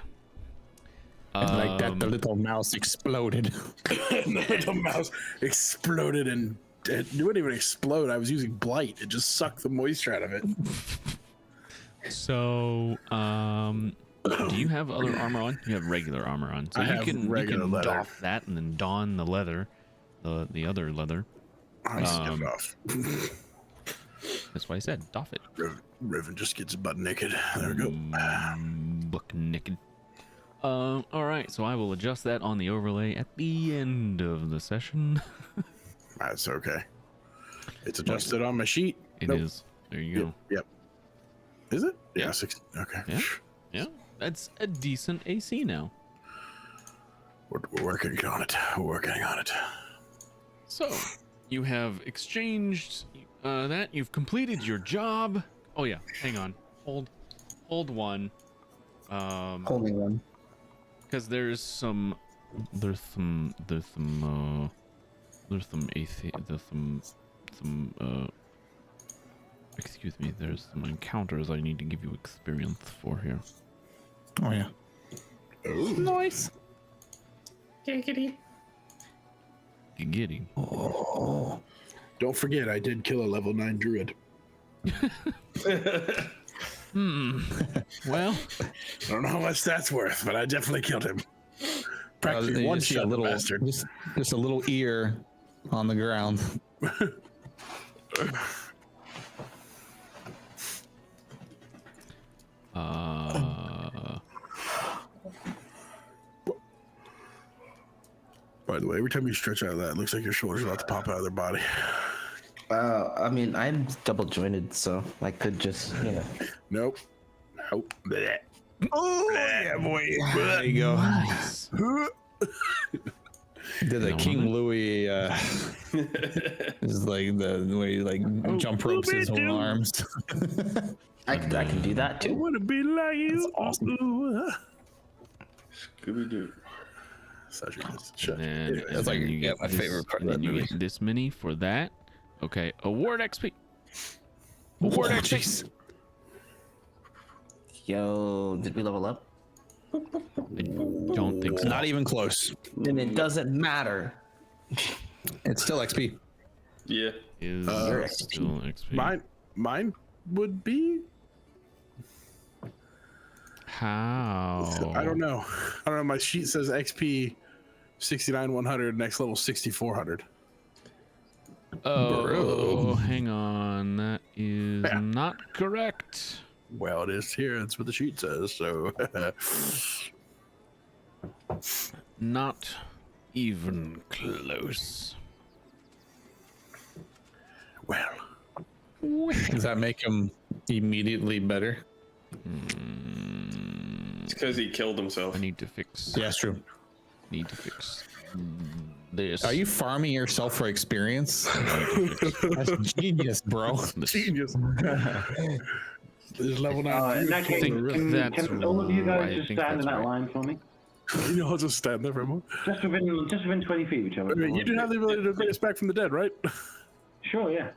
And like that, the little mouse exploded. The little mouse exploded and it wouldn't even explode. I was using blight. It just sucked the moisture out of it. So, do you have other armor on? You have regular armor on. So I you have can regular leather. doff that and then don the leather, the other leather. I skipped off. That's why I said doff it. Riven just gets butt naked. There we go. Buck naked. All right, so I will adjust that on the overlay at the end of the session. That's okay. It's adjusted on my sheet. It is. There you go. Yep. Is it? Yeah. 6. Okay. Yeah. Yeah, that's a decent AC now. We're working on it. We're working on it. So, you have exchanged that. You've completed your job. Oh yeah, hang on. Hold one. Holding one. Because there's some excuse me, there's some encounters I need to give you experience for here. Oh yeah. Nice. Giggity. Giddy. Oh. Don't forget, I did kill a level 9 druid. Well, I don't know how much that's worth, but I definitely killed him. Practically You one just see a shot, little, bastard. just a little ear on the ground. By the way, every time you stretch out of that, it looks like your shoulder's about to pop out of their body. I mean, I'm double jointed, so I could just, Nope. Nope. Blech. Oh yeah, boy. There you go. nice. Did the No, King no. Louis is like the way he like jump ropes his own arms. I can do that I too. want to be like you. awesome. Scooby Doo. Such a shut. And then, That's like, you yeah, get my favorite part of and then that you movie. get this many for that. Okay, award XP. Award Oh, XP. jeez. Yo, did we level up? I don't think so. Not even close. Then it doesn't matter. It's still XP. Yeah. Is Your still XP. Mine would be. How? I don't know. My sheet says XP 69,100, next level 6,400. Oh, Bro. hang on. That is Yeah. not correct. Well, it is here. That's what the sheet says. So, Not even close. well, Does that make him immediately better? It's because he killed himself. I need to fix. Yeah, it's true. Need to fix this. Are you farming yourself for experience? That's genius, bro. genius. There's level 9. In that case, think that's can all of you guys right. I just think stand in that's that right. line for me? You know, I'll just stand there for a moment. Just within 20 feet, whichever. I mean, you do have the ability to bring us back from the dead, right? Sure, yeah.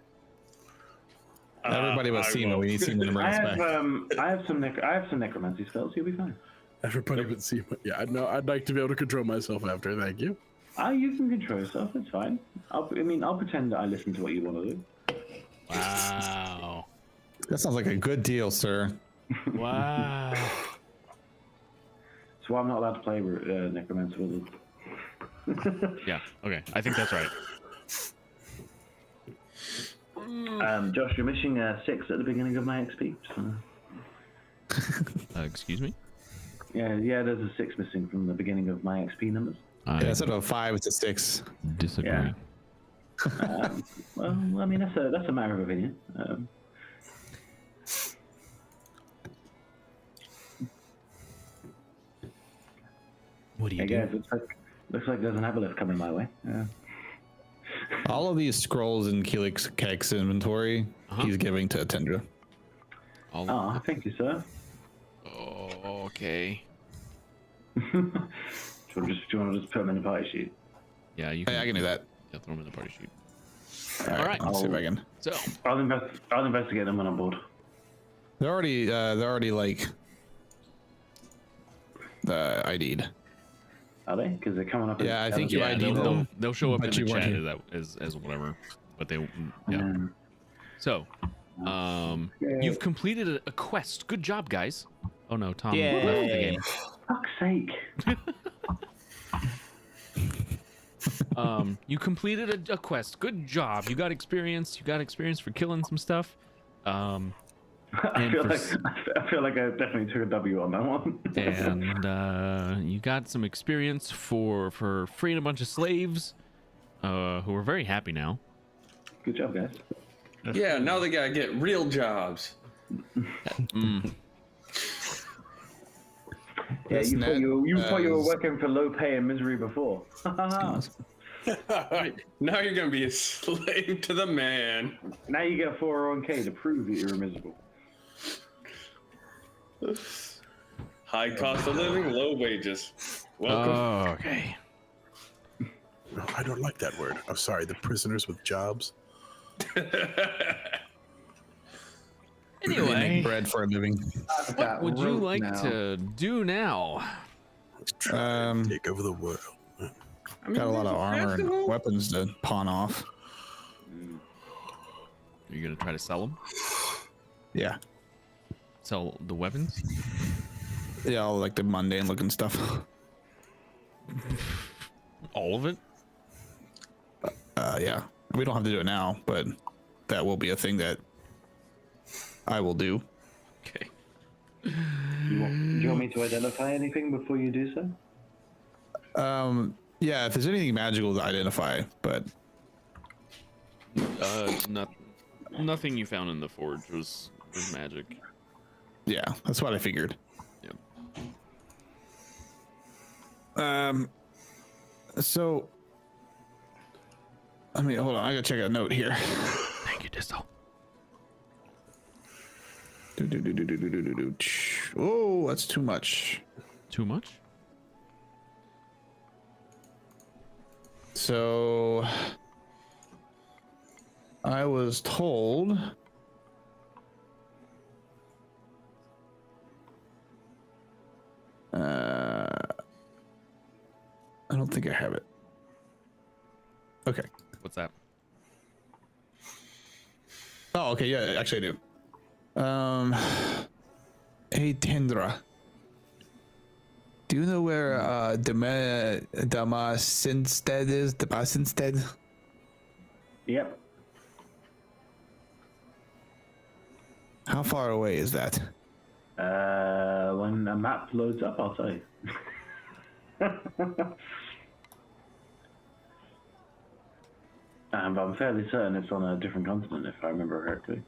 Everybody but I Sima. will. We need Sima to bring I us have back. I have some necromancy spells. You'll be fine. Everybody but see. Yeah, no, I'd like to be able to control myself after. Thank you. You can control yourself. It's fine. I'll pretend that I listen to what you want to do. Wow. That sounds like a good deal, sir. Wow. That's why I'm not allowed to play Necromancer Wizard. Yeah. Okay. I think that's right. Josh, you're missing 6 at the beginning of my XP. So. Excuse me. Yeah. There's a 6 missing from the beginning of my XP numbers. I Yeah, instead of 5, it's a 6. disagree. Yeah. Well, I mean that's a matter of opinion. What do you Hey do? guys, looks like there's an aboleth coming my way. All of these scrolls in Keelik's Kek's inventory, he's giving to Tendra. All Oh, thank you, sir. Oh, okay. Do you want to just put them in the party sheet? Yeah, you Hey, can. I can do that. Yeah, throw them in the party sheet. All right, let's see if I can. So, I'll investigate them when I'm bored. They're already like ID'd. Are they? Because they're coming up. Yeah, I think you yeah, ID'd them. they'll show up in but the you weren't chat here. as whatever. But they, yeah. So, you've completed a quest. Good job, guys. Oh no, Tom left the game. Fuck's sake. You completed a quest. Good job. You got experience. You got experience for killing some stuff. I And feel like I definitely took a W on that one. and you got some experience for freeing a bunch of slaves, who are very happy now. Good job, guys. Yeah, now they gotta get real jobs. Yeah, This you thought net you were has- working for low pay and misery before. Now you're gonna be a slave to the man. Now you get 401k to prove that you're miserable. High cost of living, low wages. Welcome. Okay. No, I don't like that word. I'm sorry. The prisoners with jobs. They Anyway, make bread for a living. what would you like to do now? Let's try and take over the world. Got a lot of armor and weapons to pawn off. Are you gonna try to sell them? Yeah, Sell the weapons? yeah, all like the mundane looking stuff. All of it? Yeah, we don't have to do it now, but that will be a thing that I will do. Okay. Do you want me to identify anything before you do so? Yeah, if there's anything magical to identify, but Nothing you found in the forge was magic. yeah, that's what I figured. Yep. So, I mean, hold on, I gotta check a note here. Thank you, Distal. Oh, that's too much. Too much? So, I was told I don't think I have it. Okay. What's that? Oh, okay. Yeah, actually, I do. Hey, Tendra. Do you know where Damasinstead is? Damasinstead? Yep. How far away is that? When a map loads up, I'll tell you. But I'm fairly certain it's on a different continent, if I remember correctly.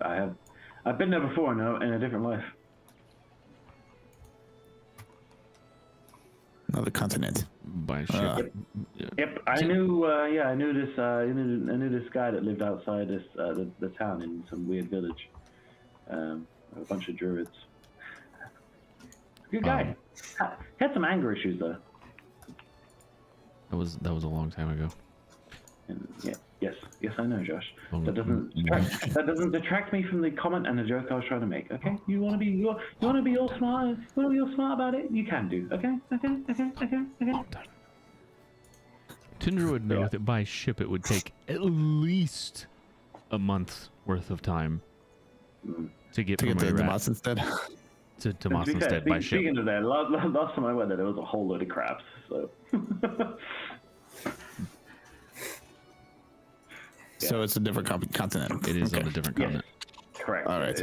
I've been there before in a different life. Another continent. By ship. Yeah. Yep, I knew. I knew this. I knew this guy that lived outside this the town in some weird village. A bunch of druids. Good guy. Had some anger issues though. That was a long time ago. And yes, I know, Josh. Oh, That doesn't detract me from the comment and the joke I was trying to make. Okay, you want to be all smart. You want to be all smart about it. You can do. Okay. Long time. Tundra would know that by ship it would take at least a month's worth of time to get To from get to where you're at Demosthenes to To be fair, Demosthenes by ship. speaking of that, last time I went there was a whole load of crabs. So. So it's a different continent. It is Okay. on a different Yeah. continent. Correct. All right.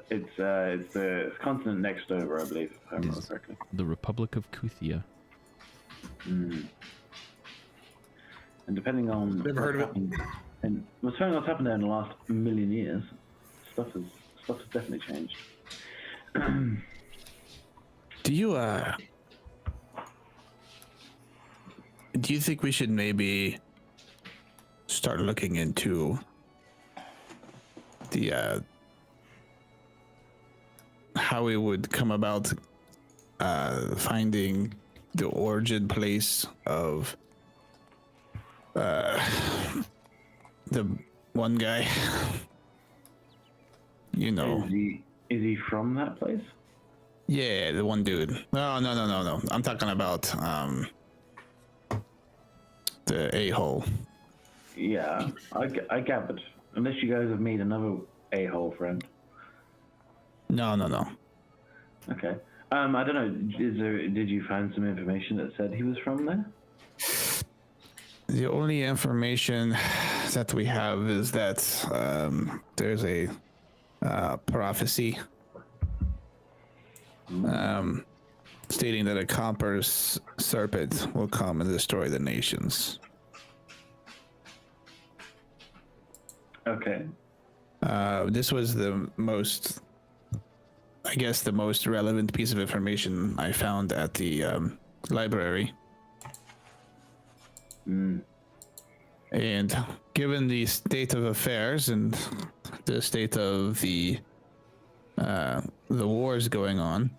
It's the continent next over, I believe, if I remember is. correctly. The Republic of Kuthia. And depending on Never heard of it. And depending on what's happened there in the last million years, stuff has definitely changed. Do you think we should maybe start looking into the how we would come about finding the origin place of the one guy? You know. Is he from that place? Yeah, the one dude. No. I'm talking about the a-hole. Yeah, I gathered. Unless you guys have made another a-hole friend. No. Okay. I don't know. Did you find some information that said he was from there? The only information that we have is that there's a prophecy stating that a copper serpent will come and destroy the nations. Okay. This was the most relevant piece of information I found at the library. And given the state of affairs and the state of the wars going on,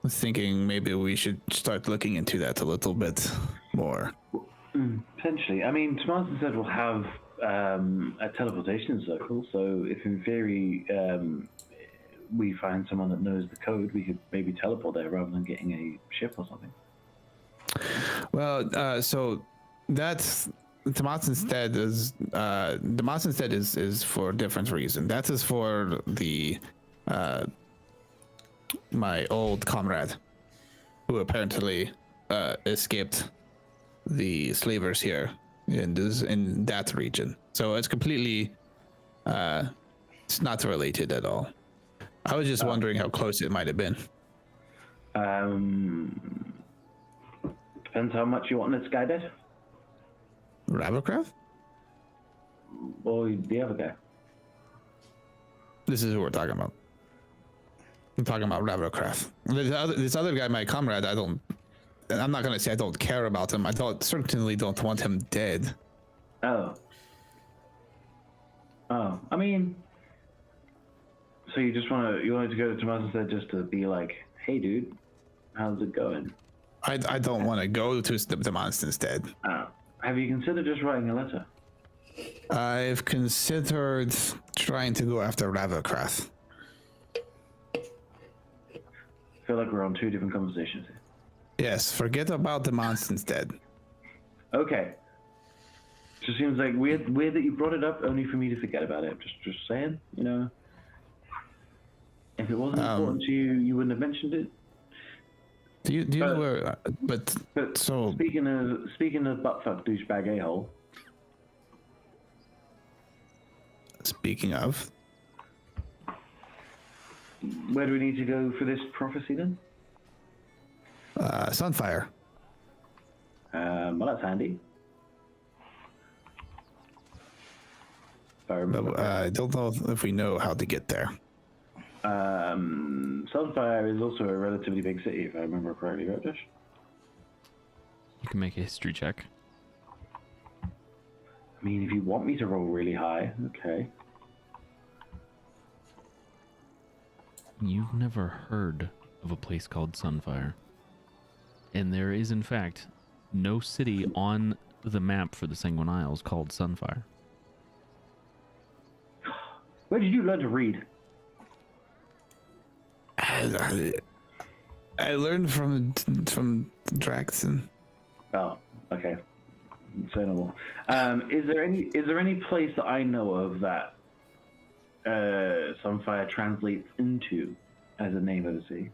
I was thinking maybe we should start looking into that a little bit more. Potentially. I mean, Tomas said we'll have a teleportation circle, so if in theory we find someone that knows the code, we could maybe teleport there rather than getting a ship or something. Well, so that's Demosthenes is for a different reason. That is for the my old comrade who apparently escaped the slavers here in that region. So it's completely it's not related at all. I was just wondering how close it might have been. Depends how much you want this guy dead. Rabblecraft? Or the other guy. This is who we're talking about. I'm talking about Rabblecraft. This other guy, my comrade, I'm not gonna say I don't care about him. Certainly don't want him dead. Oh, I mean, so you wanted to go to Tomas instead just to be like, hey dude, how's it going? I don't want to go to the monster instead. Have you considered just writing a letter? I've considered trying to go after Rabblecraft. I feel like we're on two different conversations here. Yes, forget about the monster instead. Okay. Just seems like weird that you brought it up only for me to forget about it. Just saying, you know. If it wasn't important to you, you wouldn't have mentioned it. Do you know where? But so speaking of buttfuck douchebag a-hole. Speaking of, where do we need to go for this prophecy then? Sunfire. Well, that's handy. But I don't know if we know how to get there. Sunfire is also a relatively big city, if I remember correctly, right, Josh? You can make a history check. I mean, if you want me to roll really high, okay. You've never heard of a place called Sunfire. And there is, in fact, no city on the map for the Sanguine Isles called Sunfire. Where did you learn to read? I learned from Draxton. Oh, okay. Say no more. Is there any place that I know of that Sunfire translates into as a name of the sea?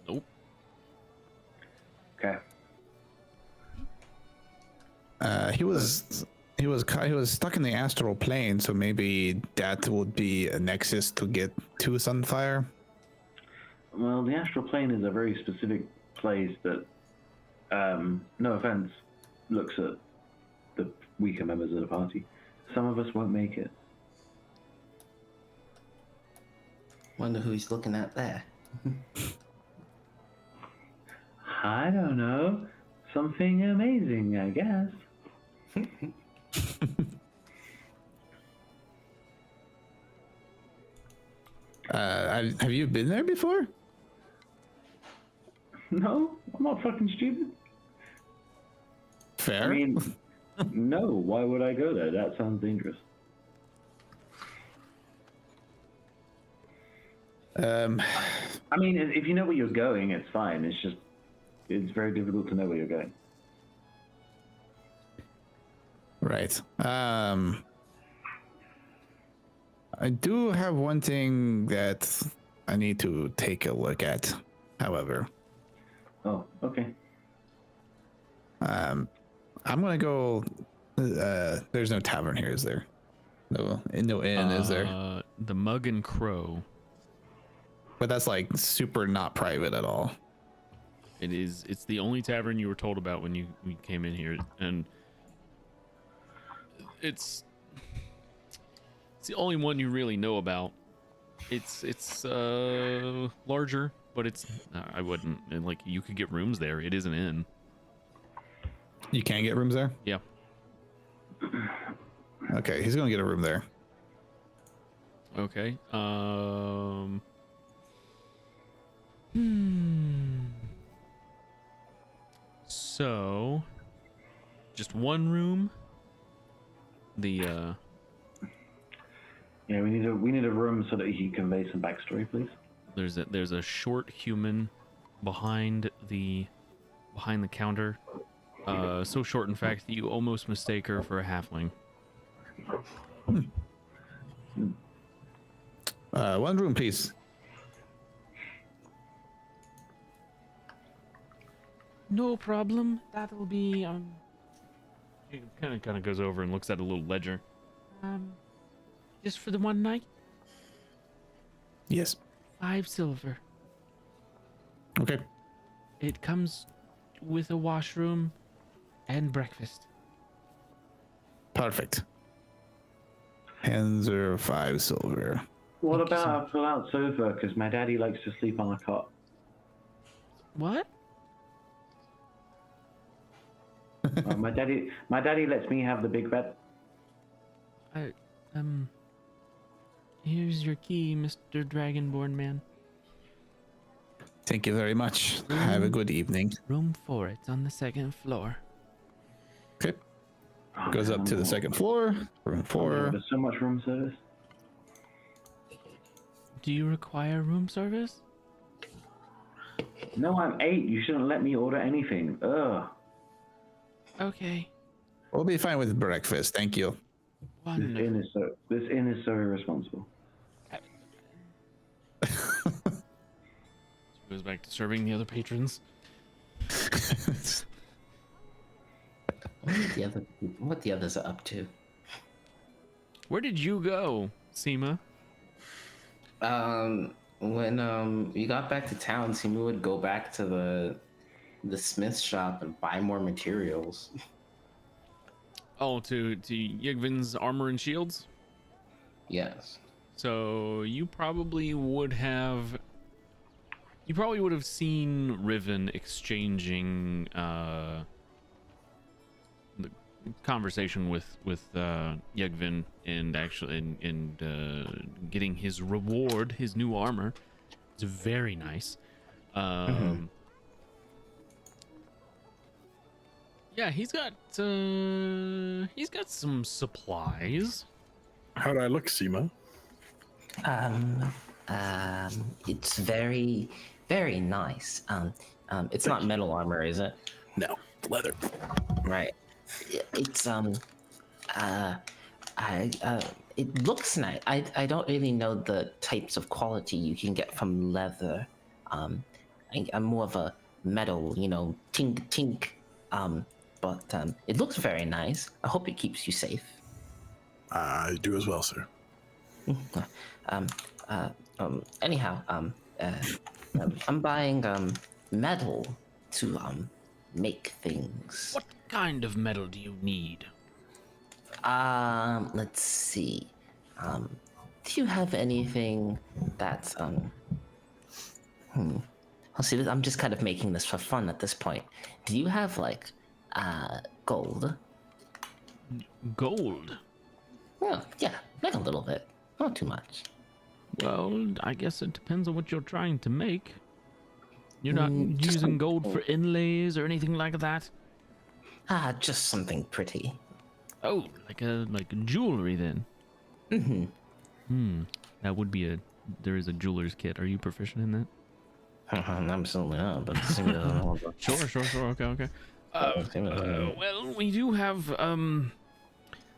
Nope. Okay. He was stuck in the astral plane, so maybe that would be a nexus to get to Sunfire. Well, the astral plane is a very specific place that, no offense, looks at the weaker members of the party. Some of us won't make it. Wonder who he's looking at there. I don't know. Something amazing, I guess. Have you been there before? No, I'm not fucking stupid. Fair. I mean, no, why would I go there? That sounds dangerous. I mean, if you know where you're going, it's fine. It's just, it's very difficult to know where you're going. Right. I do have one thing that I need to take a look at, however. Oh, okay. I'm gonna go. There's no tavern here, is there? No inn, is there? The Mug and Crow. But that's like super not private at all. It is. It's the only tavern you were told about when you came in here, and it's the only one you really know about. It's larger, but it's I wouldn't, and like, you could get rooms there. It is an inn. You can't get rooms there? Yeah. Okay, he's gonna get a room there. Okay. So, just one room. The Yeah, we need a room so that he can convey some backstory, please. there's a short human behind the counter. So short, in fact, that you almost mistake her for a halfling. One room, please. No problem. That will be He kind of goes over and looks at a little ledger. Just for the one night, Yes. 5 silver. Okay. It comes with a washroom and breakfast. Perfect. Hands are 5 silver. What Thank you, about a pull-out sofa? Because my daddy likes to sleep on a cot. What? My daddy lets me have the big bed. Here's your key, Mr. Dragonborn man. Thank you very much. Have a good evening. Room 4. It's on the 2nd floor. Okay. Goes up to the 2nd floor. Room 4. There's so much room service. Do you require room service? No, I'm 8. You shouldn't let me order anything. Ugh. Okay. We'll be fine with breakfast. Thank you. Wonderful. This inn is so irresponsible. Goes back to serving the other patrons. What the others are up to? Where did you go, Seema? When we got back to town, Simu would go back to the smith shop and buy more materials. Oh, to Yigvin's armor and shields? Yes. So you probably would have seen Riven exchanging the conversation with Yegvin, and actually getting his reward, his new armor. It's very nice. Yeah, he's got some supplies. How do I look, Seema? It's very, very nice. It's not metal armor, is it? No, leather. Right. It's it looks nice. I don't really know the types of quality you can get from leather. I'm more of a metal, tink tink. But it looks very nice. I hope it keeps you safe. I do as well, sir. Anyhow, I'm buying metal to make things. What kind of metal do you need? Let's see. Do you have anything that's I'll see. I'm just kind of making this for fun at this point. Do you have like gold? Gold? Well, yeah, like a little bit, not too much. Well, I guess it depends on what you're trying to make. You're not using gold for inlays or anything like that? Just something pretty. Oh, like jewelry then. That would be there is a jeweler's kit. Are you proficient in that? Absolutely not, but Sure. Okay. Well, we do have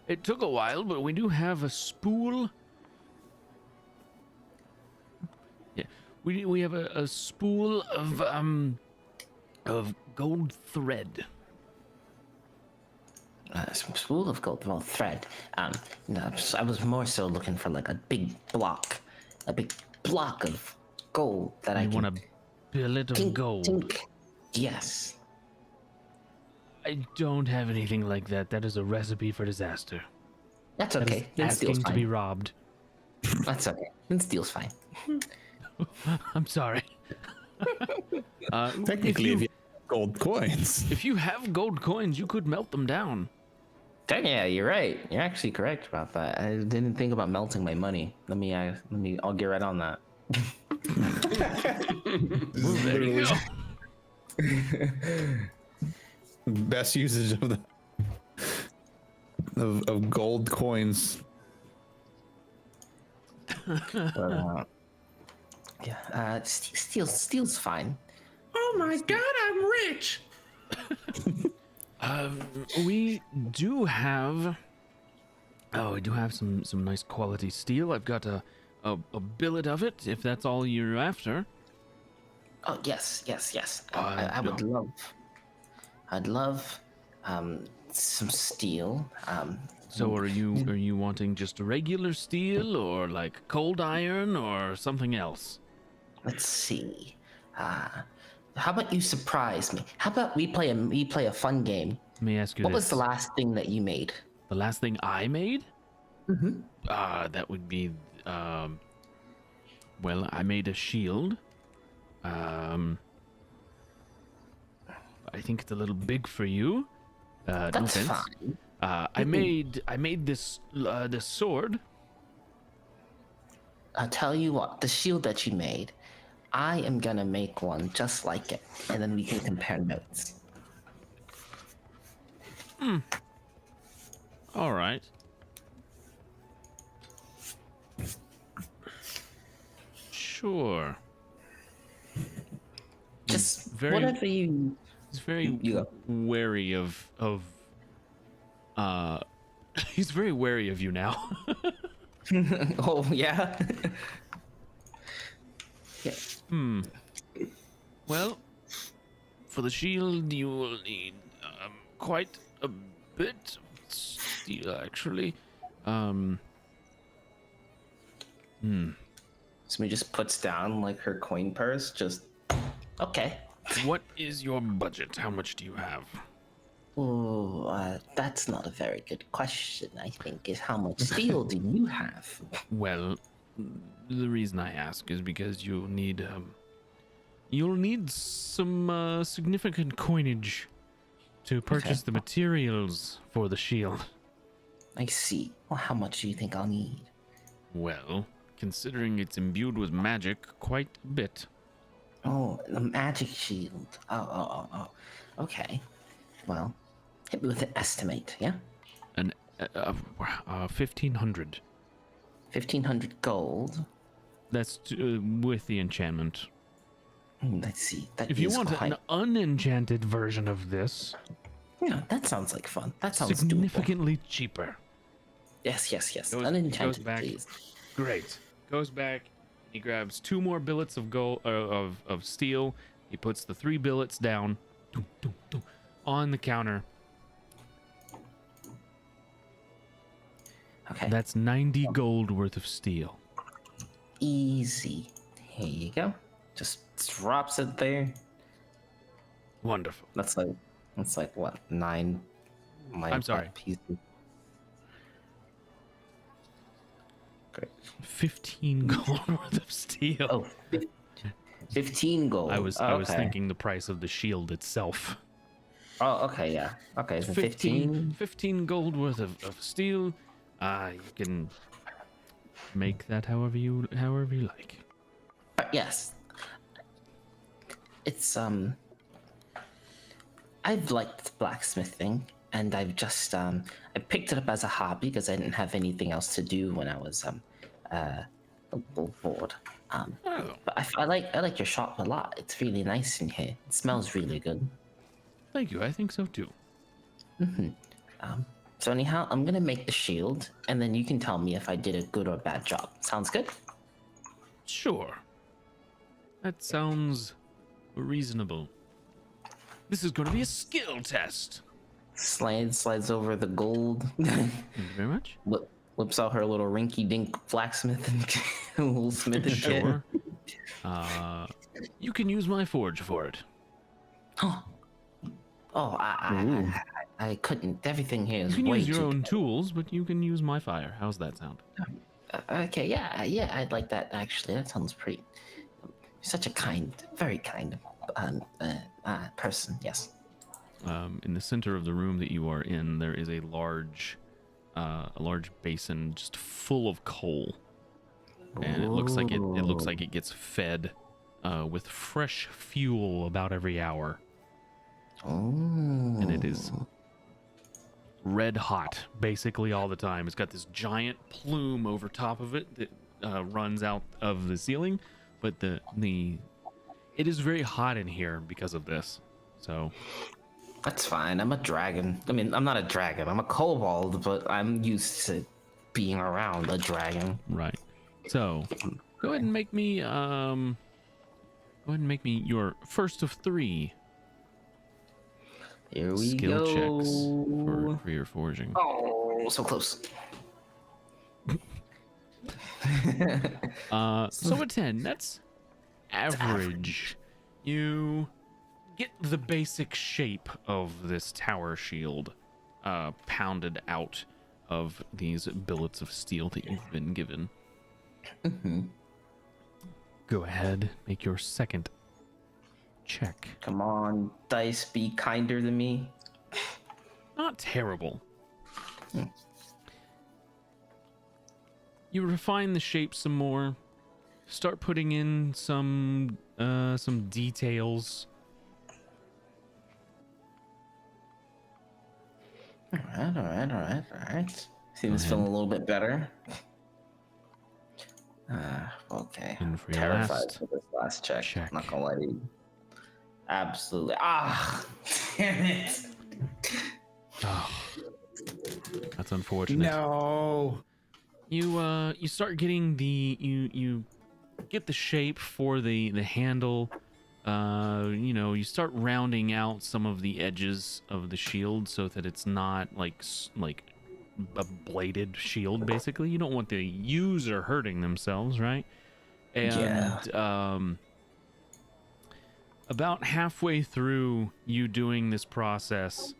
it took a while, but we do have a spool. Yeah, we have a spool of gold thread. Some spool of gold, well, thread. No, I was more so looking for like a big block of gold that I want can. a billet of gold. Tink. Yes. I don't have anything like that. That is a recipe for disaster. That's That is okay. Then steal's asking to fine. be robbed. That's okay. Then steal's fine. I'm sorry. Technically, if you have gold coins. If you have gold coins, you could melt them down. Yeah, you're right. You're actually correct about that. I didn't think about melting my money. I'll get right on that. Well, there you go. Best usage of of gold coins. But, yeah, steal's fine. Oh my god, I'm rich! We do have some nice quality steel. I've got a billet of it, if that's all you're after. Oh yes. I'd love some steel. So are you wanting just regular steel, or like cold iron, or something else? Let's see. How about you surprise me? How about we play a fun game? Let me ask you What this. was the last thing that you made? The last thing I made? Mm-hmm. That would be, well, I made a shield. I think it's a little big for you. No That's offense. fine. I made this sword. I'll tell you what. The shield that you made, I am gonna make one just like it, and then we can compare notes. All right. Sure. Just very- whatever you. He's very You go. wary of he's very wary of you now. Oh yeah. Yeah. Well, for the shield you will need quite a bit of steel, actually. Somebody just puts down like her coin purse. Just okay. What is your budget? How much do you have? Oh, that's not a very good question. I think is how much steel do you have? Well, the reason I ask is because you'll need some significant coinage to purchase the materials for the shield. I see. Well, how much do you think I'll need? Well, considering it's imbued with magic, quite a bit. Oh, the magic shield. Oh. Okay. Well, hit me with an estimate, yeah? 1,500. 1,500 gold. That's with the enchantment. Let's see. That If you is want quite... an unenchanted version of this, Yeah, that sounds like fun. That sounds doable. Significantly cheaper. Yes. Goes Unenchanted, back. please. Great. Goes back. He grabs 2 more billets of gold of steel. He puts the 3 billets down on the counter. Okay. That's 90 gold worth of steel. Easy. Here you go. Just drops it there. Wonderful. That's like what, 9? I'm sorry. Pieces. Great. 15 gold worth of steel. Oh, 15 gold. I was Okay. thinking the price of the shield itself. Oh, okay, yeah. Okay, so 15. 15 gold worth of steel. You can make that however you like. Yes. It's I've liked blacksmithing, and I've just I picked it up as a hobby because I didn't have anything else to do when I was a little bored. But I like your shop a lot. It's really nice in here. It smells really good. Thank you. I think so too. So anyhow, I'm gonna make the shield, and then you can tell me if I did a good or bad job. Sounds good? Sure. That sounds reasonable. This is going to be a skill test. Slides over the gold. Thank you very much. Whips out her little rinky-dink blacksmith and little smith and kit. Sure. You can use my forge for it. Oh, I couldn't. Everything here is You can way use your too own tools, but you can use my fire. How's that sound? Okay, yeah, I'd like that actually. That sounds pretty. Such a very kind person. Yes. In the center of the room that you are in, there is a large basin just full of coal, and it looks like it gets fed with fresh fuel about every hour. And it is red hot basically all the time. It's got this giant plume over top of it that runs out of the ceiling, but it is very hot in here because of this. So That's fine. I'm a dragon. I mean, I'm not a dragon. I'm a kobold, but I'm used to being around a dragon. right. So go ahead and make me your first of 3 Here we skill go. checks for your forging. Oh, so close. So a 10, that's average. You get the basic shape of this tower shield pounded out of these billets of steel that you've been given. Go ahead, make your second check. Come on, dice, be kinder than me. Not terrible. You refine the shape some more. Start putting in some details. All right. Seems feeling a little bit better. Okay. And for your Terrified last for this last check. check. I'm not gonna lie to you. Absolutely. Damn it. Oh, that's unfortunate. No. You start getting you get the shape for the handle. You start rounding out some of the edges of the shield so that it's not like a bladed shield. Basically, you don't want the user hurting themselves, right? And about halfway through you doing this process,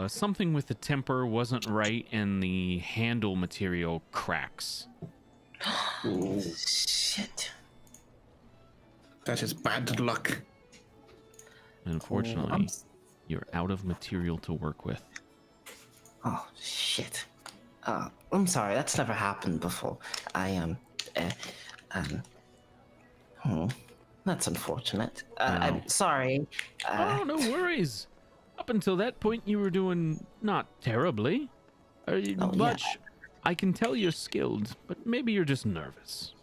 something with the temper wasn't right, and the handle material cracks. Shit. That is bad luck. Unfortunately, you're out of material to work with. Oh shit. I'm sorry. That's never happened before. That's unfortunate. I'm sorry. Oh, no worries. Up until that point, you were doing not terribly. Much. Yeah. I can tell you're skilled, but maybe you're just nervous.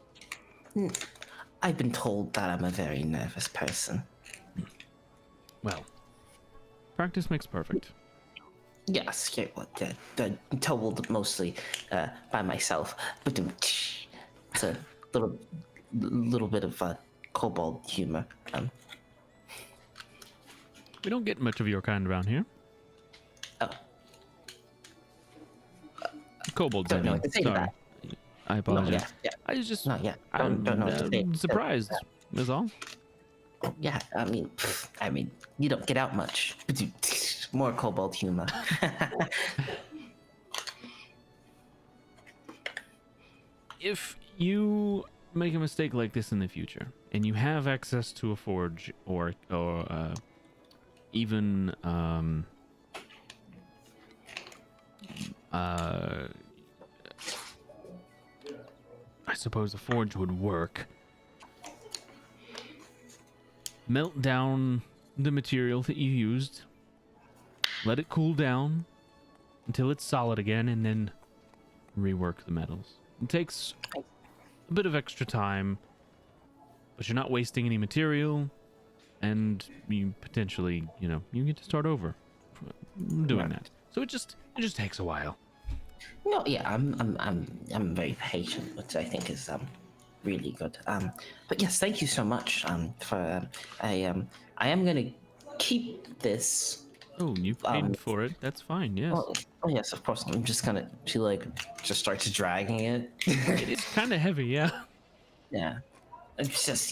I've been told that I'm a very nervous person. Well, Practice makes perfect. Yes, yeah, well, told mostly by myself, but it's a little bit of kobold humor. We don't get much of your kind around here. Oh, Kobolds, I don't know mean. what to say to Sorry. I apologize. yeah. I was just Not yet. I'm Don't know what to say. surprised, is all. Yeah, I mean, you don't get out much. More kobold humor. If you make a mistake like this in the future, and you have access to a forge or even I suppose a forge would work. Melt down the material that you used. Let it cool down until it's solid again, and then rework the metals. It takes a bit of extra time, but you're not wasting any material, and you potentially, you get to start over doing that. So it just takes a while. No, yeah, I'm very patient, which I think is really good. But yes, thank you so much for I am gonna keep this. Oh, you paid for it. That's fine. Yes. Oh yes, of course. I'm just gonna. She just starts dragging it. It is kind of heavy, yeah. Yeah, it's just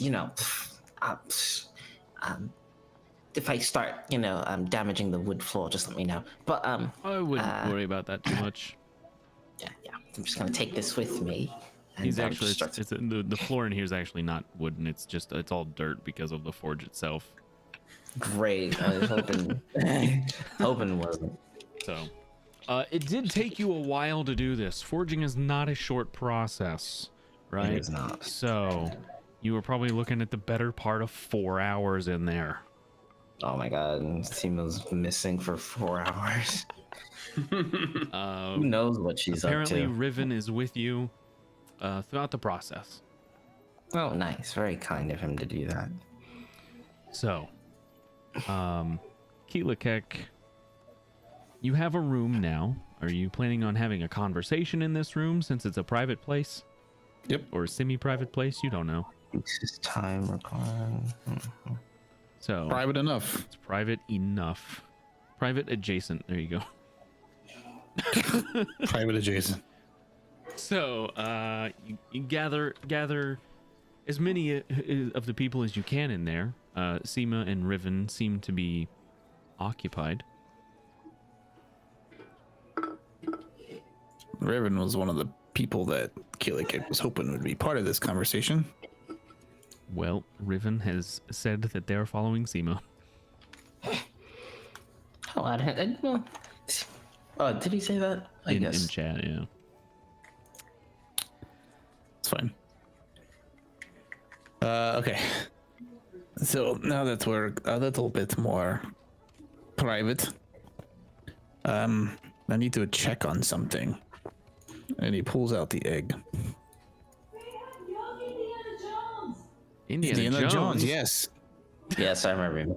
if I start damaging the wood floor, just let me know. But I wouldn't worry about that too much. yeah. I'm just gonna take this with me. And, He's actually just start the floor in here is actually not wooden. It's all dirt because of the forge itself. Great. I was hoping it wasn't. So, it did take you a while to do this. Forging is not a short process, right? It is not. So, you were probably looking at the better part of 4 hours in there. Oh my god, Tima's missing for 4 hours. Who knows what she's Apparently, up to? Riven is with you throughout the process. Oh, nice. Very kind of him to do that. So, Keelakek, you have a room now. Are you planning on having a conversation in this room since it's a private place? Yep. Or a semi-private place? You don't know. It's time recording. So Private enough. it's private enough. Private adjacent. There you go. Private adjacent. So you gather as many of the people as you can in there. Seema and Riven seem to be occupied. Raven was one of the people that Keelik was hoping would be part of this conversation. Well, Riven has said that they're following Seema. Oh, I didn't know. Oh, did he say that? I In guess. chat, yeah. It's fine. Okay. So now that we're a little bit more private, I need to check on something. And he pulls out the egg. Indiana Jones. Yes. Yes, I remember him.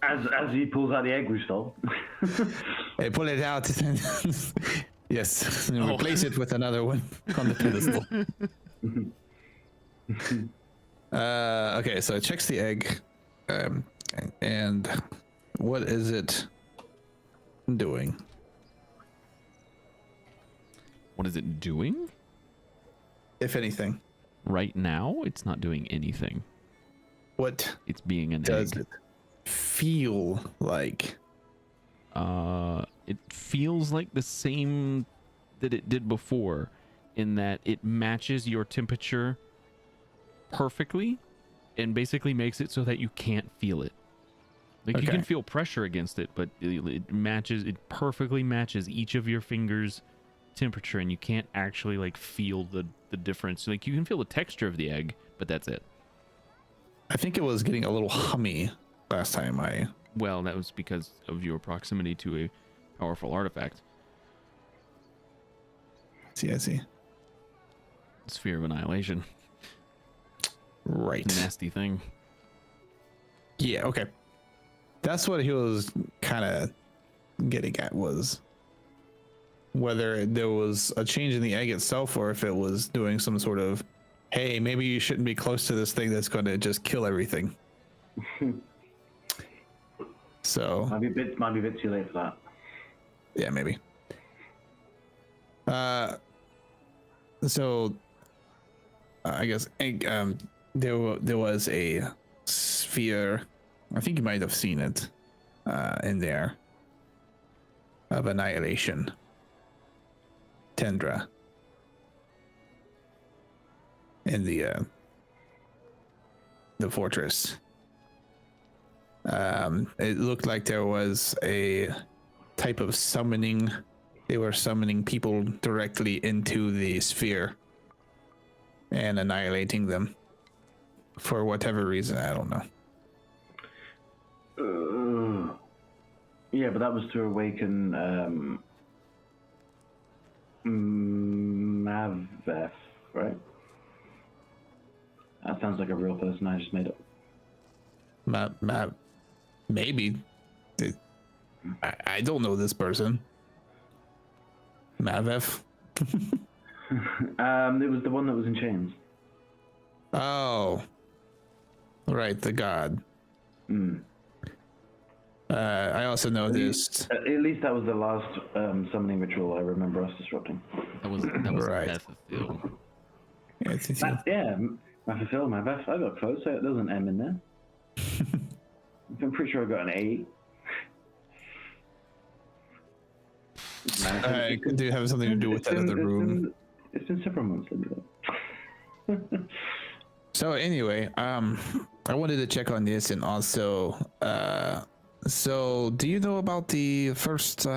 As he pulls out the egg we stole. I pull it out. Yes. And replace it with another one on the pedestal. Okay, so it checks the egg. And what is it doing? What is it doing? If anything. Right now, it's not doing anything. What It's being an does egg. it feel like? It feels like the same that it did before, in that it matches your temperature perfectly and basically makes it so that you can't feel it. Like you Okay. can feel pressure against it, but it perfectly matches each of your fingers' temperature, and you can't actually like feel the difference. Like you can feel the texture of the egg, but that's it. I think it was getting a little hummy last time I... Well, that was because of your proximity to a powerful artifact. I see. Sphere of Annihilation. Right. It's a nasty thing. Yeah, okay. That's what he was kind of getting at, was whether there was a change in the egg itself or if it was doing some sort of, hey, maybe you shouldn't be close to this thing that's going to just kill everything. So Might be a bit too late for that. yeah, maybe. So I guess there was a sphere. I think you might have seen it in there, of annihilation. Tendra in the fortress. It looked like there was a type of summoning. They were summoning people directly into the sphere and annihilating them for whatever reason. I don't know. Yeah, but that was to awaken Maveth, right? That sounds like a real person I just made up. Maybe. I don't know this person. Maveth. It was the one that was in chains. Oh, right, the god. I also noticed. At least that was the last summoning ritual I remember us disrupting. That was Right. Bethel. Yeah, Maveth. I got close. There was an M in there. I'm pretty sure I got an A. It could have something to do with that other room. It's been several months. So anyway, I wanted to check on this, and also, so do you know about the first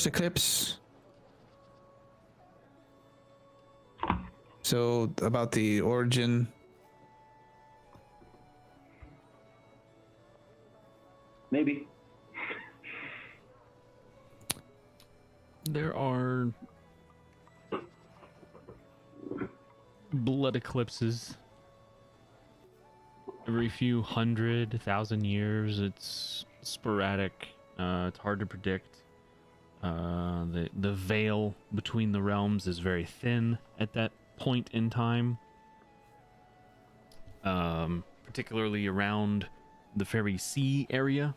eclipse? So about the origin. Maybe. There are blood eclipses every few 100,000 years. It's sporadic. It's hard to predict. The veil between the realms is very thin at that point in time. Particularly around the Fairy Sea area.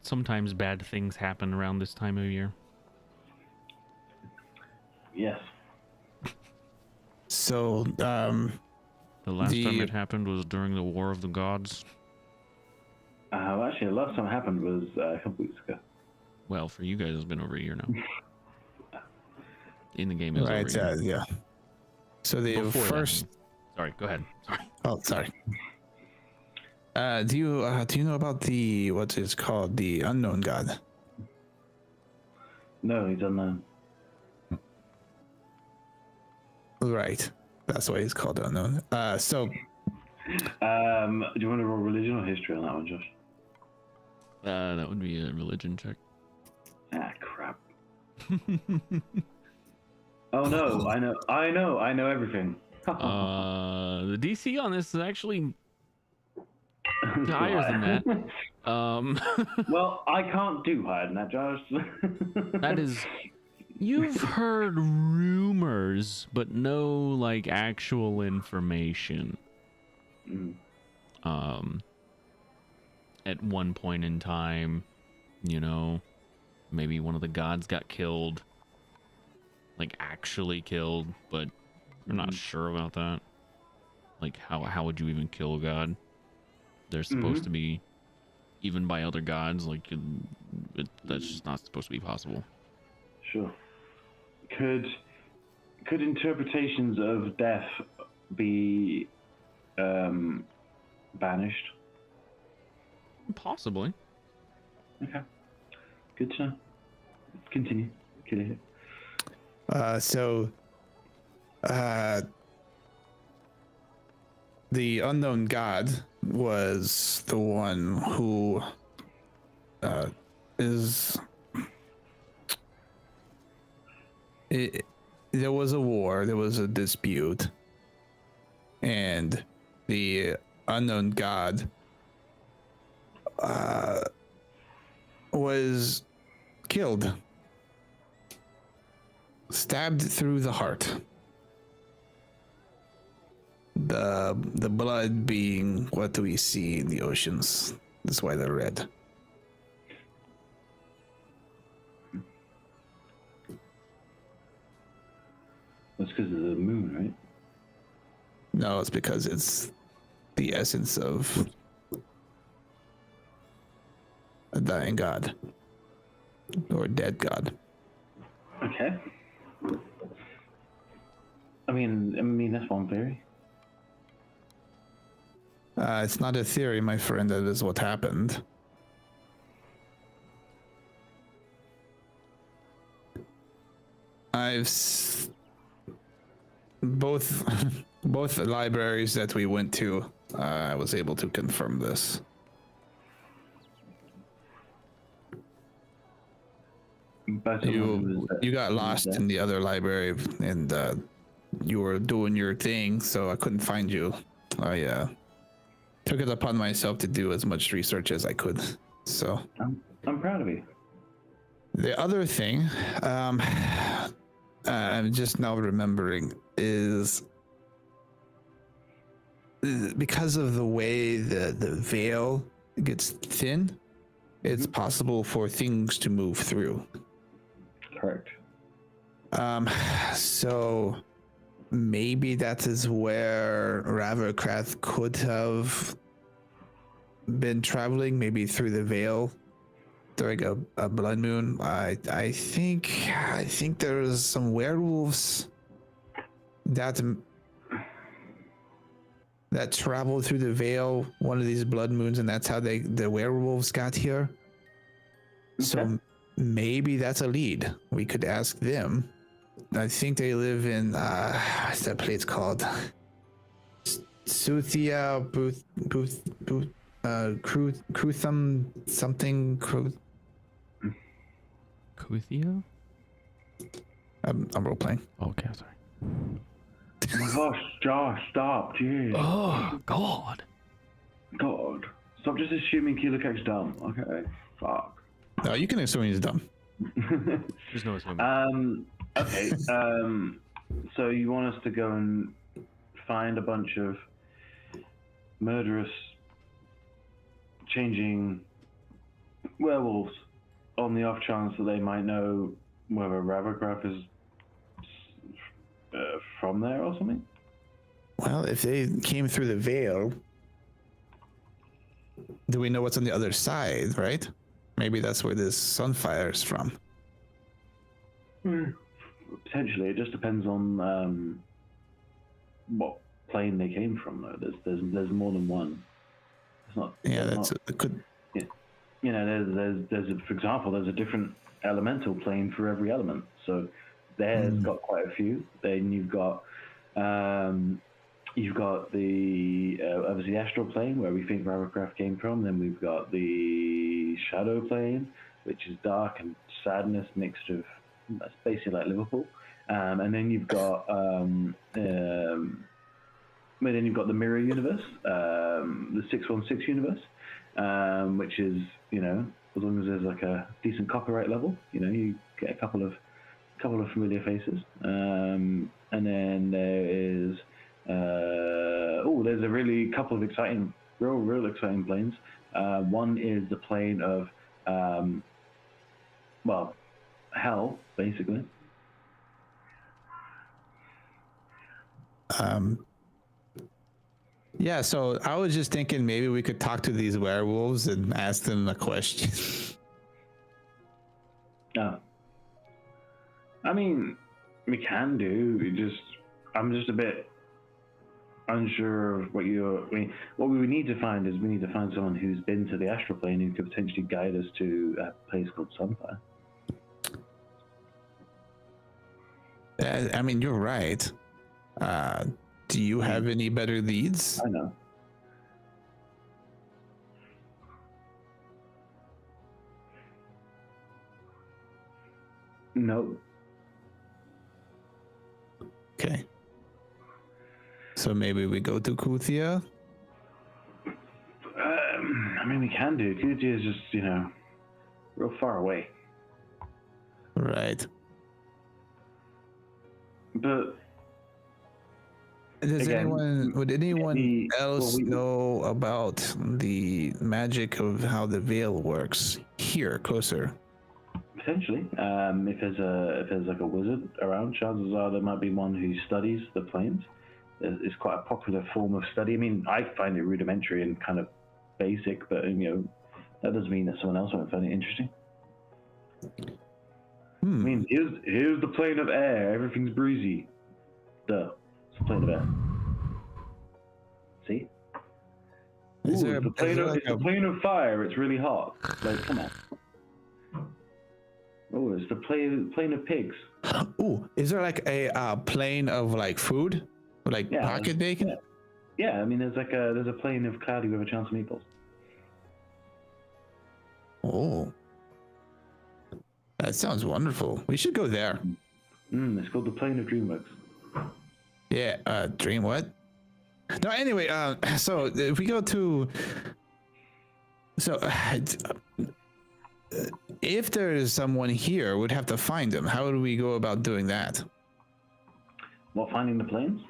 Sometimes bad things happen around this time of year. Yes. So, The last time it happened was during the War of the Gods. Actually, the last time it happened was a couple weeks ago. Well, for you guys, it's been over a year now. In the game, it was right, over a year. yeah. So the Before that, first. sorry, go ahead. Sorry. Oh, sorry. Do you know about the what is called the unknown god? No, he's unknown. Right, that's why he's called unknown. So Do you want to roll religion or history on that one, Josh? That would be a religion check. Ah, crap. Oh no, I know everything. The DC on this is actually higher than that. Well, I can't do higher than that, Josh. That is, you've heard rumors, but no like actual information. At one point in time, you know, maybe one of the gods got killed, like actually killed, but we're not sure about that. Like how would you even kill a god? They're supposed to be, even by other gods, like that's just not supposed to be possible. Sure. Could interpretations of death be banished? Possibly. Okay. Good to know. Continue. Continue. The unknown god was the one who is there was a war, there was a dispute, and the unknown god was killed, stabbed through the heart. The blood being what do we see in the oceans? That's why they're red. That's because of the moon, right? No, it's because it's the essence of a dying god or a dead god. Okay. I mean that's one theory. It's not a theory, my friend. That is what happened. Both both the libraries that we went to, I was able to confirm this. By someone who was You got who was lost there. in the other library, and you were doing your thing, so I couldn't find you. I took it upon myself to do as much research as I could. So I'm proud of you. the other thing, I'm just now remembering, is because of the way the veil gets thin, it's possible for things to move through. Correct. So maybe that is where Ravercraft could have been traveling, maybe through the veil during a blood moon. I think there's some werewolves that traveled through the veil one of these blood moons, and that's how the werewolves got here. So Okay. maybe that's a lead. We could ask them. I think they live in what's that place called? Suthia Crutham something. Kuthia? I'm role playing. Okay, sorry. Oh my gosh, Josh, stop, jeez. Oh, God. God. Stop just assuming Keelikek's dumb, okay? Fuck. No, you can assume he's dumb. There's no assuming. Okay, so you want us to go and find a bunch of murderous, changing werewolves on the off chance that they might know whether Ravercraft is from there or something? Well, if they came through the veil, do we know what's on the other side, right? Maybe that's where this sunfire is from. Potentially, it just depends on what plane they came from. Though there's more than one. It's not. Yeah, there's that's not- it could. You know, there's a, for example, there's a different elemental plane for every element. So there's got quite a few. Then you've got the obviously astral plane where we think Ravercraft came from. Then we've got the shadow plane, which is dark and sadness mixed of. That's basically like Liverpool. And then you've got the mirror universe, the 616 universe, which is, you know, as long as there's like a decent copyright level, you know, you get a couple of familiar faces. And then there is there's a really couple of exciting, real exciting planes. One is the plane of hell, basically. Yeah, so I was just thinking maybe we could talk to these werewolves and ask them a question. I mean, we can do. I'm just a bit unsure of what what we would need to find is we need to find someone who's been to the astral plane who could potentially guide us to a place called Sunfire. I mean, you're right. Do you have any better leads? I know. No. So maybe we go to Kuthia. I mean, we can do. Kutia is just, real far away. Right. But Would anyone maybe- else well, know about the magic of how the veil works here, closer? potentially, if there's like a wizard around, chances are there might be one who studies the planes. It's quite a popular form of study. I mean, I find it rudimentary and kind of basic, but that doesn't mean that someone else won't find it interesting. I mean, here's the plane of air. Everything's breezy. Duh. It's the plane of air. See? Is Ooh, there it's the plane of fire. It's really hot. Like, come on. Oh, it's the plane of pigs. Ooh, is there like a plane of like food, like Yeah, pocket bacon? Yeah, I mean, there's a plane of cloudy with a chance of meatballs. Oh, that sounds wonderful. We should go there. It's called the plane of DreamWorks. Yeah, dream what? No, anyway, so if we go to, if there is someone here, we'd have to find them. How would we go about doing that? What, finding the planes?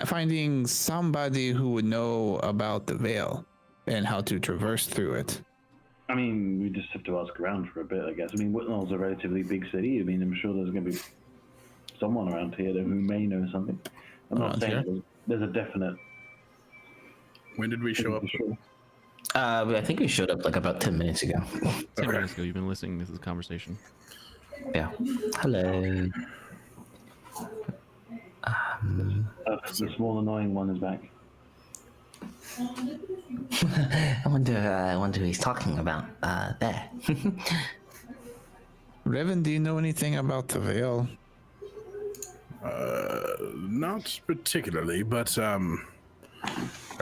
Finding somebody who would know about the veil and how to traverse through it. I mean, we just have to ask around for a bit, I guess. I mean, Whitnall's a relatively big city. I mean, I'm sure there's going to be someone around here who may know something. I'm not saying there's a definite. When did we show up? Sure. I think we showed up like about 10 minutes ago. 10 minutes ago, you've been listening to this conversation. Yeah. Hello. The small annoying one is back. I wonder who he's talking about there. Revan, do you know anything about the veil? Not particularly, but are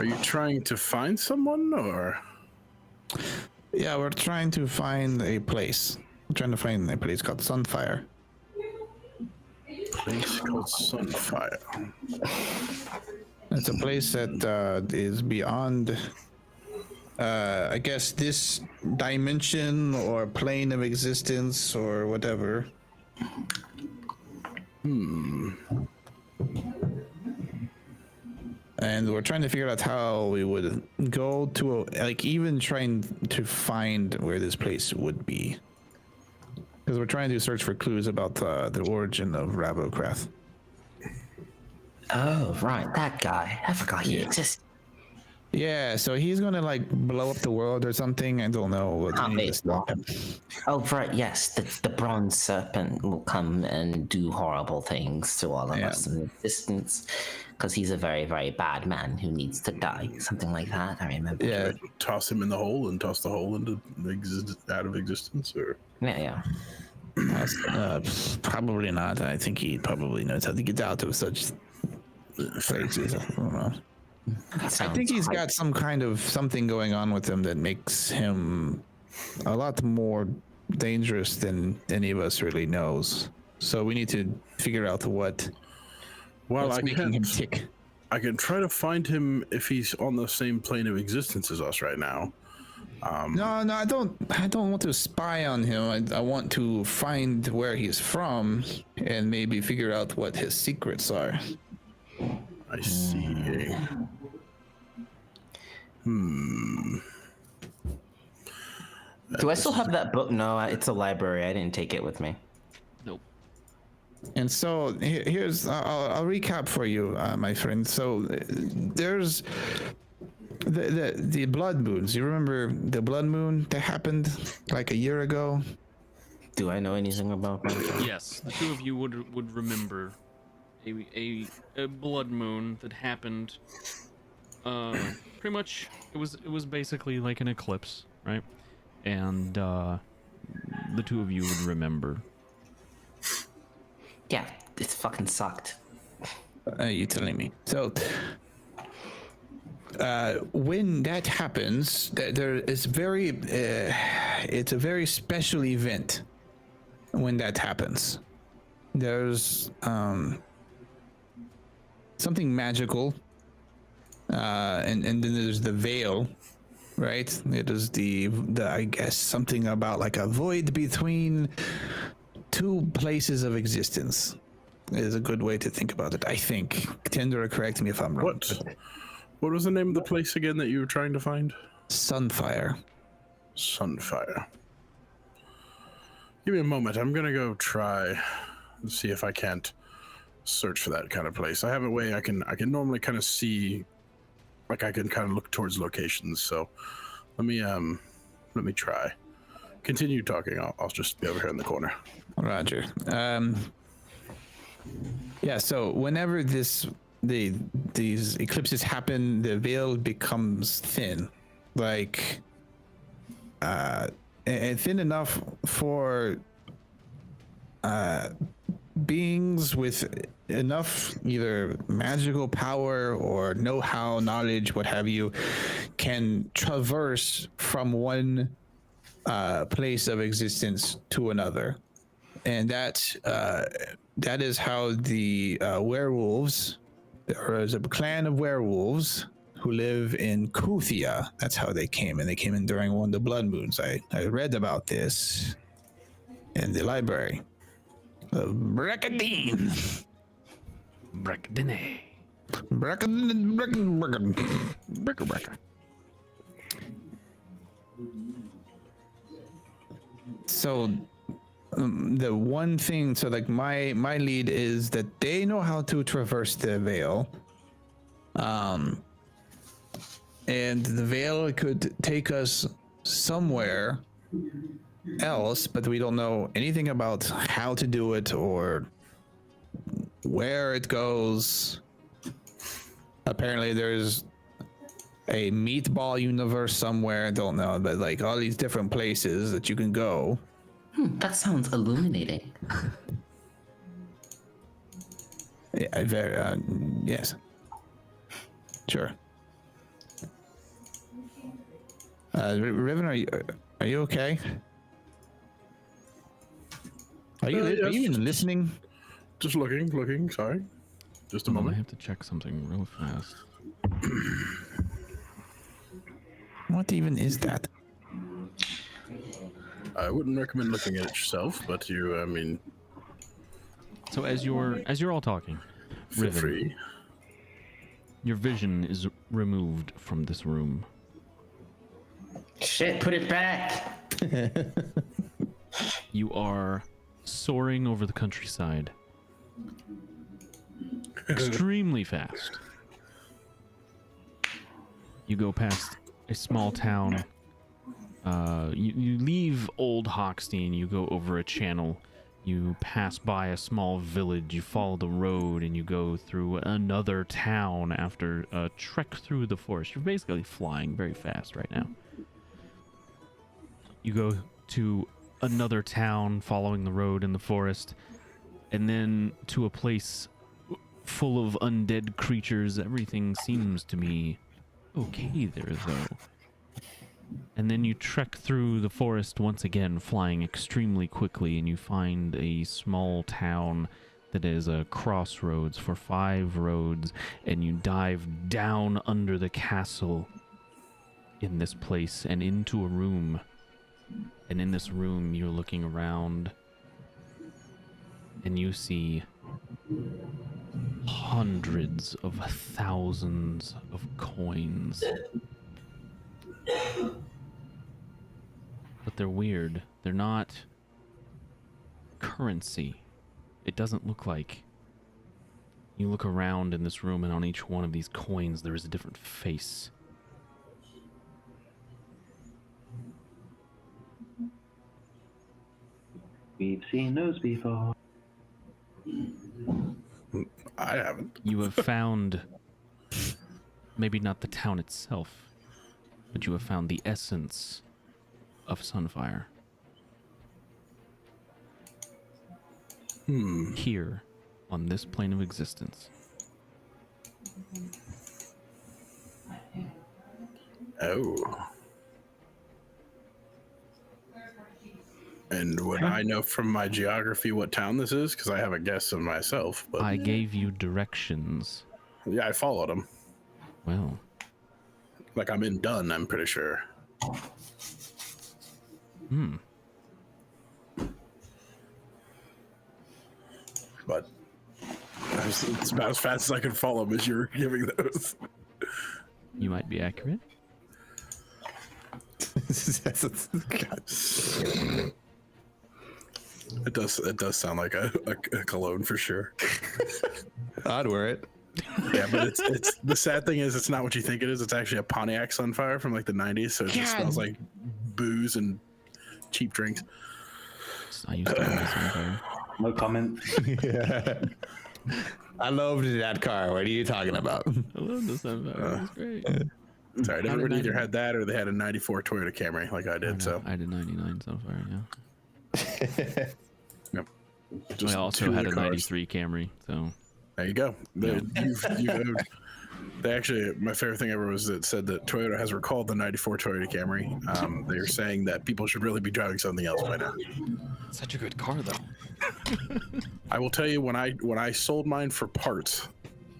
you trying to find someone or? Yeah, we're trying to find a place. We're trying to find a place called Sunfire. Place called Sunfire. It's a place that is beyond, I guess, this dimension or plane of existence or whatever. And we're trying to figure out how we would go to, even trying to find where this place would be. Because we're trying to search for clues about the origin of Ravokrath. Oh, right, that guy. I forgot he existed. Yeah, so he's gonna blow up the world or something. I don't know. What we need to stop him. Oh, right, yes. The bronze serpent will come and do horrible things to all of us in existence. Because he's a very, very bad man who needs to die. Something like that, I remember. Yeah, Toss him in the hole and toss the hole into out of existence, or? Yeah. probably not. I think he probably knows how to get out of such places. I don't know. I think he's got some kind of something going on with him that makes him a lot more dangerous than any of us really knows. So we need to figure out what's making him tick. I can try to find him if he's on the same plane of existence as us right now. No, I don't want to spy on him. I want to find where he's from and maybe figure out what his secrets are. I see. Do I still have that book? No, it's a library. I didn't take it with me. Nope. And so here's I'll recap for you, my friend. So there's the blood moons. You remember the blood moon that happened like a year ago? Do I know anything about that? Yes, the two of you would remember a blood moon that happened. Pretty much, it was basically like an eclipse, right? And the two of you would remember. Yeah, it fucking sucked. You telling me? So when that happens, there is it's a very special event when that happens. There's something magical. And then there's the veil, right? It is the I guess something about like a void between two places of existence is a good way to think about it. I think. Tinder, correct me if I'm wrong. What was the name of the place again that you were trying to find? Sunfire. Sunfire. Give me a moment. I'm gonna go try and see if I can't search for that kind of place. I have a way I can normally kind of see, like I can kind of look towards locations. So let me try. Continue talking. I'll just be over here in the corner. Roger. Yeah. So whenever these eclipses happen, the veil becomes thin, like, and thin enough for beings with enough either magical power or know-how, knowledge, what have you, can traverse from one place of existence to another. And that is how the werewolves, there is a clan of werewolves who live in Kuthia. That's how they came, and they came in during one of the blood moons. I read about this in the library. Brekadine. Brekdine. Brecker. So the one thing, so like my lead is that they know how to traverse the veil, and the veil could take us somewhere else, but we don't know anything about how to do it or where it goes. Apparently there's a meatball universe somewhere, don't know, but like all these different places that you can go. That sounds illuminating. Yeah, very, yes. Sure. Riven, are you okay? Are you Yes. even listening? Just looking. Sorry. Just a I moment. have to check something real fast. What even is that? I wouldn't recommend looking at it yourself, but I mean, So as you're all talking, feel Riven, free. your vision is removed from this room. Shit, put it back. You are soaring over the countryside extremely fast. You go past a small town. You leave Old Hockstein, you go over a channel, you pass by a small village, you follow the road, and you go through another town after a trek through the forest. You're basically flying very fast right now. You go to another town following the road in the forest, and then to a place full of undead creatures. Everything seems to be okay there, though. And then you trek through the forest once again, flying extremely quickly, and you find a small town that is a crossroads for 5 roads, and you dive down under the castle in this place and into a room. And in this room, you're looking around, and you see hundreds of thousands of coins. But they're weird. They're not currency. It doesn't look like. You look around in this room, and on each one of these coins, there is a different face. We've seen those before. I haven't. You have found maybe not the town itself, but you have found the essence of Sunfire. Here, on this plane of existence. Oh. And would I know from my geography what town this is? Because I have a guess of myself. But I gave you directions Yeah, I followed him. Well, Like I'm in Dun, I'm pretty sure. But it's about as fast as I could follow him as you were giving those. you might be accurate. It does sound like a cologne for sure. I'd wear it. Yeah, but it's the sad thing is it's not what you think it is. It's actually a Pontiac Sunfire from like the 90s, so it just smells like booze and cheap drinks. I used to have Sunfire. No comment. Yeah. I loved that car. What are you talking about? I love the Sunfire. It was great. Sorry, everyone either had that or they had a 94 Toyota Camry like I did. So I had a 99 Sunfire, yeah. yep. I also two had of a the cars. 93 Camry, so There you go. They actually, my favorite thing ever was that said that Toyota has recalled the 94 Toyota Camry. They're saying that people should really be driving something else by now. such a good car though. I will tell you, when I sold mine for parts,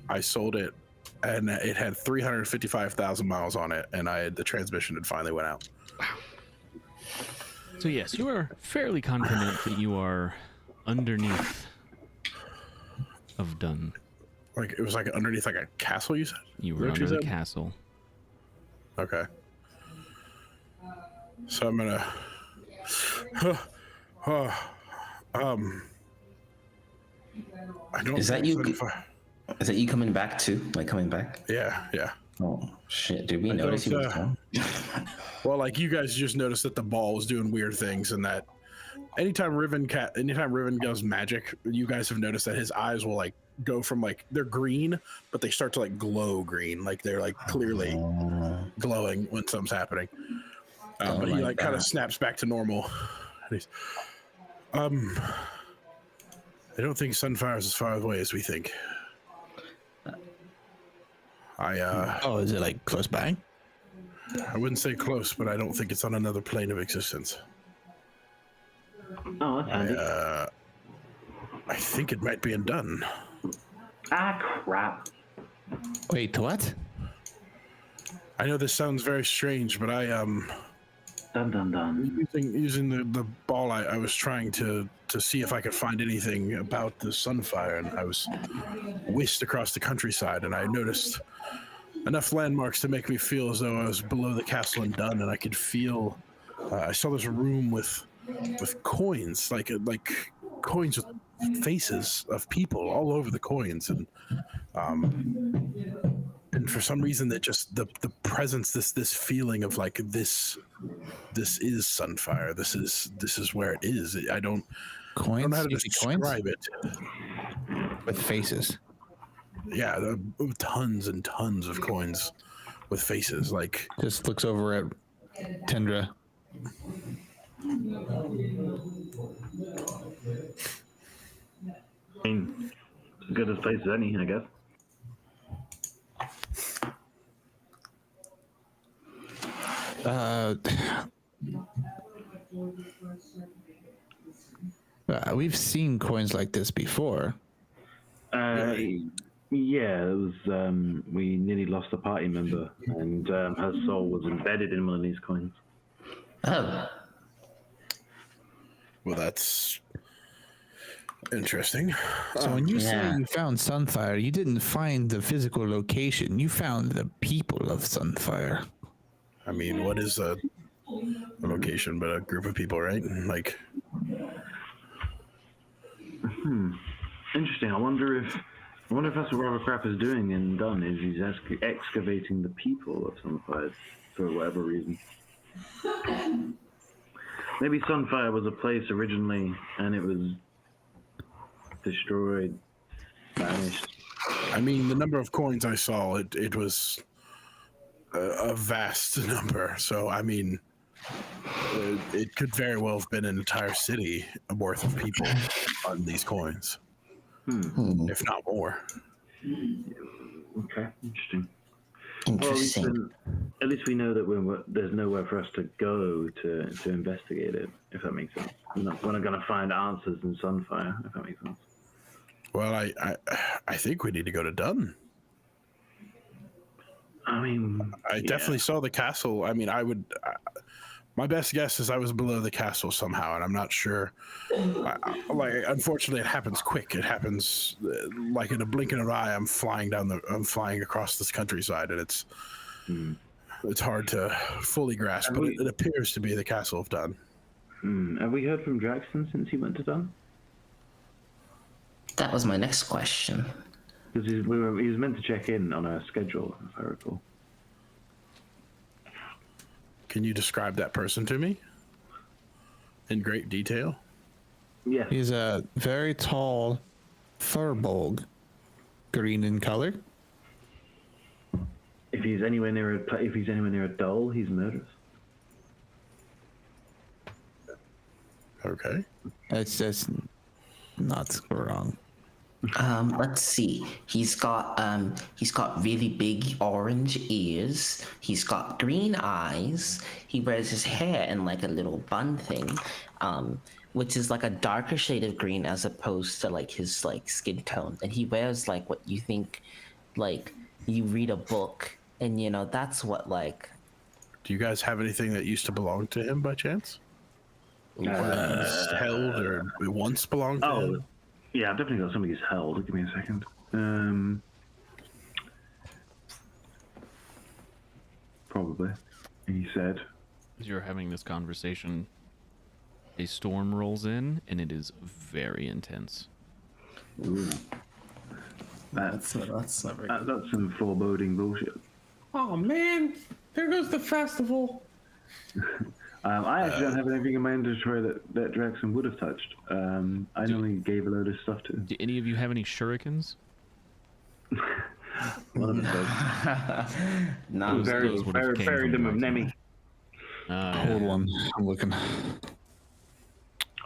I sold it and it had 355,000 miles on it, and the transmission had finally went out. So yes, you are fairly confident that you are underneath of Dun. Like it was like underneath like a castle. You said You Is were that what you under the said? castle. Okay. So I'm gonna. I don't. Is that think you? Sunfire- Is that you coming back too? Like coming back? Yeah, yeah. Oh shit! Did we I notice he don't, was gone? Well, like you guys just noticed that the ball was doing weird things, and that anytime Riven does magic, you guys have noticed that his eyes will like go from like they're green, but they start to like glow green, like they're like clearly glowing when something's happening. But he like kind of snaps back to normal. And he's, I don't think Sunfire is as far away as we think. Oh, is it like close by? I wouldn't say close, but I don't think it's on another plane of existence. Oh, that's handy. I think it might be undone. Ah, crap. Wait, what? I know this sounds very strange, but I Dun dun dun. using the ball, I was trying to see if I could find anything about the Sunfire, and I was whisked across the countryside, and I noticed enough landmarks to make me feel as though I was below the castle in Dun, and I could feel. I saw this room with coins, like coins with faces of people all over the coins, and for some reason that just the presence, this feeling of like this is Sunfire. This is where it is. I don't Coins? know how to You see coins? describe it. With faces. Yeah, there are tons and tons of coins with faces. Like Just looks over at Tendra. I mean, as good a place as any, I guess. We've seen coins like this before. Yeah, it was. We nearly lost a party member, and her soul was embedded in one of these coins. Oh, well, that's interesting. So when you say yeah. you found Sunfire, you didn't find the physical location. You found the people of Sunfire. I mean, what is a location but a group of people, right? Like, Interesting. I wonder if that's what Robert Crap is doing in Dun. Is he's excavating the people of Sunfire for whatever reason. Maybe Sunfire was a place originally, and it was destroyed, vanished. I mean, the number of coins I saw, it was a vast number. So, I mean, it could very well have been an entire city worth of people on these coins, if not more. Okay, interesting. interesting. Well, at least we know that there's nowhere for us to go to investigate it, if that makes sense. We're not going to find answers in Sunfire, if that makes sense. Well, I think we need to go to Dun. I mean, I definitely saw the castle. I mean, my best guess is I was below the castle somehow, and I'm not sure. Like, unfortunately, it happens quick. It happens like in a blink of an eye. I'm flying across this countryside, and it's hard to fully grasp. But it appears to be the castle of Dun. Have we heard from Draxton since he went to Dun? That was my next question. Because he was meant to check in on our schedule, if I recall. Can you describe that person to me in great detail? Yes. He's a very tall furbolg, green in color. If he's anywhere near a doll, he's murderous. Okay. That's not wrong. Let's see. He's got really big orange ears. He's got green eyes. He wears his hair in like a little bun thing, which is like a darker shade of green as opposed to like his like skin tone. And he wears like what you think, like you read a book, and you know that's what like. Do you guys have anything that used to belong to him by chance? Held or once belonged to him? Yeah, I've definitely got somebody's held. Give me a second. Probably. He said. As you're having this conversation, a storm rolls in, and it is very intense. Ooh. That's some foreboding bullshit. Oh man, there goes the festival. I actually don't have anything in my inventory that Draxon would have touched. I only gave a load of stuff to him. Do any of you have any shurikens? One of them does. Not Those would have came Buried from them with Draxon. Nemi. Hold on, I'm looking.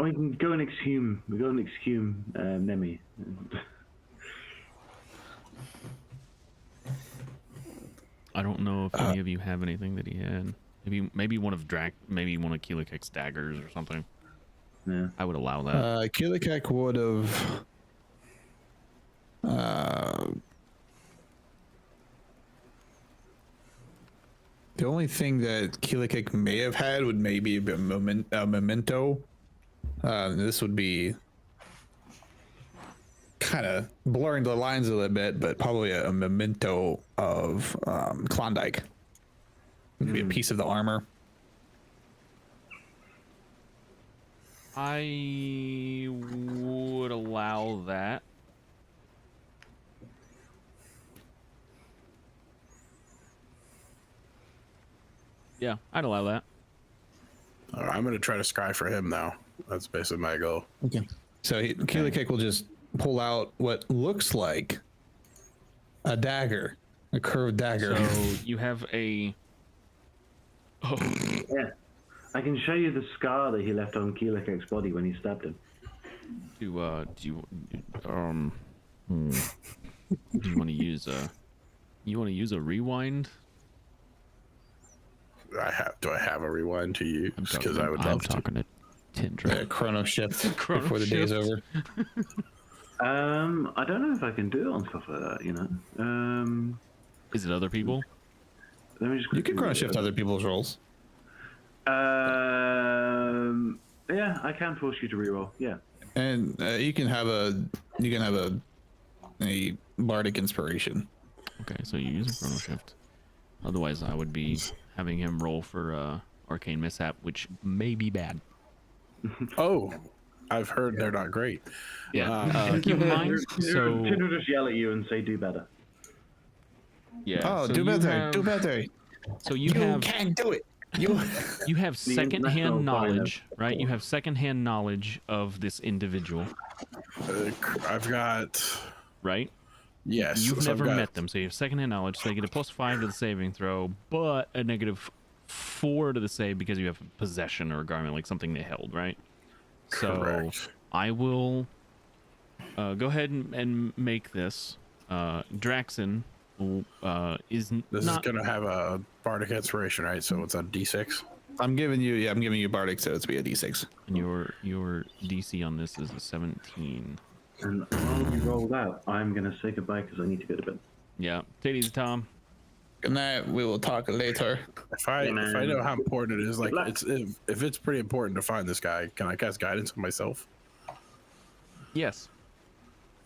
Oh, we can go and exhume. We go and exhume Nemi. I don't know if any of you have anything that he had. Maybe one of Keelikek's daggers or something. Yeah. I would allow that. Keelikek would have. The only thing that Keelikek may have had would maybe be a memento. This would be kind of blurring the lines a little bit, but probably a memento of Klondike. It would be a piece of the armor. I would allow that. Yeah, I'd allow that. All right, I'm going to try to scry for him now. That's basically my goal. Okay. So Keelikek will just pull out what looks like a dagger, a curved dagger. So you have a. Oh, Yeah. I can show you the scar that he left on Keelikek's body when he stabbed him. do you want to use a? You want to use a rewind? Do I have a rewind to use? Because I would I'm love to. talking to Tindra. Chrono shift Chrono before the day's shift. over. I don't know if I can do it on stuff like that, you know. Is it other people? Let me just You can chrono shift other people's rolls. Yeah, I can force you to reroll. Yeah. And you can have a bardic inspiration. Okay, so you use a chrono shift. Otherwise, I would be having him roll for arcane mishap, which may be bad. Oh, I've heard they're not great. Yeah. Keep in mind. So Tinder will just yell at you and say, "Do better." yeah. Oh, so do you better, have- do better. So you have can do it. You. you have international secondhand knowledge, finance. right? You have secondhand knowledge of this individual, I've got right? yes. You've so I've never got- met them, so you have secondhand knowledge. So you get a +5 to the saving throw, but a -4 to the save because you have possession or a garment, like something they held, right? So Correct. I will go ahead and make this. Draxon is This not. is gonna have a bardic inspiration, right? So it's a D6. I'm giving you bardic, so it's be a d6. And your DC on this is a 17. And while you rolled out, I'm gonna say goodbye because I need to go to bed. Yeah, take it easy, Tom. Good night. We will talk later. If I know how important it is, like if it's pretty important to find this guy, can I cast guidance on myself? Yes.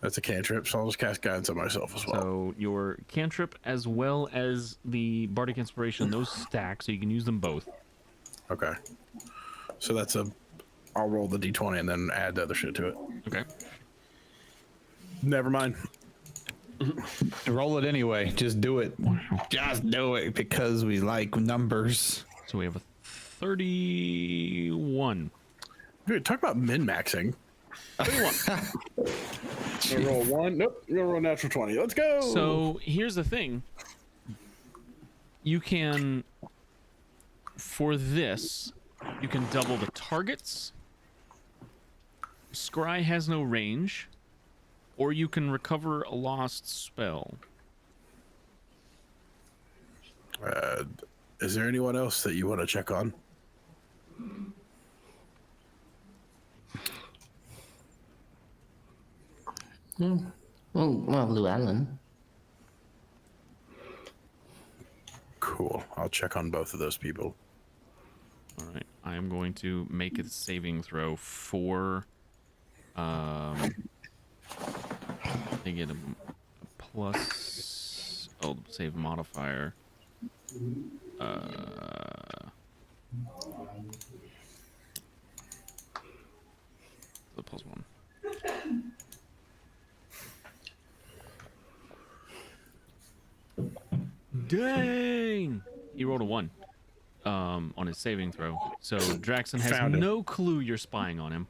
That's a cantrip, so I'll just cast guidance on myself as well. So your cantrip as well as the bardic inspiration, those stack, so you can use them both. Okay. So that's I'll roll the d20 and then add the other shit to it. Okay. Never mind. Roll it anyway. Just do it. Just do it because we like numbers. So we have a 31. Dude, talk about min-maxing. 31. Gonna roll 1. Nope. You're gonna roll natural 20. Let's go. So here's the thing. You can, for this, you can double the targets. Scry has no range. Or you can recover a lost spell. Is there anyone else that you want to check on? Well, Llewellyn. Cool. I'll check on both of those people. All right. I am going to make a saving throw for... they get a plus... Oh, save modifier. The +1. Dang! He rolled a 1 on his saving throw. So Draxon has Found him. no clue you're spying on him.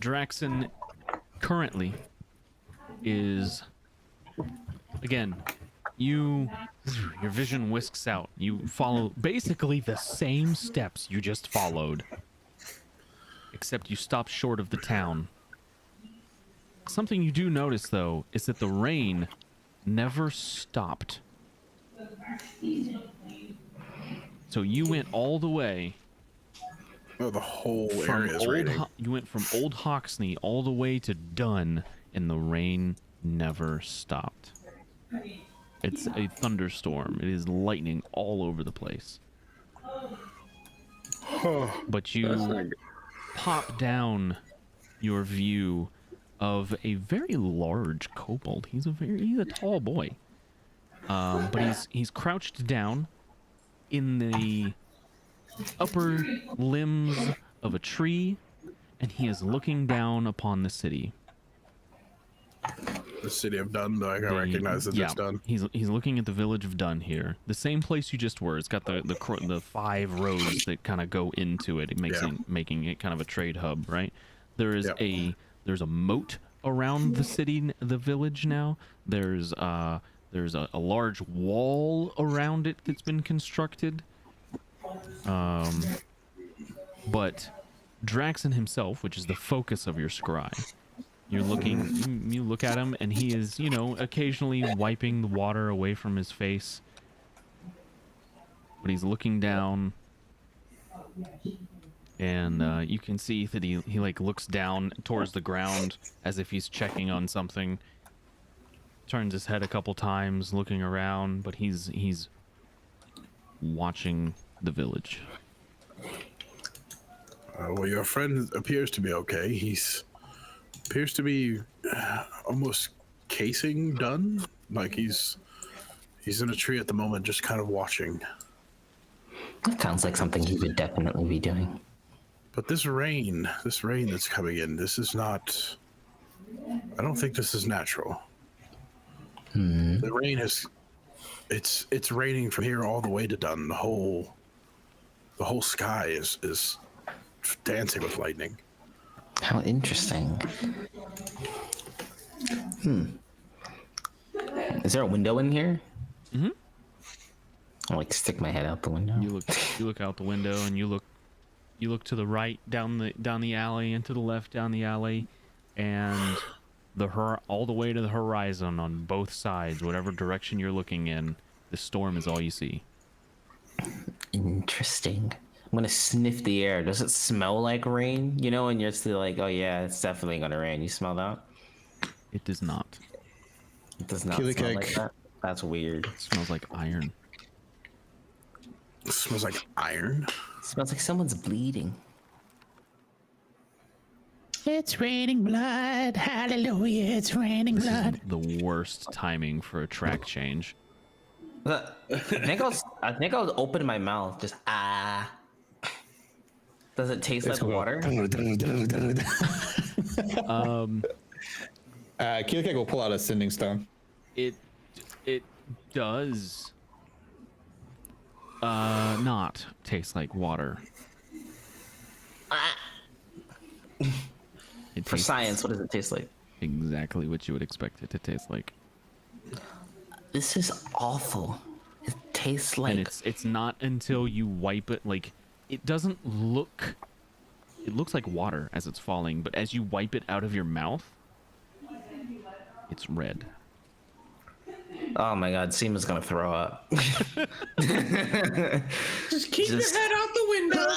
Draxon currently is, again, your vision whisks out. You follow basically the same steps you just followed, except you stop short of the town. Something you do notice, though, is that the rain never stopped. So you went all the way. Oh, the whole From area is raining. you went from Old Hawksney all the way to Dunn, and the rain never stopped. It's a thunderstorm. It is lightning all over the place. But you pop down your view of a very large kobold. He's a tall boy. But he's crouched down in the upper limbs of a tree, and he is looking down upon the city. The city of Dunn, though I can recognize that it's Dunn. He's looking at the village of Dunn here, the same place you just were. It's got the 5 roads that kind of go into it. It makes making it kind of a trade hub, right? There is there's a moat around the city, the village now. There's a large wall around it that's been constructed. But Draxon himself, which is the focus of your scry, you look at him, and he is, occasionally wiping the water away from his face. But he's looking down, and you can see that he like looks down towards the ground as if he's checking on something. Turns his head a couple times, looking around, but he's watching the village. Well, your friend appears to be okay. Appears to be almost casing Dunn. Like he's in a tree at the moment, just kind of watching. That sounds like something he would definitely be doing. But this rain that's coming in, this is not. I don't think this is natural. The rain it's raining from here all the way to Dunn. The whole sky is dancing with lightning. How interesting. Is there a window in here? Mm-hmm. I'll like stick my head out the window. You look out the window, and you look to the right down the alley, and to the left down the alley, and all the way to the horizon on both sides, whatever direction you're looking in, the storm is all you see. Interesting. I'm gonna sniff the air. Does it smell like rain? And you're still like, oh yeah, it's definitely gonna rain. You smell that? It does not. It does not Kill the smell cake. like that. That's weird. It smells like iron. It smells like iron. It smells like someone's bleeding. It's raining blood. Hallelujah. It's raining This blood. is the worst timing for a track change. I think I'll open my mouth. Just ah. Does it taste like water? Keelcake will pull out a sending stone. It does not taste like water. It For tastes science, what does it taste like? exactly what you would expect it to taste like. This is awful. It tastes like. And it's not until you wipe it, like, it doesn't look, it looks like water as it's falling, but as you wipe it out of your mouth, it's red. Oh my god, Seema's gonna throw up. Just keep your head out the window.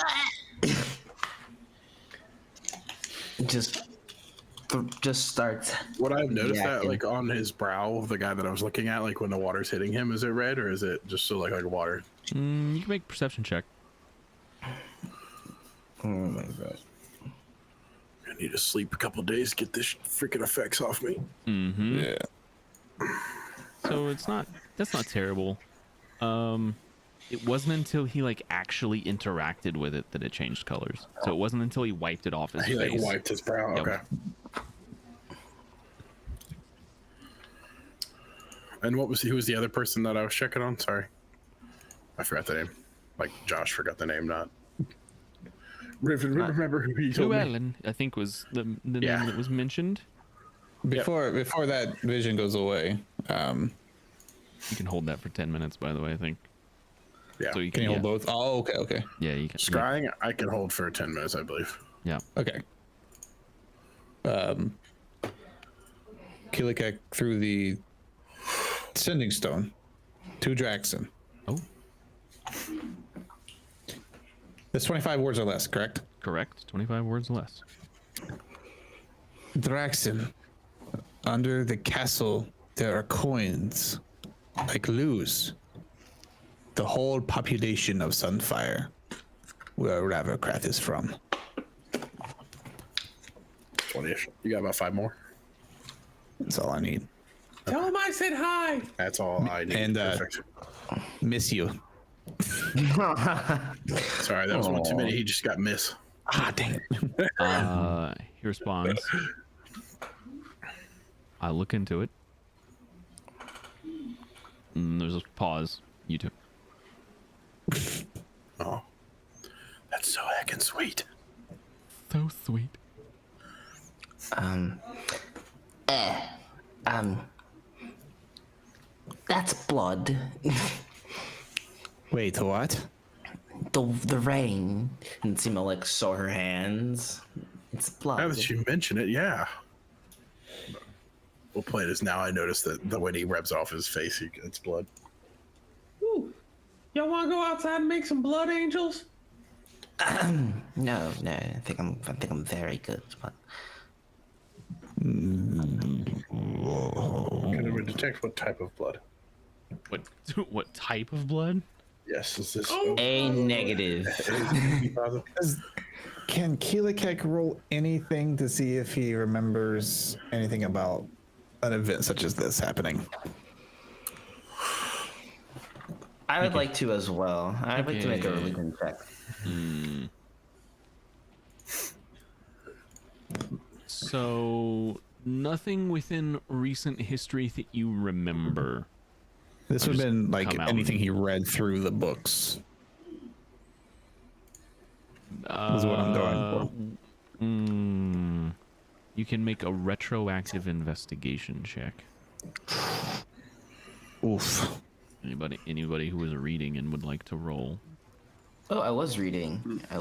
Just starts. What I've noticed that yakking. like on his brow of the guy that I was looking at, like when the water's hitting him, is it red or is it just so like water? You can make a perception check. Oh my god. I need to sleep a couple days, get this freaking effects off me. Mm-hmm. Yeah. So that's not terrible. It wasn't until he like actually interacted with it that it changed colors. So it wasn't until he wiped it off his He face. like wiped his brow. Yep. Okay. And who was the other person that I was checking on? Sorry, I forgot the name. Like Josh forgot the name, not. Remember who he told me? Llewellyn, I think, was the Yeah. name that was mentioned. Before that vision goes away, You can hold that for 10 minutes, by the way, I think. Yeah. So you can you hold both? Oh, okay. Yeah, you can. Scrying, I can hold for 10 minutes, I believe. Yeah. Okay. Keelcake threw the sending stone to Draxon. Oh, That's 25 words or less, correct? correct. 25 words less. Draxon, under the castle, there are coins like loose. The whole population of Sunfire, where Ravercraft is from. 20ish. You got about 5 more? That's all I need. Tell him I said hi. That's all I need. And, Perfect. Miss you. Sorry, that was one too many. He just got miss. Ah, dang it. He responds. I look into it. There's a pause. You two. Oh, that's so heckin' sweet. So sweet. That's blood. Wait, what? The rain. And Seema like saw her hands. It's blood. Now that you mention it, yeah. We'll play this now. I noticed that when he rubs off his face, it's blood. Ooh. Y'all want to go outside and make some blood angels? No, I think I'm very good. But Can we detect what type of blood? What type of blood? Yes, is this A negative. Can Keelcake roll anything to see if he remembers anything about an event such as this happening? I would like to as well. I'd like to make a religion check. So nothing within recent history that you remember. This would have been like come out. anything he read through the books. Is what I'm going for. You can make a retroactive investigation check. Oof. Anybody who was reading and would like to roll. Oh, I was reading a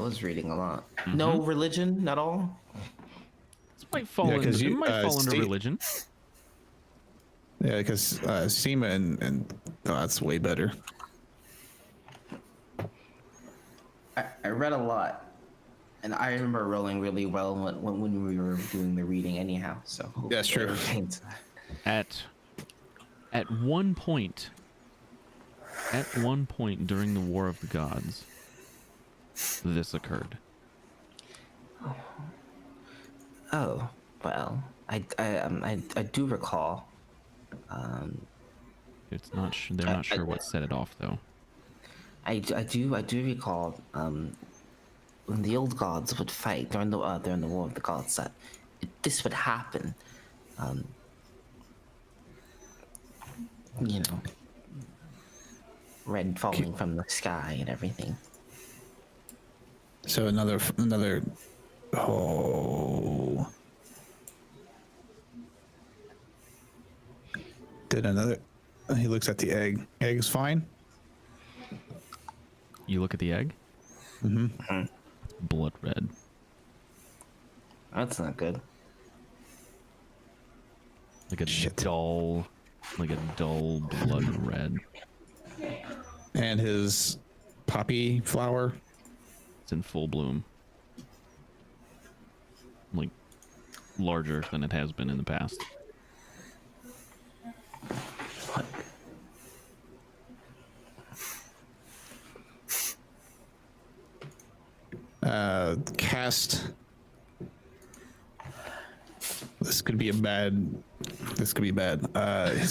lot. No religion at all. This might fall Yeah, 'cause into, you, it might fall under Steve- religion. Yeah, because Seema and oh, that's way better. I read a lot, and I remember rolling really well when we were doing the reading anyhow. So That's true. At At one point during the War of the Gods, this occurred. Oh, well, I do recall. It's not. They're not sure what set it off, though. I do recall. When the old gods would fight during the War of the Gods, that this would happen. You know, red falling from the sky and everything. So another. Oh. Did another. He looks at the egg. Egg's fine. You look at the egg. Mm-hmm. Blood red. That's not good. Like a Shit. dull blood red. And his poppy flower. It's in full bloom. Like larger than it has been in the past. What? Cast. This could be bad. He's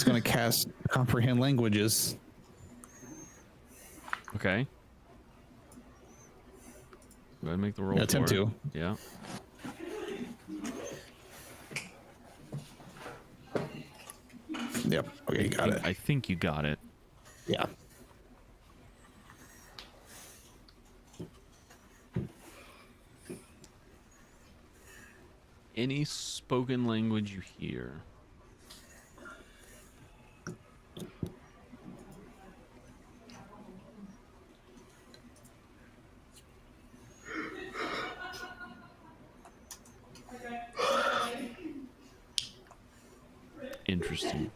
going to cast comprehend languages. Okay. Go ahead and make the roll. Attempt for it. to. Yeah. Yep. Okay, you got it. I think you got it. Yeah. Any spoken language you hear. Interesting.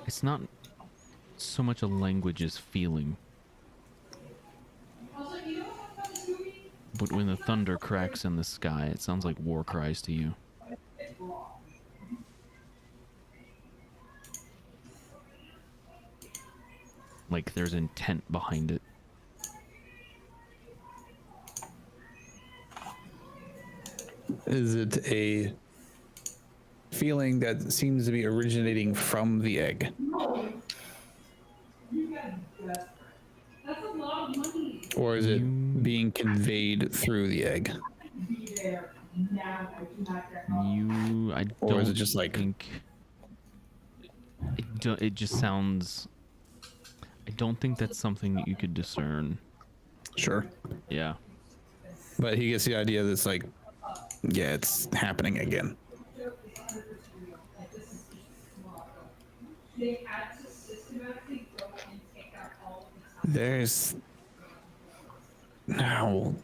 It's not so much a language as feeling. But when the thunder cracks in the sky, it sounds like war cries to you. Like there's intent behind it. Is it a feeling that seems to be originating from the egg? Or is it being conveyed through the egg? I don't Or is it just like... think it just sounds. I don't think that's something that you could discern. Sure. Yeah. But he gets the idea that it's like, yeah, it's happening again. There's now.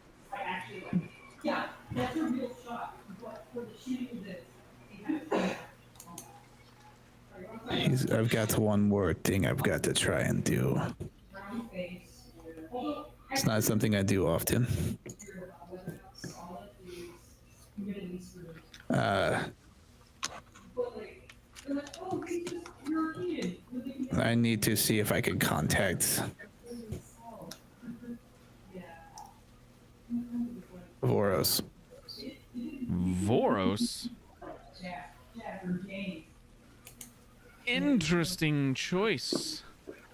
I've got one more thing I've got to try and do. It's not something I do often. I need to see if I can contact Voros. Voros. Interesting choice.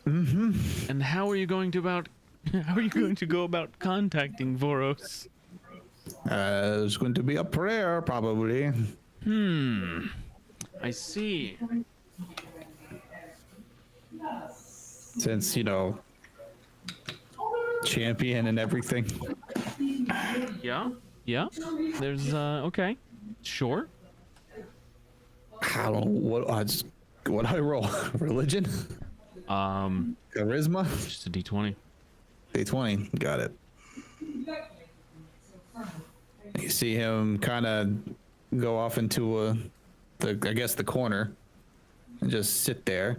Mm-hmm. And how are you going to go about contacting Voros? It's going to be a prayer, probably. I see. Since, you know, champion and everything. Yeah. There's okay. Sure. I don't know what I roll. Religion? Charisma? Just a D20. D20. Got it. You see him kind of go off into a I guess the corner, and just sit there.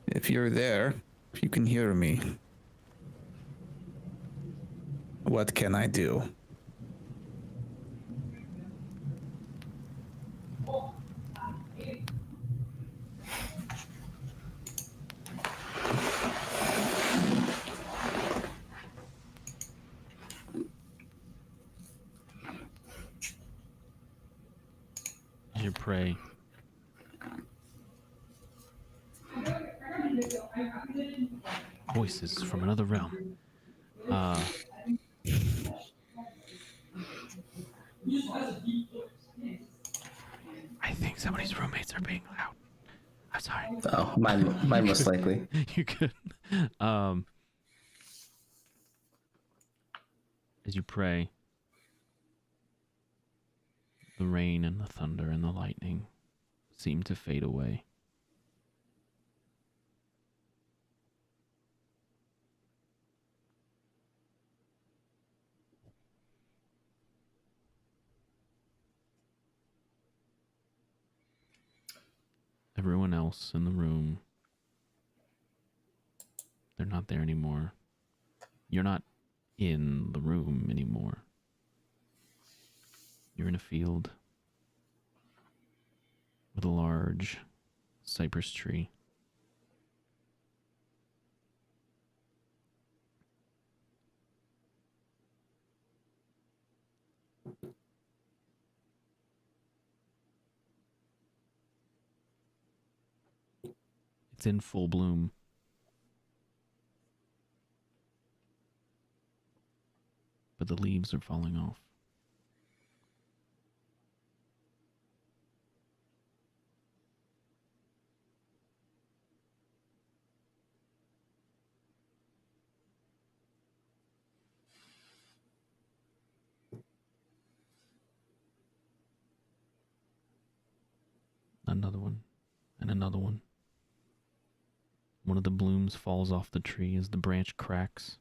If you're there, if you can hear me, what can I do? As you pray, voices from another realm. I think somebody's roommates are being loud. I'm sorry. Oh, mine most likely. You could. As you pray, the rain and the thunder and the lightning seem to fade away. Everyone else in the room, they're not there anymore. You're not in the room anymore. You're in a field with a large cypress tree. It's in full bloom. But the leaves are falling off. Another one, and another one. One of the blooms falls off the tree as the branch cracks.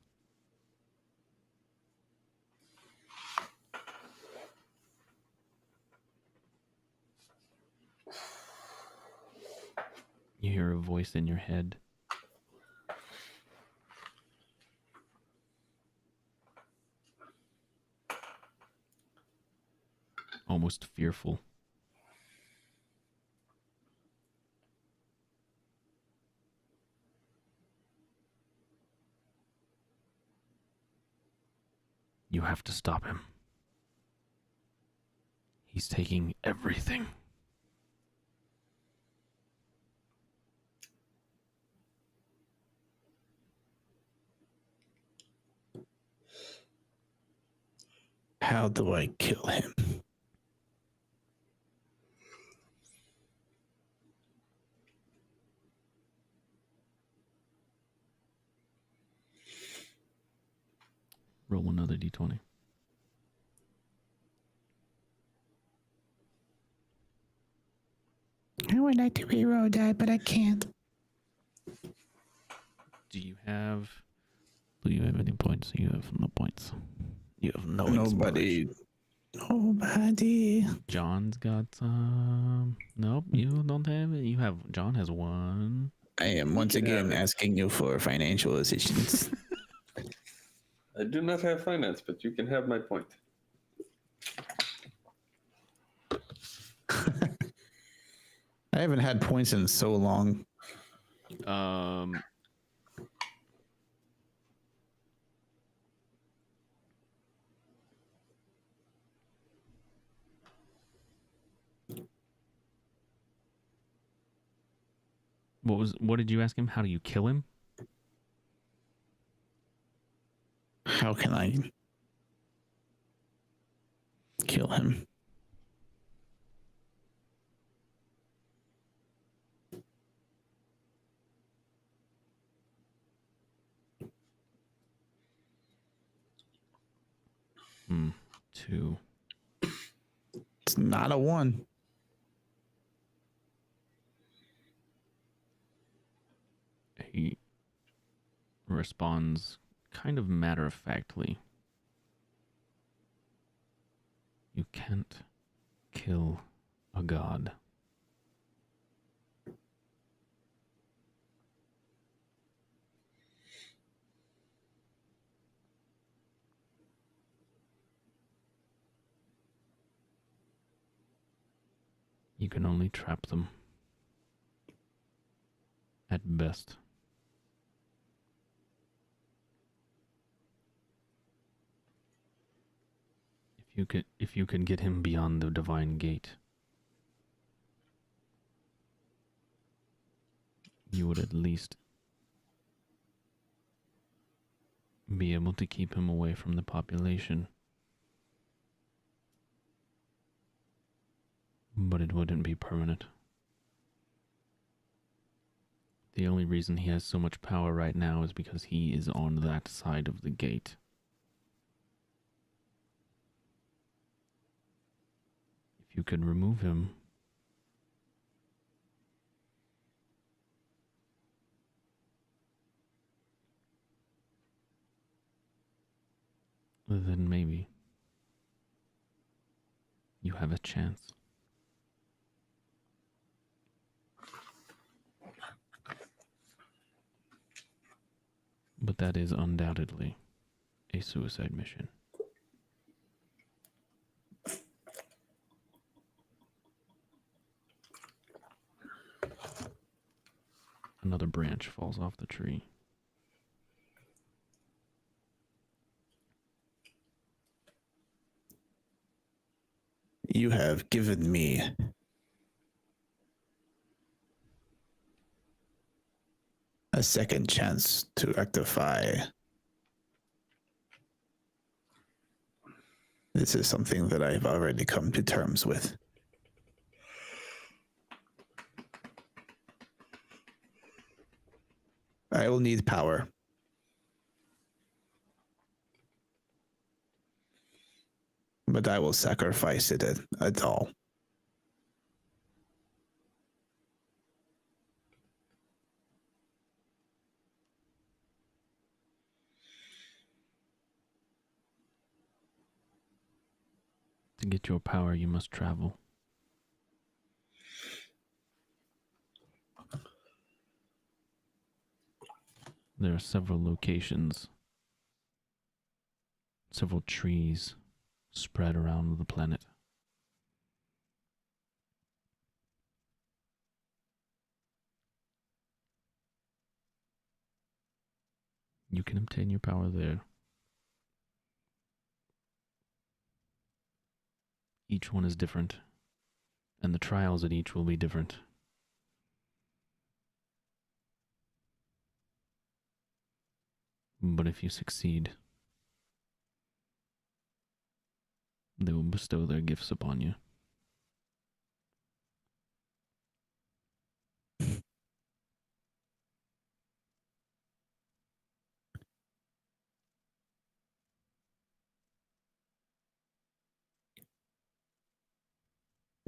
You hear a voice in your head. Almost fearful. You have to stop him. He's taking everything. How do I kill him? Roll another d20. I would like to reroll that, but I can't. Do you have any points? You have no points. You have no Nobody. inspiration. Nobody. John's got some. Nope, you don't have it. John has one. I am once again asking you for financial assistance. I do not have finance, but you can have my point. I haven't had points in so long. What did you ask him? How do you kill him? How can I kill him? Two. It's not a one. He responds kind of matter-of-factly. You can't kill a god. You can only trap them. At best. If you could get him beyond the divine gate, you would at least be able to keep him away from the population. But it wouldn't be permanent. The only reason he has so much power right now is because he is on that side of the gate. If you could remove him, then maybe you have a chance. But that is undoubtedly a suicide mission. Another branch falls off the tree. You have given me a second chance to rectify. This is something that I've already come to terms with. I will need power. But I will sacrifice it at all. To get your power, you must travel. There are several locations, several trees spread around the planet. You can obtain your power there. Each one is different, and the trials at each will be different. But if you succeed, they will bestow their gifts upon you.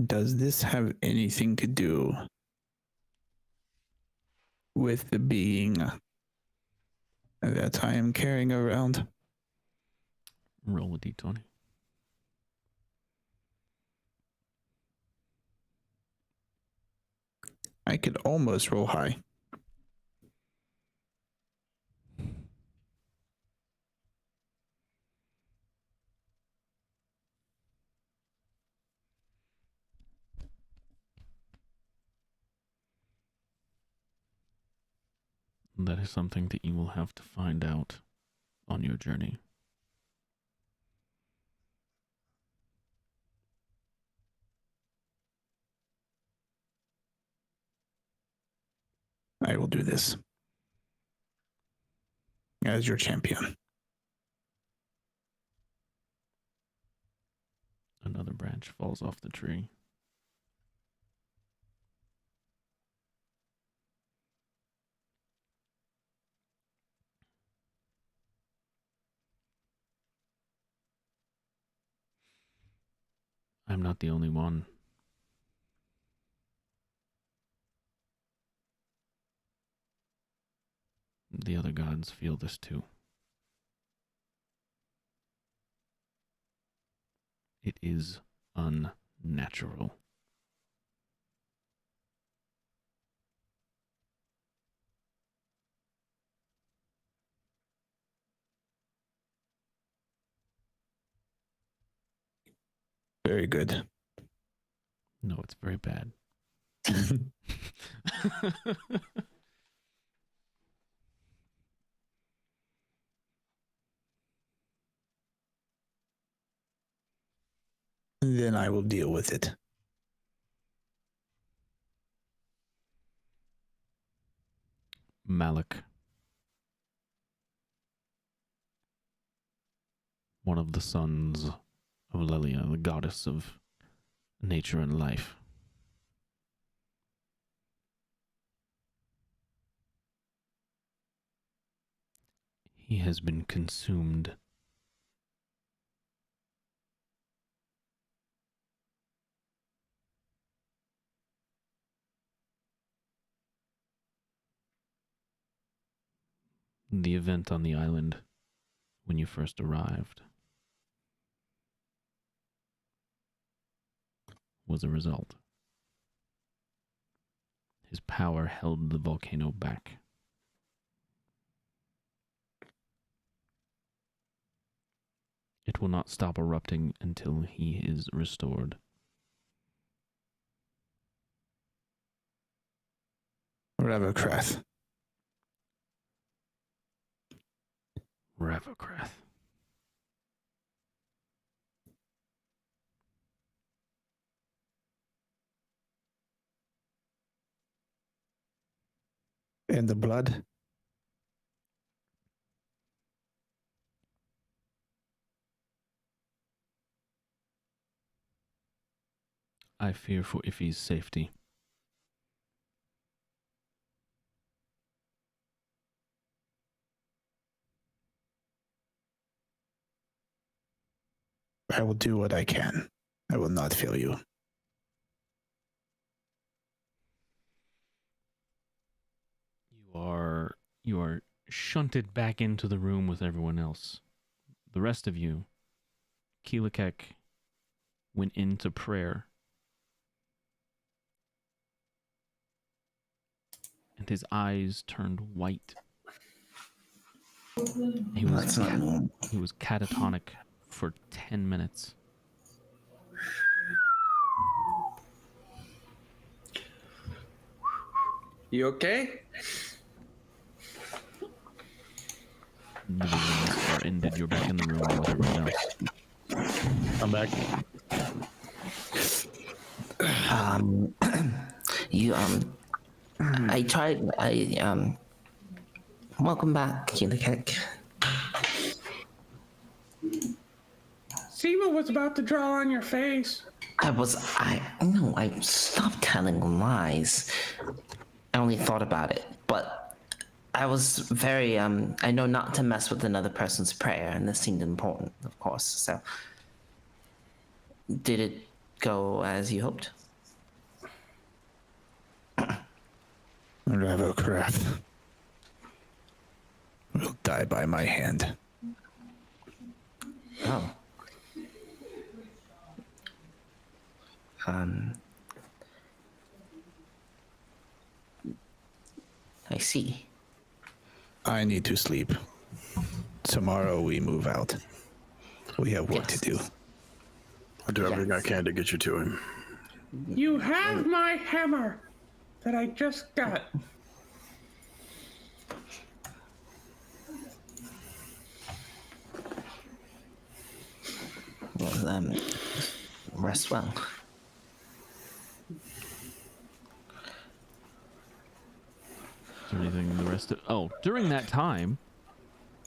Does this have anything to do with the being that I am carrying around? Roll a d20. I could almost roll high. That is something that you will have to find out on your journey. I will do this as your champion. Another branch falls off the tree. I'm not the only one. The other gods feel this too. It is unnatural. Very good. No, it's very bad. Then I will deal with it. Malik, one of the sons of Lelia, the goddess of nature and life. He has been consumed. The event on the island when you first arrived was a result. His power held the volcano back. It will not stop erupting until he is restored. Ravokrath. Ravokrath. And the blood. I fear for Iffy's safety. I will do what I can. I will not fail you. You are shunted back into the room with everyone else. The rest of you, Keelakek went into prayer. And his eyes turned white. He was catatonic for 10 minutes. You okay? The visions are ended. You're back in the room with everyone else. I'm back. You I tried. Welcome back, Keelakek. Seema was about to draw on your face. I stopped telling lies. I only thought about it, but I was very, I know not to mess with another person's prayer, and this seemed important, of course, so. Did it go as you hoped? Ravokrath will die by my hand. Oh. I see. I need to sleep. Tomorrow we move out. We have work to do. I'll do everything I can to get you to him. You have my hammer that I just got. Well, rest well. Is there anything the rest of... Oh, during that time,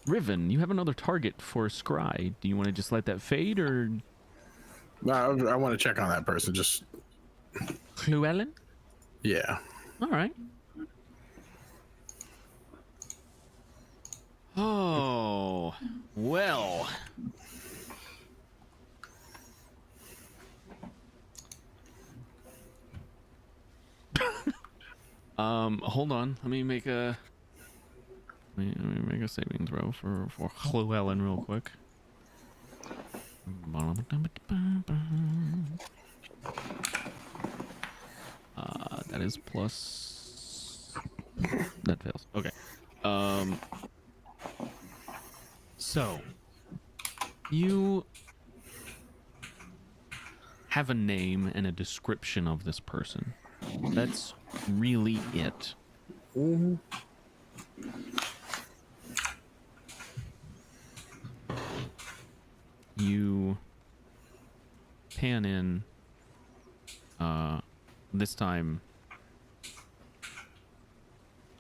Riven, you have another target for Scry. Do you want to just let that fade, or... No, I want to check on that person. Just Llewellyn? yeah. All right. Oh, well. Hold on. Let me make a saving throw for Llewellyn real quick. That is plus. That fails. Okay. So you have a name and a description of this person. That's really it. You pan in, this time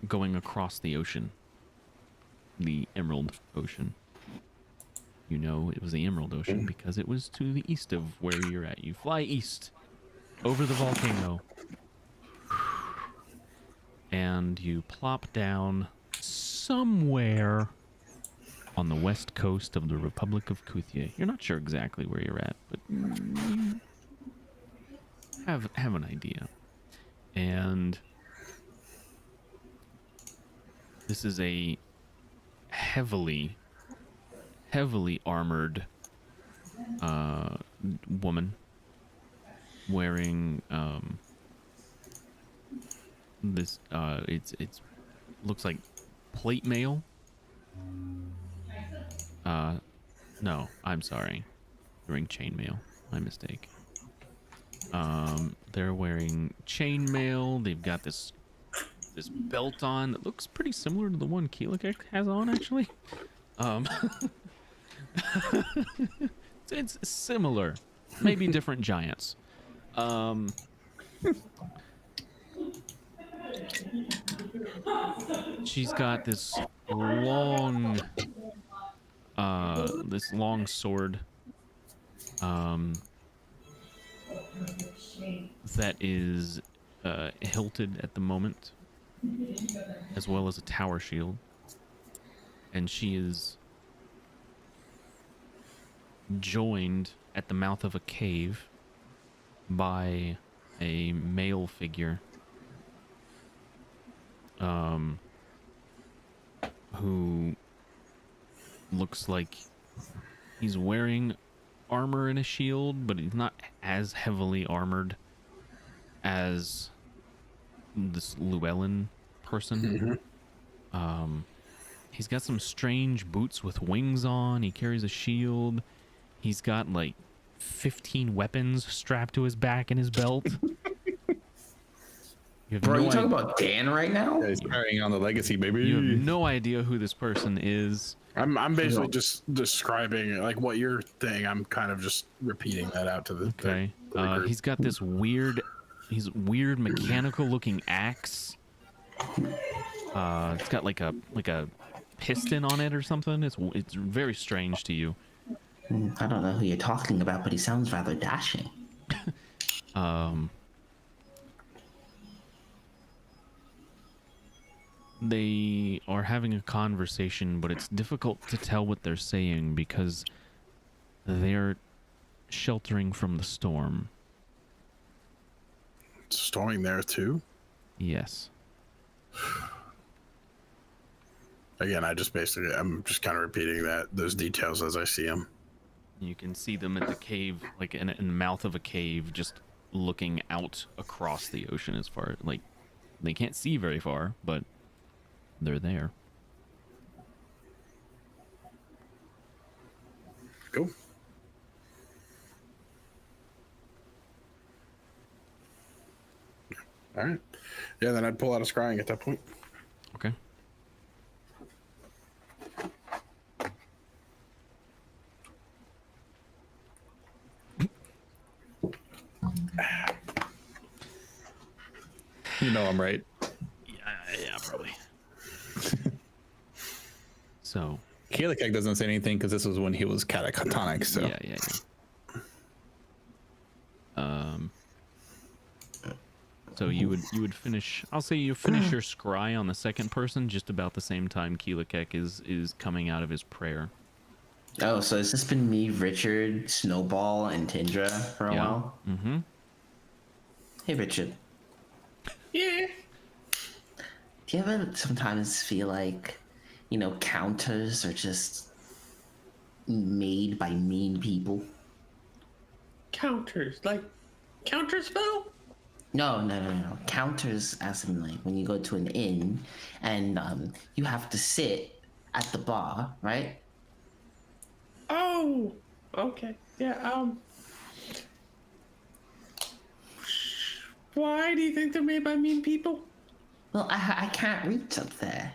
going across the ocean, the Emerald Ocean. You know it was the Emerald Ocean because it was to the east of where you're at. You fly east over the volcano and you plop down somewhere on the west coast of the Republic of Kuthia. You're not sure exactly where you're at, but you have an idea. And this is a heavily armored woman wearing this it's looks like plate mail. No, I'm sorry. Wearing chainmail. My mistake. They're wearing chainmail. They've got this belt on that looks pretty similar to the one Keelik has on, actually. It's similar. Maybe different giants. She's got this long sword that is hilted at the moment, as well as a tower shield, and she is joined at the mouth of a cave by a male figure who looks like he's wearing armor and a shield, but he's not as heavily armored as this Llewellyn person. He's got some strange boots with wings on. He carries a shield. He's got like 15 weapons strapped to his back and his belt. Bro, you talking about Dan right now? Yeah, he's carrying on the legacy, baby. You have no idea who this person is. I'm basically just describing like what you're saying. I'm kind of just repeating that out to the Okay. group. He's got this weird mechanical looking axe. It's got like a piston on it or something. It's very strange to you. I don't know who you're talking about, but he sounds rather dashing. They are having a conversation, but it's difficult to tell what they're saying because they're sheltering from the storm. It's storming there too. Yes. Again, I'm just kind of repeating those details as I see them. You can see them at the cave, like in the mouth of a cave, just looking out across the ocean as far, like, they can't see very far, but they're there. Cool. All right. Yeah, then I'd pull out a scrying at that point. Okay. You know I'm right. Yeah, probably. So. Keelik doesn't say anything because this was when he was catatonic. So Yeah. So you would finish. I'll say you finish your scry on the second person just about the same time Keelik is coming out of his prayer. Oh, so has this been me, Richard, Snowball, and Tindra for a while? Mm-hmm. Hey, Richard. Yeah. Do you ever sometimes feel like, counters are just made by mean people? counters? Like counter spell? No. Counters, as in like when you go to an inn and you have to sit at the bar, right? Oh, okay. Yeah. Why do you think they're made by mean people? Well, I can't reach up there.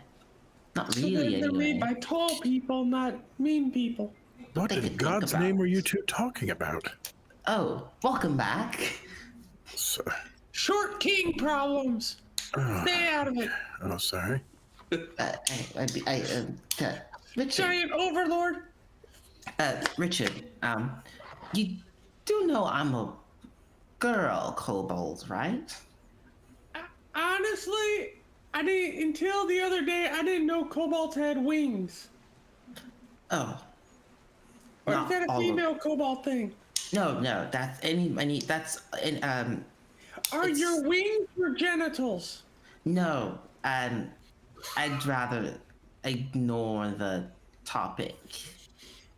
Not So really, they're anyway. made by tall people, not mean people. What They in could think God's about name it. are you two talking about? Oh, welcome back. So, Short king problems. Stay out of it. oh, sorry. Richard, Giant overlord. Richard, you do know I'm a girl kobold, right? Honestly, I didn't until the other day. I didn't know kobolds had wings. Oh, Or not is that a all of- female cobalt thing? No, that's any that's Are It's- your wings your genitals? no, I'd rather ignore the topic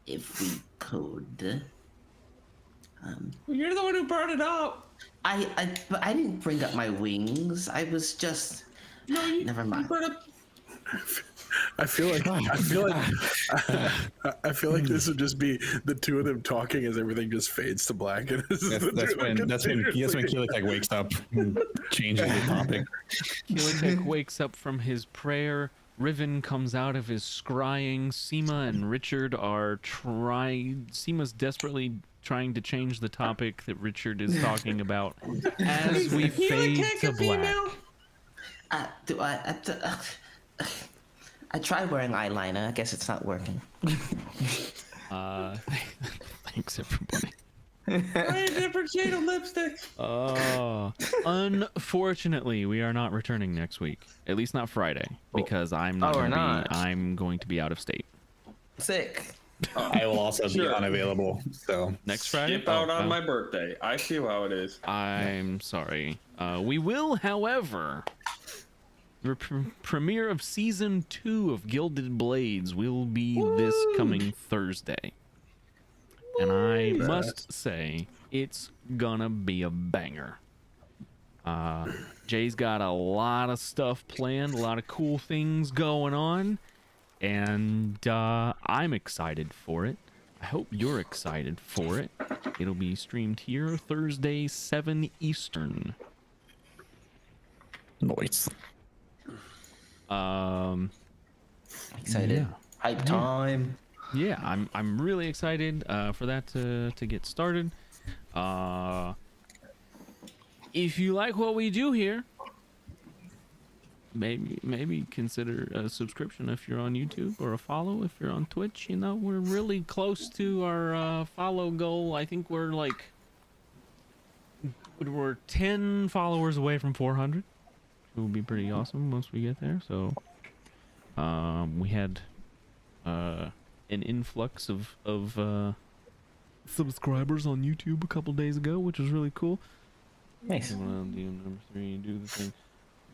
if we could. Well, you're the one who brought it up. But I didn't bring up my wings. I was just. No, you. Never You mind. brought up. I feel like this would just be the two of them talking as everything just fades to black. And this is the That's two that when continuously- Keelik wakes up and changes the topic. Keelik wakes up from his prayer. Riven comes out of his scrying. Seema and Richard are trying. Seema's desperately trying to change the topic that Richard is talking about as we He fade take to a black. female? I tried wearing eyeliner. I guess it's not working. Thanks everybody. Try a different shade of lipstick. Unfortunately, we are not returning next week. At least not Friday, because I'm not. Oh, we're gonna not. be. I'm going to be out of state Sick. I will also be Sure. unavailable. So next Friday. Skip out on Oh, my birthday. I see how it is. I'm sorry. We will, however, the premiere of season 2 of Gilded Blades will be this coming Thursday, and I must say it's gonna be a banger. Jay's got a lot of stuff planned, a lot of cool things going on, and I'm excited for it. I hope you're excited for it. It'll be streamed here Thursday, 7 Eastern. noise. Excited. Yeah. Hype time. Yeah, I'm really excited for that to get started. If you like what we do here, maybe consider a subscription if you're on YouTube, or a follow if you're on Twitch. You know, we're really close to our follow goal. I think we're 10 followers away from 400. It would be pretty awesome once we get there. So we had an influx of subscribers on YouTube a couple days ago, which was really cool. Nice. Number 3, do the thing.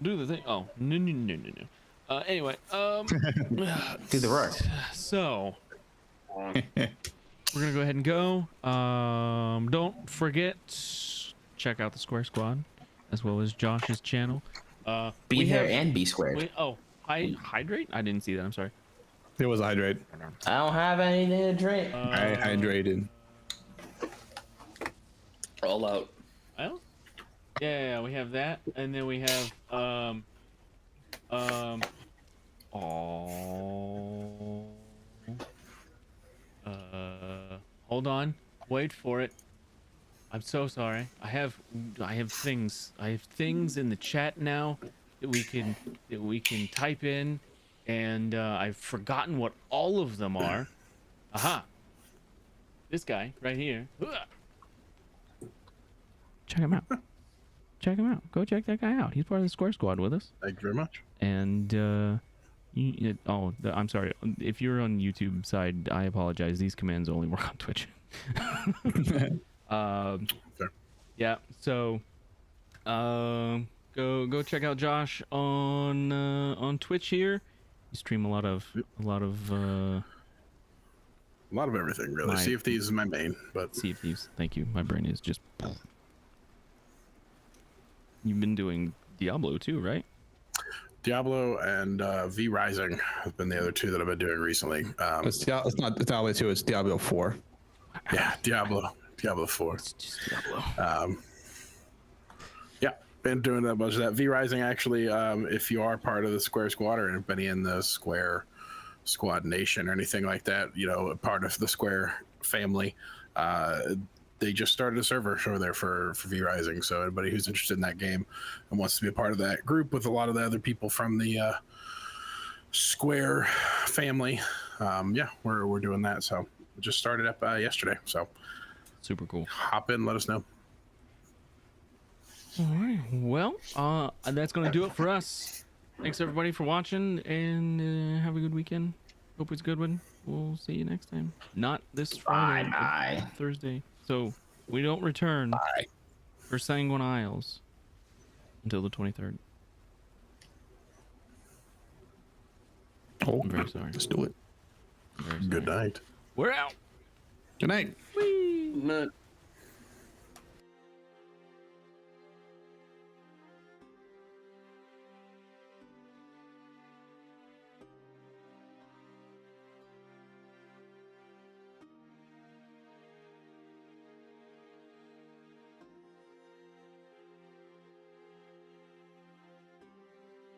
Do the thing. Oh, no. Anyway, Do the roar. so we're gonna go ahead and go. Don't forget, check out the Square Squad as well as Josh's channel. Be we here have- and be squared. hydrate. I didn't see that. I'm sorry. It was hydrate. I don't have anything to drink. I hydrated. All out. Well, yeah, we have that, and then we have hold on, wait for it. I'm so sorry. I have things in the chat now that we can type in, and I've forgotten what all of them are. Aha. This guy right here. Check him out. Check him out. Go check that guy out. He's part of the Square Squad with us. Thank you very much. And I'm sorry. If you're on YouTube side, I apologize. These commands only work on Twitch. Fair. Yeah. So, go check out Josh on Twitch here. You stream a lot of A lot of everything, really. My- Sea of Thieves is my main, but Sea of Thieves. Thank you. My brain is just. You've been doing Diablo too, right? Diablo and V Rising have been the other two that I've been doing recently. It's not Diablo 2, it's Diablo 4. Yeah, Diablo 4. It's just Diablo. Yeah, been doing a bunch of that. V Rising, actually, if you are part of the Square Squad or anybody in the Square Squad Nation or anything like that, you know, part of the Square family, they just started a server over there for V Rising. So anybody who's interested in that game and wants to be a part of that group with a lot of the other people from the Square family, yeah, we're doing that. So it just started up yesterday. So Super cool. hop in, let us know. All right. Well, that's gonna do it for us. Thanks everybody for watching, and have a good weekend. Hope it's a good one. We'll see you next time. Not this Friday, Bye. but Thursday. So we don't return for Sanguine Isles until the 23rd. Oh, I'm very sorry. let's do it. I'm very sorry. Good night. We're out. Good night. Whee! Not